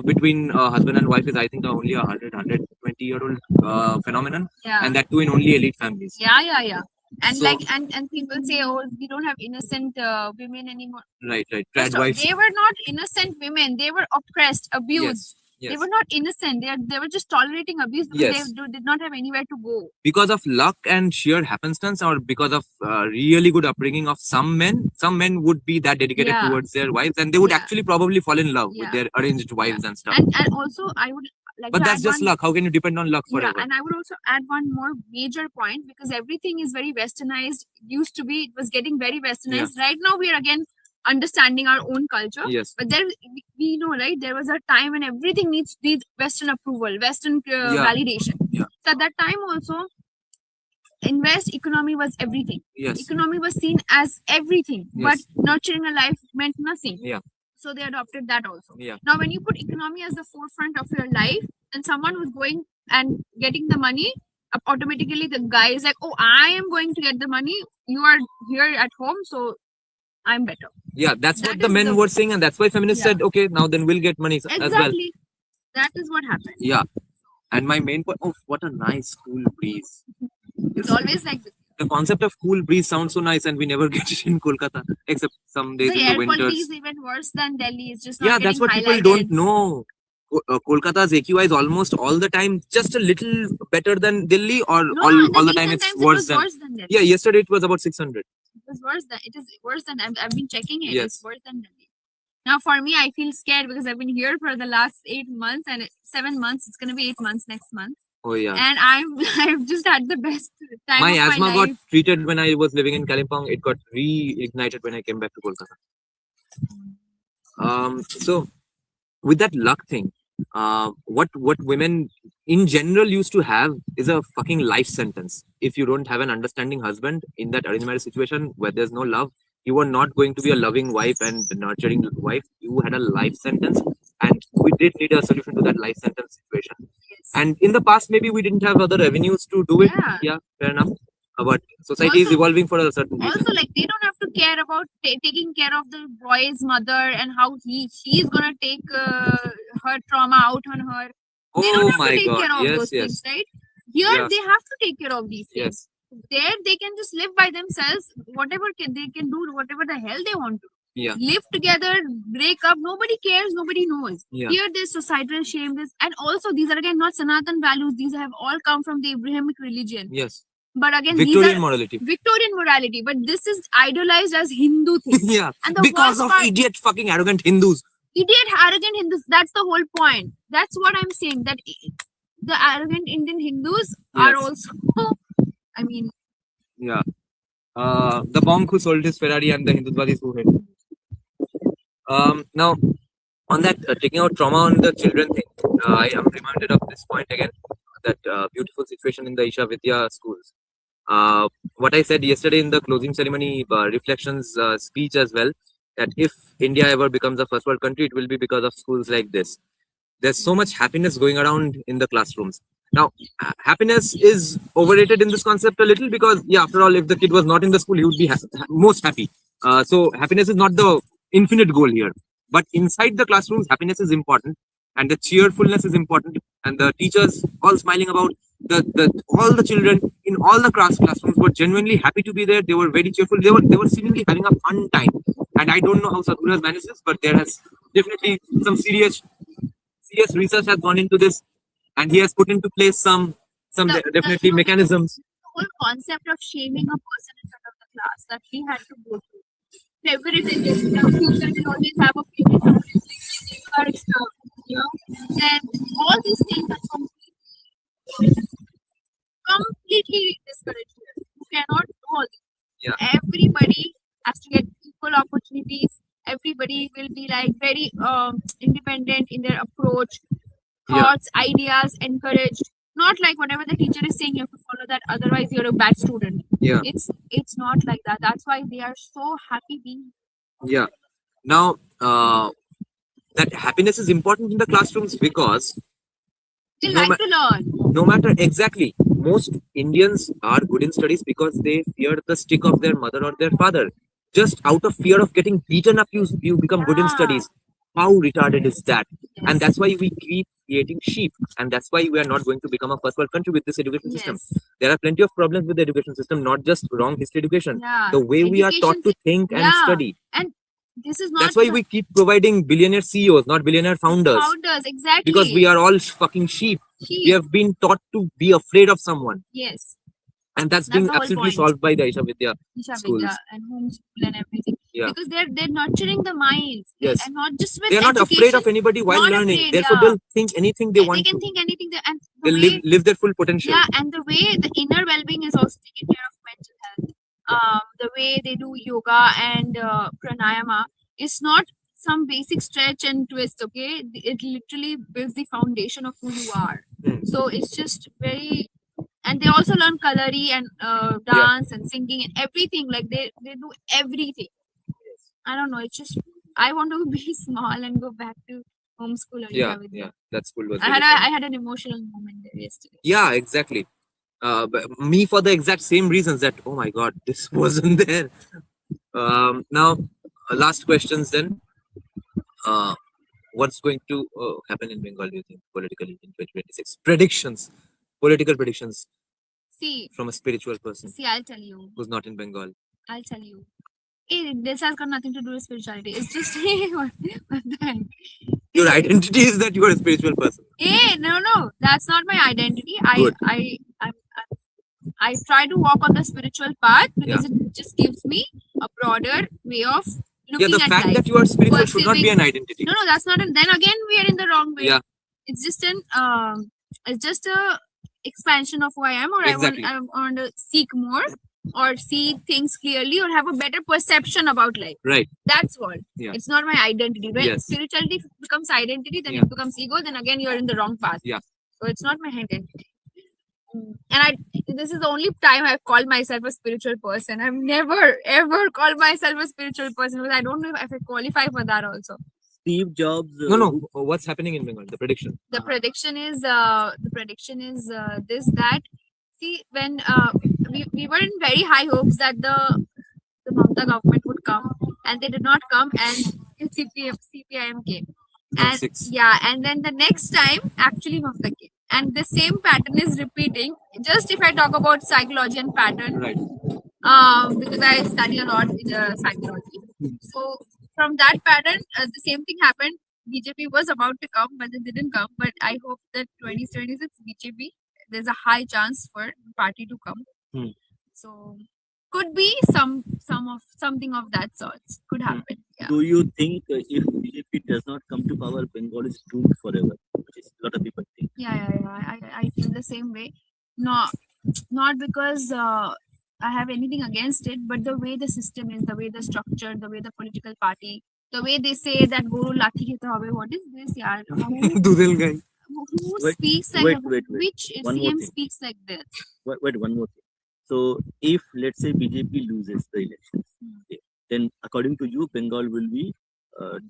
between husband and wife is, I think, only 120 year old phenomenon, Yeah. and that too in only elite families. Yeah. And So- like and people say, oh, we don't have innocent women anymore. Right. First Trad off, wives. they were not innocent women. They were oppressed, abused. Yes. They were not innocent. They were just tolerating abuse because Yes. they did not have anywhere to go. Because of luck and sheer happenstance, or because of really good upbringing of some men would be that dedicated Yeah. towards their wives, and they would Yeah. actually probably fall in love with Yeah. their arranged wives and stuff. And also I would like But to that's add just one, luck. How can you depend on luck yeah, forever? and I would also add one more major point, because everything is very westernized. Used to be, it was getting very westernized. Right now we are again understanding our own culture. Yes. But there we know, right, there was a time when everything needs western approval, western validation. Yeah. So at that time also, in West, economy was everything. Yes. Economy was seen as everything. Yes. But nurturing a life meant nothing. Yeah. So they adopted that also. Yeah. Now when you put economy as the forefront of your life, and someone who's going and getting the money, automatically the guy is like, oh, I am going to get the money, you are here at home, so I'm better. Yeah, that's That what the is men the- were saying, and that's why feminists Yeah. said, okay, now then we'll get money as well. Exactly. That is what happened. Yeah. And my main point, oh, what a nice cool breeze. It's always like this. The concept of cool breeze sounds so nice, and we never get it in Kolkata, except some days The in air the quality winters. is even worse than Delhi. It's just not Yeah, that's getting what people highlighted. don't know. Kolkata's AQI is almost all the time just a little better than Delhi, or No, all the recent time it's times worse it was than. worse than Delhi. Yeah, yesterday it was about 600. It was worse than, it is worse than, I've been checking it. Yes. It's worse than Delhi. Now for me, I feel scared because I've been here for the last 8 months, and 7 months. It's gonna be 8 months next month, Oh yeah. and I've just had the best time My of asthma my got life. treated when I was living in Kalimpong. It got reignited when I came back to Kolkata. So with that luck thing, what women in general used to have is a fucking life sentence. If you don't have an understanding husband in that arranged marriage situation where there's no love, you were not going to be a loving wife and nurturing wife. You had a life sentence, and we did need a solution to that life sentence situation. Yes. And in the past, maybe we didn't have other avenues to do it. Yeah. Fair enough. But society is Also- evolving for a certain reason. Also, like, they don't have to care about taking care of the boy's mother and how she's gonna take her trauma out on her. They don't Oh have my to take god! care of Yes, those yes, things, right? Here, Yeah. they have to take care of these things. yes. There, they can just live by themselves. They can do whatever the hell they want to. Yeah. Live together, break up. Nobody cares. Nobody knows. Yeah. Here, there's societal shame. And also, these are again not Sanatan values. These have all come from the Abrahamic religion. Yes. But again, Victorian these are morality. Victorian morality. But this is idolized as Hindu things. Yeah. And the Because worst of part, idiot fucking arrogant Hindus. idiot, arrogant Hindus. That's the whole point. That's what I'm saying. That the arrogant Indian Hindus are Yes. also, I mean, Yeah. The monk who sold his Ferrari and the Hindutvadis who hate him. Now, on that taking out trauma on the children thing, I am reminded of this point again. That beautiful situation in the Isha Vidya schools. What I said yesterday in the closing ceremony reflections speech as well, that if India ever becomes a first world country, it will be because of schools like this. There's so much happiness going around in the classrooms. Now, happiness is overrated in this concept a little, because, yeah, after all, if the kid was not in the school, he would be most happy. So happiness is not the infinite goal here. But inside the classrooms, happiness is important, and the cheerfulness is important, and the teachers all smiling about all the children in all the classrooms were genuinely happy to be there. They were very cheerful. They were seemingly having a fun time. And I don't know how Sadhguru has managed this, but there has definitely some serious research has gone into this, and he has put into place some definitely mechanisms. the whole concept of shaming a person in front of the class that we had to go through. Favoritism, future will always have a favorite, you know, and all these things are completely discouraged here. You cannot do all this. Yeah. Everybody has to get equal opportunities. Everybody will be like very independent in their approach, Yeah. thoughts, ideas, encouraged. Not like whatever the teacher is saying, you have to follow that. Otherwise, you're a bad student. Yeah. It's not like that. That's why they are so happy being. Yeah. Now, that happiness is important in the classrooms because They no like ma- to learn. no matter exactly, most Indians are good in studies because they fear the stick of their mother or their father. Just out of fear of getting beaten up, you become good in Yeah. studies. How retarded is that? And Yes. that's why we keep creating sheep, and that's why we are not going to become a first world country with this education system. Yes. There are plenty of problems with the education system, not just wrong history education. Yeah. The way we are taught Education to sy- think and yeah. study. And this is not That's why the we keep providing billionaire CEOs, not billionaire founders. founders, exactly. Because we are all fucking sheep. We Sheep. have been taught to be afraid of someone. Yes. And that's That's being the whole absolutely point. solved by the Isha Vidya Isha schools. Vidya and homeschool and everything. Yeah. Because they're nurturing the minds. Yes. And not just with They're not education. afraid of anybody while Not learning. afraid, Therefore, yeah. they'll think anything they want They can to. think anything. And the They'll way, live their full potential. yeah, and the way the inner well-being is also taking care of mental health. The way they do yoga and pranayama is not some basic stretch and twist. Okay, it literally builds the foundation of who you are. Hmm. So it's just very. And they also learn kalari and dance and singing and everything. Like they do everything. I don't know. It's just I want to be small and go back to homeschool or Yeah, Isha Vidya. yeah. That school was I really had fun. I had an emotional moment there yesterday. Yeah, exactly. But me for the exact same reasons that, oh my god, this wasn't there. Now, last questions then. What's going to happen in Bengal, do you think, politically in 2026? Predictions, political predictions See, from a spiritual person I'll tell you. who's not in Bengal. I'll tell you. This has got nothing to do with spirituality. It's just what the heck? Your identity is that you are a spiritual person. No, that's not my identity. Good. I try to walk on the spiritual path because it just gives me a broader way of looking Yeah, the at fact life. that you are spiritual should not be Perceiving- an identity. No, that's not. Then again, we are in the wrong way. Yeah. It's just it's just a expansion of who I am, or Exactly. I want to seek more, or see things clearly, or have a better perception about life. Right. That's what. Yeah. It's not my identity. When Yes. spirituality becomes identity, then Yeah. it becomes ego. Then again, you're in the wrong path. Yeah. So it's not my identity. And this is the only time I've called myself a spiritual person. I've never ever called myself a spiritual person because I don't know if I qualify for that also. Steve Jobs. No. What's happening in Bengal? The prediction. The prediction is this that see when we were in very high hopes that the Mamata government would come, and they did not come, and CPIM came. And Six. yeah, and then the next time actually Mamata came. And the same pattern is repeating. Just if I talk about psychology and pattern, Right. because I study a lot in psychology. So from that pattern, the same thing happened. BJP was about to come, but it didn't come. But I hope that 2026 BJP, there's a high chance for the party to come. Hmm. So could be something of that sort could happen. Yeah. Do you think if BJP does not come to power, Bengal is doomed forever? Which is a lot of people think. Yeah. I feel the same way. Not because I have anything against it, but the way the system is, the way the structure, the way the political party, the way they say that Guru Lathi Khete Hobe, what is this, yaar? Dudel guy. Who Wait, speaks like wait. which One more CM thing. speaks like this? Wait, one more thing. So, if let's say BJP loses the elections, okay, then according to you, Bengal will be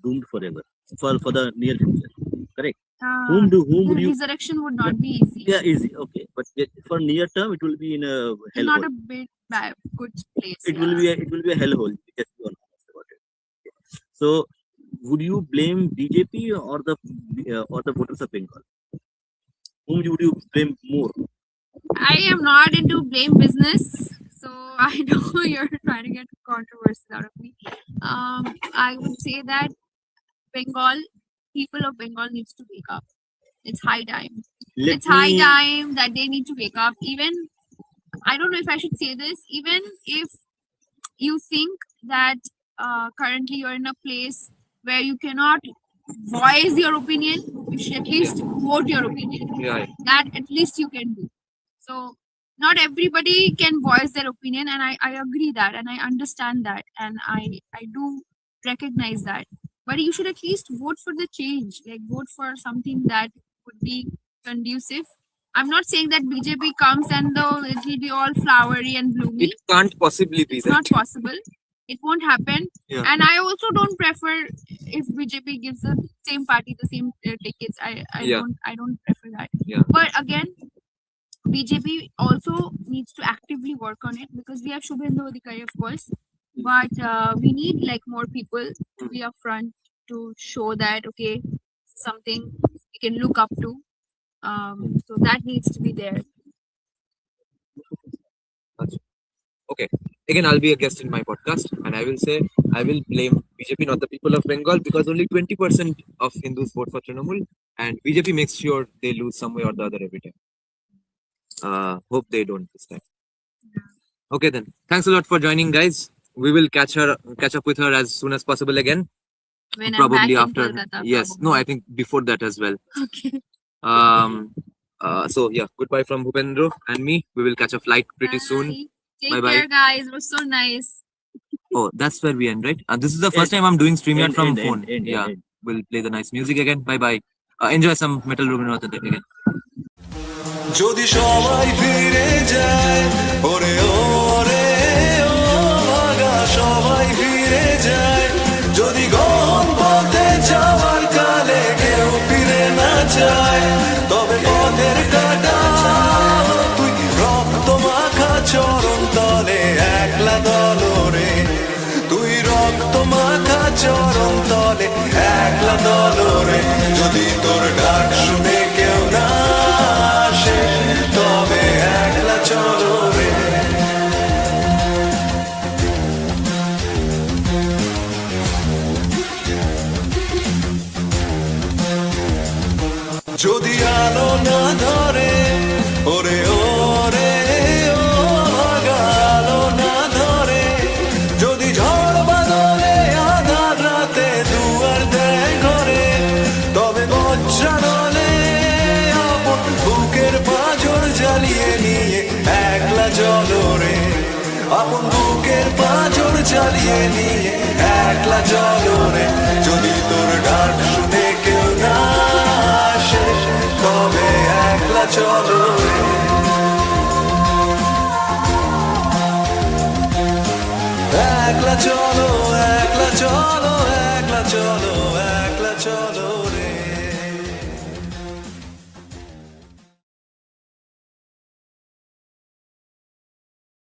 doomed forever for the near future. Correct? Whom The would you? resurrection would not be easy. Yeah, easy. Okay, but for near term, it will be in a hellhole. Not a bit bad, good place. It will be a hellhole. Just be honest about it. Okay. So, would you blame BJP or the voters of Bengal? Whom would you blame more? I am not into blame business, so I know you're trying to get controversy out of me. I would say that people of Bengal needs to wake up. It's high time. It's high time that they need to wake up. Even I don't know if I should say this. Even if you think that currently you're in a place where you cannot voice your opinion, you should at least vote your opinion. Yeah. That at least you can do. So not everybody can voice their opinion, and I agree that, and I understand that, and I do recognize that. But you should at least vote for the change, like vote for something that would be conducive. I'm not saying that BJP comes and though it will be all flowery and bloomy. It can't possibly be It's that. not possible. it won't happen. Yeah. And I also don't prefer if BJP gives the same party the same tickets. Yeah. I don't prefer that. Yeah. But again, BJP also needs to actively work on it because we have Shubhendu Adhikari, of course, but we need like more people to be upfront to show that okay, something we can look up to. So that needs to be there. Okay. Again, I'll be a guest in my podcast, and I will say I will blame BJP, not the people of Bengal, because only 20% of Hindus vote for Trinamool, and BJP makes sure they lose some way or the other every time. Hope they don't this time. Okay, then. Thanks a lot for joining, guys. We will catch up with her as soon as possible again. When Probably I'm back after. in Kolkata, Yes. probably. No, I think before that as well. Okay. So yeah, goodbye from Bhupendra and me. We will catch a flight pretty soon. Bye. Take Bye-bye. care, guys. It was so nice. Oh, that's where we end, right? This is the first time I'm doing StreamYard End, from end, phone. end, Yeah, end. we'll play the nice music again. Bye bye. Enjoy some metal Rabindranath again. যদি সবাই ফিরে যায় ওরে ওরে ও ভাগা সবাই ফিরে যায় যদি গম পথে যাওয়ার কালে কেউ ফিরে না যায় তবে পথের কাটা তুই রক্ত মাখা চরণ তলে একলা দলরে তুই রক্ত মাখা চরণ তলে একলা দলরে যদি তোর ডাক শুনে কেউ না আসে তবে একলা চলো রে যদি আলো না ধরে ওরে ওরে ও ভাগা আলো না ধরে যদি ঝড় বাদলে আধার রাতে দুয়ার দেয় ঘরে তবে বজ্রানলে আপন বুকের পাঁজর জ্বালিয়ে নিয়ে একলা চলো রে আপন বুকের পাঁজর জ্বালিয়ে নিয়ে একলা চলো রে যদি তোর ডাক শুনে কেউ না আসে তবে একলা চলো রে একলা চলো একলা চলো একলা চলো একলা চলো